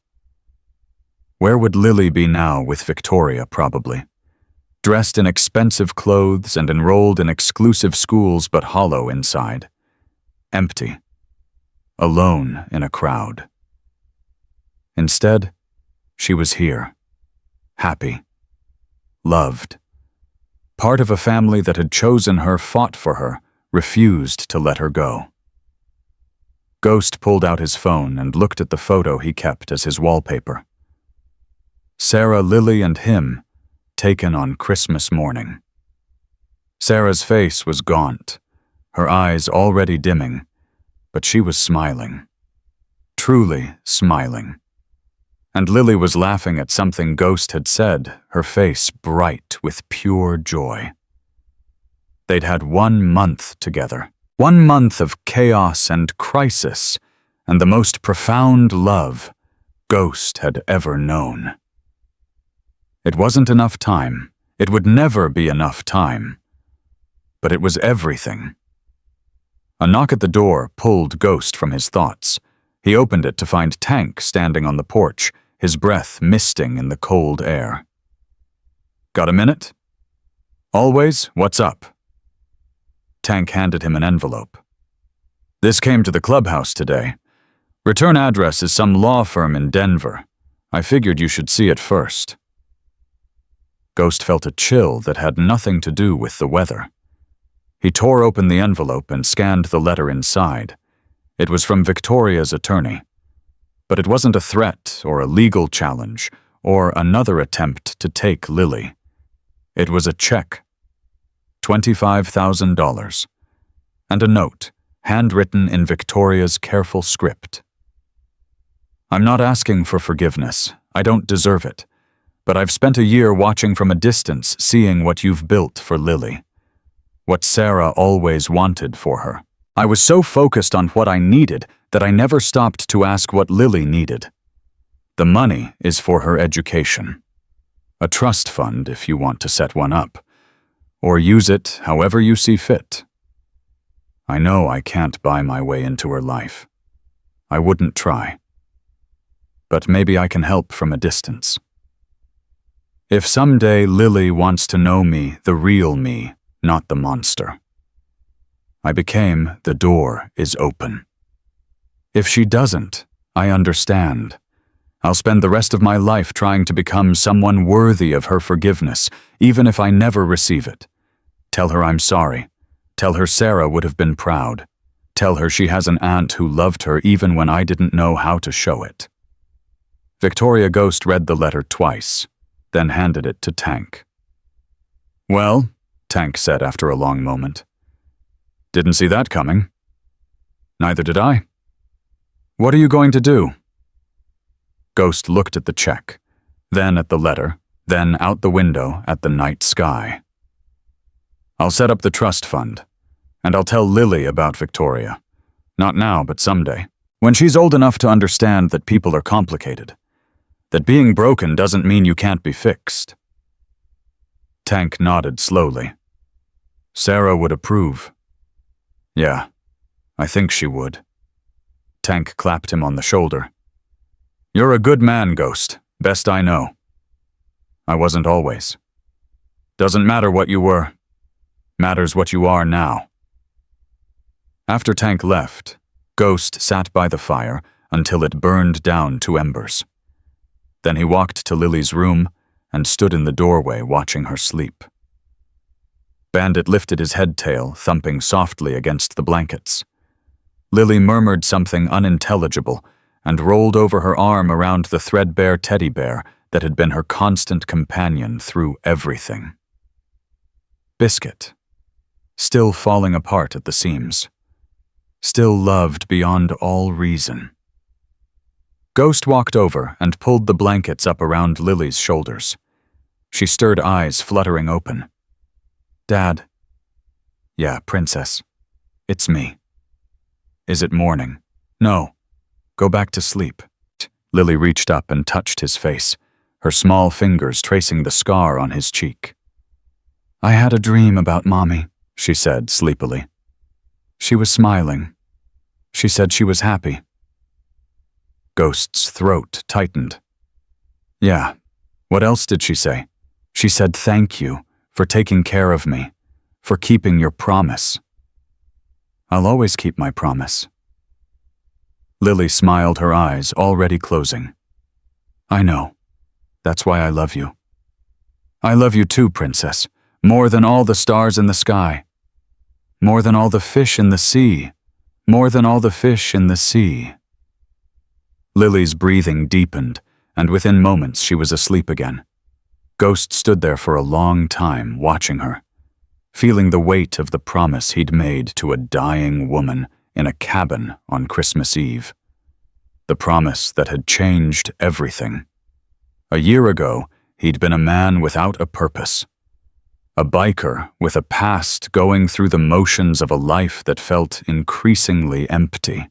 Where would Lily be now with Victoria, probably? Dressed in expensive clothes and enrolled in exclusive schools, but hollow inside. Empty. Alone in a crowd. Instead, she was here. Happy. Loved. Part of a family that had chosen her, fought for her, refused to let her go. Ghost pulled out his phone and looked at the photo he kept as his wallpaper. Sarah, Lily, and him, taken on Christmas morning. Sarah's face was gaunt, her eyes already dimming, but she was smiling. Truly smiling. And Lily was laughing at something Ghost had said, her face bright with pure joy. They'd had 1 month together. 1 month of chaos and crisis, and the most profound love Ghost had ever known. It wasn't enough time. It would never be enough time. But it was everything. A knock at the door pulled Ghost from his thoughts. He opened it to find Tank standing on the porch, his breath misting in the cold air. "Got a minute?" "Always, what's up?" Tank handed him an envelope. "This came to the clubhouse today. Return address is some law firm in Denver. I figured you should see it first." Ghost felt a chill that had nothing to do with the weather. He tore open the envelope and scanned the letter inside. It was from Victoria's attorney. But it wasn't a threat or a legal challenge or another attempt to take Lily. It was a check. $25,000. And a note, handwritten in Victoria's careful script. "I'm not asking for forgiveness. I don't deserve it. But I've spent a year watching from a distance, seeing what you've built for Lily. What Sarah always wanted for her. I was so focused on what I needed that I never stopped to ask what Lily needed. The money is for her education. A trust fund if you want to set one up. Or use it however you see fit. I know I can't buy my way into her life. I wouldn't try. But maybe I can help from a distance. If someday Lily wants to know me, the real me, not the monster. I became, the door is open. If she doesn't, I understand. I'll spend the rest of my life trying to become someone worthy of her forgiveness, even if I never receive it. Tell her I'm sorry. Tell her Sarah would have been proud. Tell her she has an aunt who loved her even when I didn't know how to show it. Victoria Ghost read the letter twice, then handed it to Tank. "Well," Tank said after a long moment. "Didn't see that coming." "Neither did I. What are you going to do?" Ghost looked at the check, then at the letter, then out the window at the night sky. "I'll set up the trust fund, and I'll tell Lily about Victoria. Not now, but someday, when she's old enough to understand that people are complicated, that being broken doesn't mean you can't be fixed." Tank nodded slowly. "Sarah would approve." "Yeah, I think she would." Tank clapped him on the shoulder. "You're a good man, Ghost, best I know." "I wasn't always. Doesn't matter what you were. Matters what you are now." After Tank left, Ghost sat by the fire until it burned down to embers. Then he walked to Lily's room and stood in the doorway watching her sleep. Bandit lifted his head-tail, thumping softly against the blankets. Lily murmured something unintelligible and rolled over her arm around the threadbare teddy bear that had been her constant companion through everything. Biscuit, still falling apart at the seams, still loved beyond all reason. Ghost walked over and pulled the blankets up around Lily's shoulders. She stirred eyes fluttering open. "Dad." "Yeah, Princess. It's me." "Is it morning?" "No. Go back to sleep." Lily reached up and touched his face, her small fingers tracing the scar on his cheek. "I had a dream about Mommy," she said sleepily. She was smiling. She said she was happy. Ghost's throat tightened. "Yeah, what else did she say?" "She said thank you for taking care of me, for keeping your promise." "I'll always keep my promise." Lily smiled, her eyes already closing. "I know. That's why I love you." "I love you too, Princess, more than all the stars in the sky. More than all the fish in the sea. More than all the fish in the sea." Lily's breathing deepened, and within moments she was asleep again. Ghost stood there for a long time, watching her, feeling the weight of the promise he'd made to a dying woman in a cabin on Christmas Eve. The promise that had changed everything. A year ago, he'd been a man without a purpose. A biker with a past going through the motions of a life that felt increasingly empty.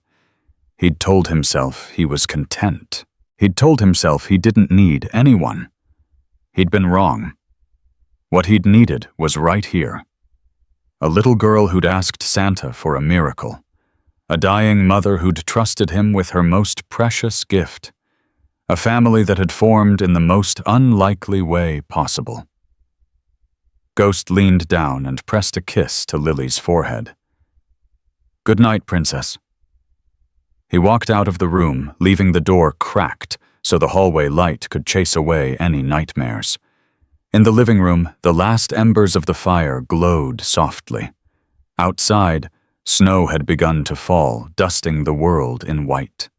He'd told himself he was content. He'd told himself he didn't need anyone. He'd been wrong. What he'd needed was right here. A little girl who'd asked Santa for a miracle. A dying mother who'd trusted him with her most precious gift. A family that had formed in the most unlikely way possible. Ghost leaned down and pressed a kiss to Lily's forehead. "Good night, Princess." He walked out of the room, leaving the door cracked so the hallway light could chase away any nightmares. In the living room, the last embers of the fire glowed softly. Outside, snow had begun to fall, dusting the world in white.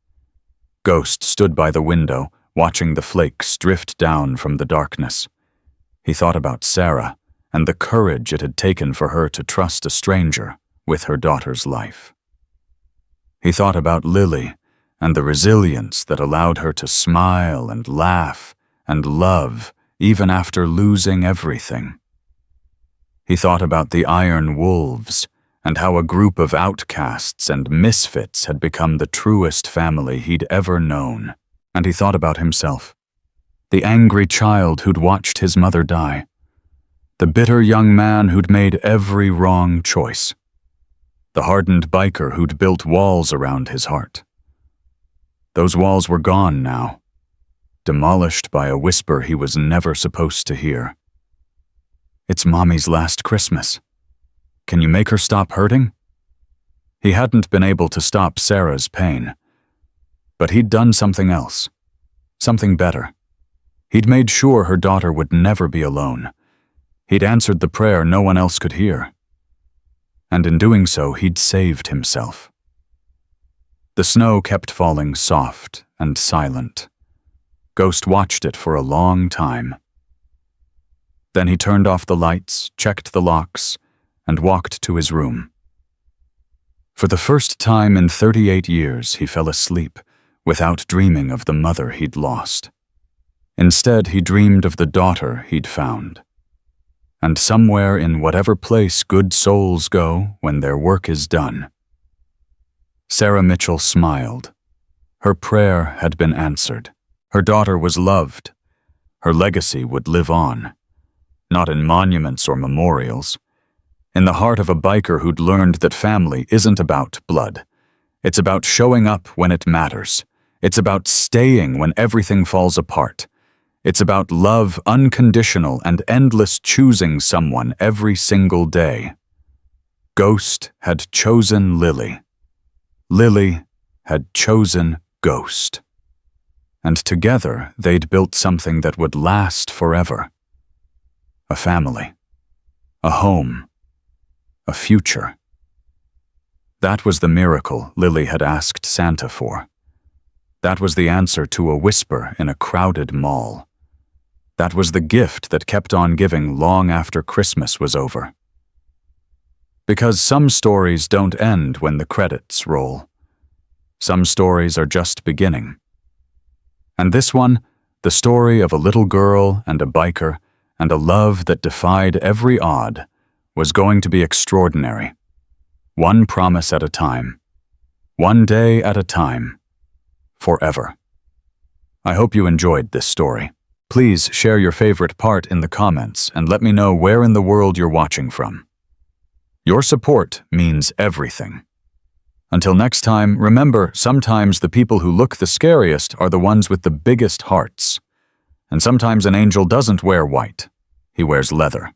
Ghost stood by the window, watching the flakes drift down from the darkness. He thought about Sarah and the courage it had taken for her to trust a stranger with her daughter's life. He thought about Lily and the resilience that allowed her to smile and laugh and love even after losing everything. He thought about the Iron Wolves and how a group of outcasts and misfits had become the truest family he'd ever known. And he thought about himself, the angry child who'd watched his mother die, the bitter young man who'd made every wrong choice, the hardened biker who'd built walls around his heart. Those walls were gone now, demolished by a whisper he was never supposed to hear. "It's Mommy's last Christmas. Can you make her stop hurting?" He hadn't been able to stop Sarah's pain, but he'd done something else, something better. He'd made sure her daughter would never be alone. He'd answered the prayer no one else could hear. And in doing so, he'd saved himself. The snow kept falling soft and silent. Ghost watched it for a long time. Then he turned off the lights, checked the locks, and walked to his room. For the first time in 38 years, he fell asleep without dreaming of the mother he'd lost. Instead, he dreamed of the daughter he'd found. And somewhere in whatever place good souls go when their work is done. Sarah Mitchell smiled. Her prayer had been answered. Her daughter was loved. Her legacy would live on. Not in monuments or memorials. In the heart of a biker who'd learned that family isn't about blood. It's about showing up when it matters. It's about staying when everything falls apart. It's about love, unconditional and endless, choosing someone every single day. Ghost had chosen Lily. Lily had chosen Ghost. And together they'd built something that would last forever. A family. A home. A future. That was the miracle Lily had asked Santa for. That was the answer to a whisper in a crowded mall. That was the gift that kept on giving long after Christmas was over. Because some stories don't end when the credits roll. Some stories are just beginning. And this one, the story of a little girl and a biker and a love that defied every odd, was going to be extraordinary. One promise at a time. One day at a time. Forever. I hope you enjoyed this story. Please share your favorite part in the comments and let me know where in the world you're watching from. Your support means everything. Until next time, remember, sometimes the people who look the scariest are the ones with the biggest hearts. And sometimes an angel doesn't wear white. He wears leather.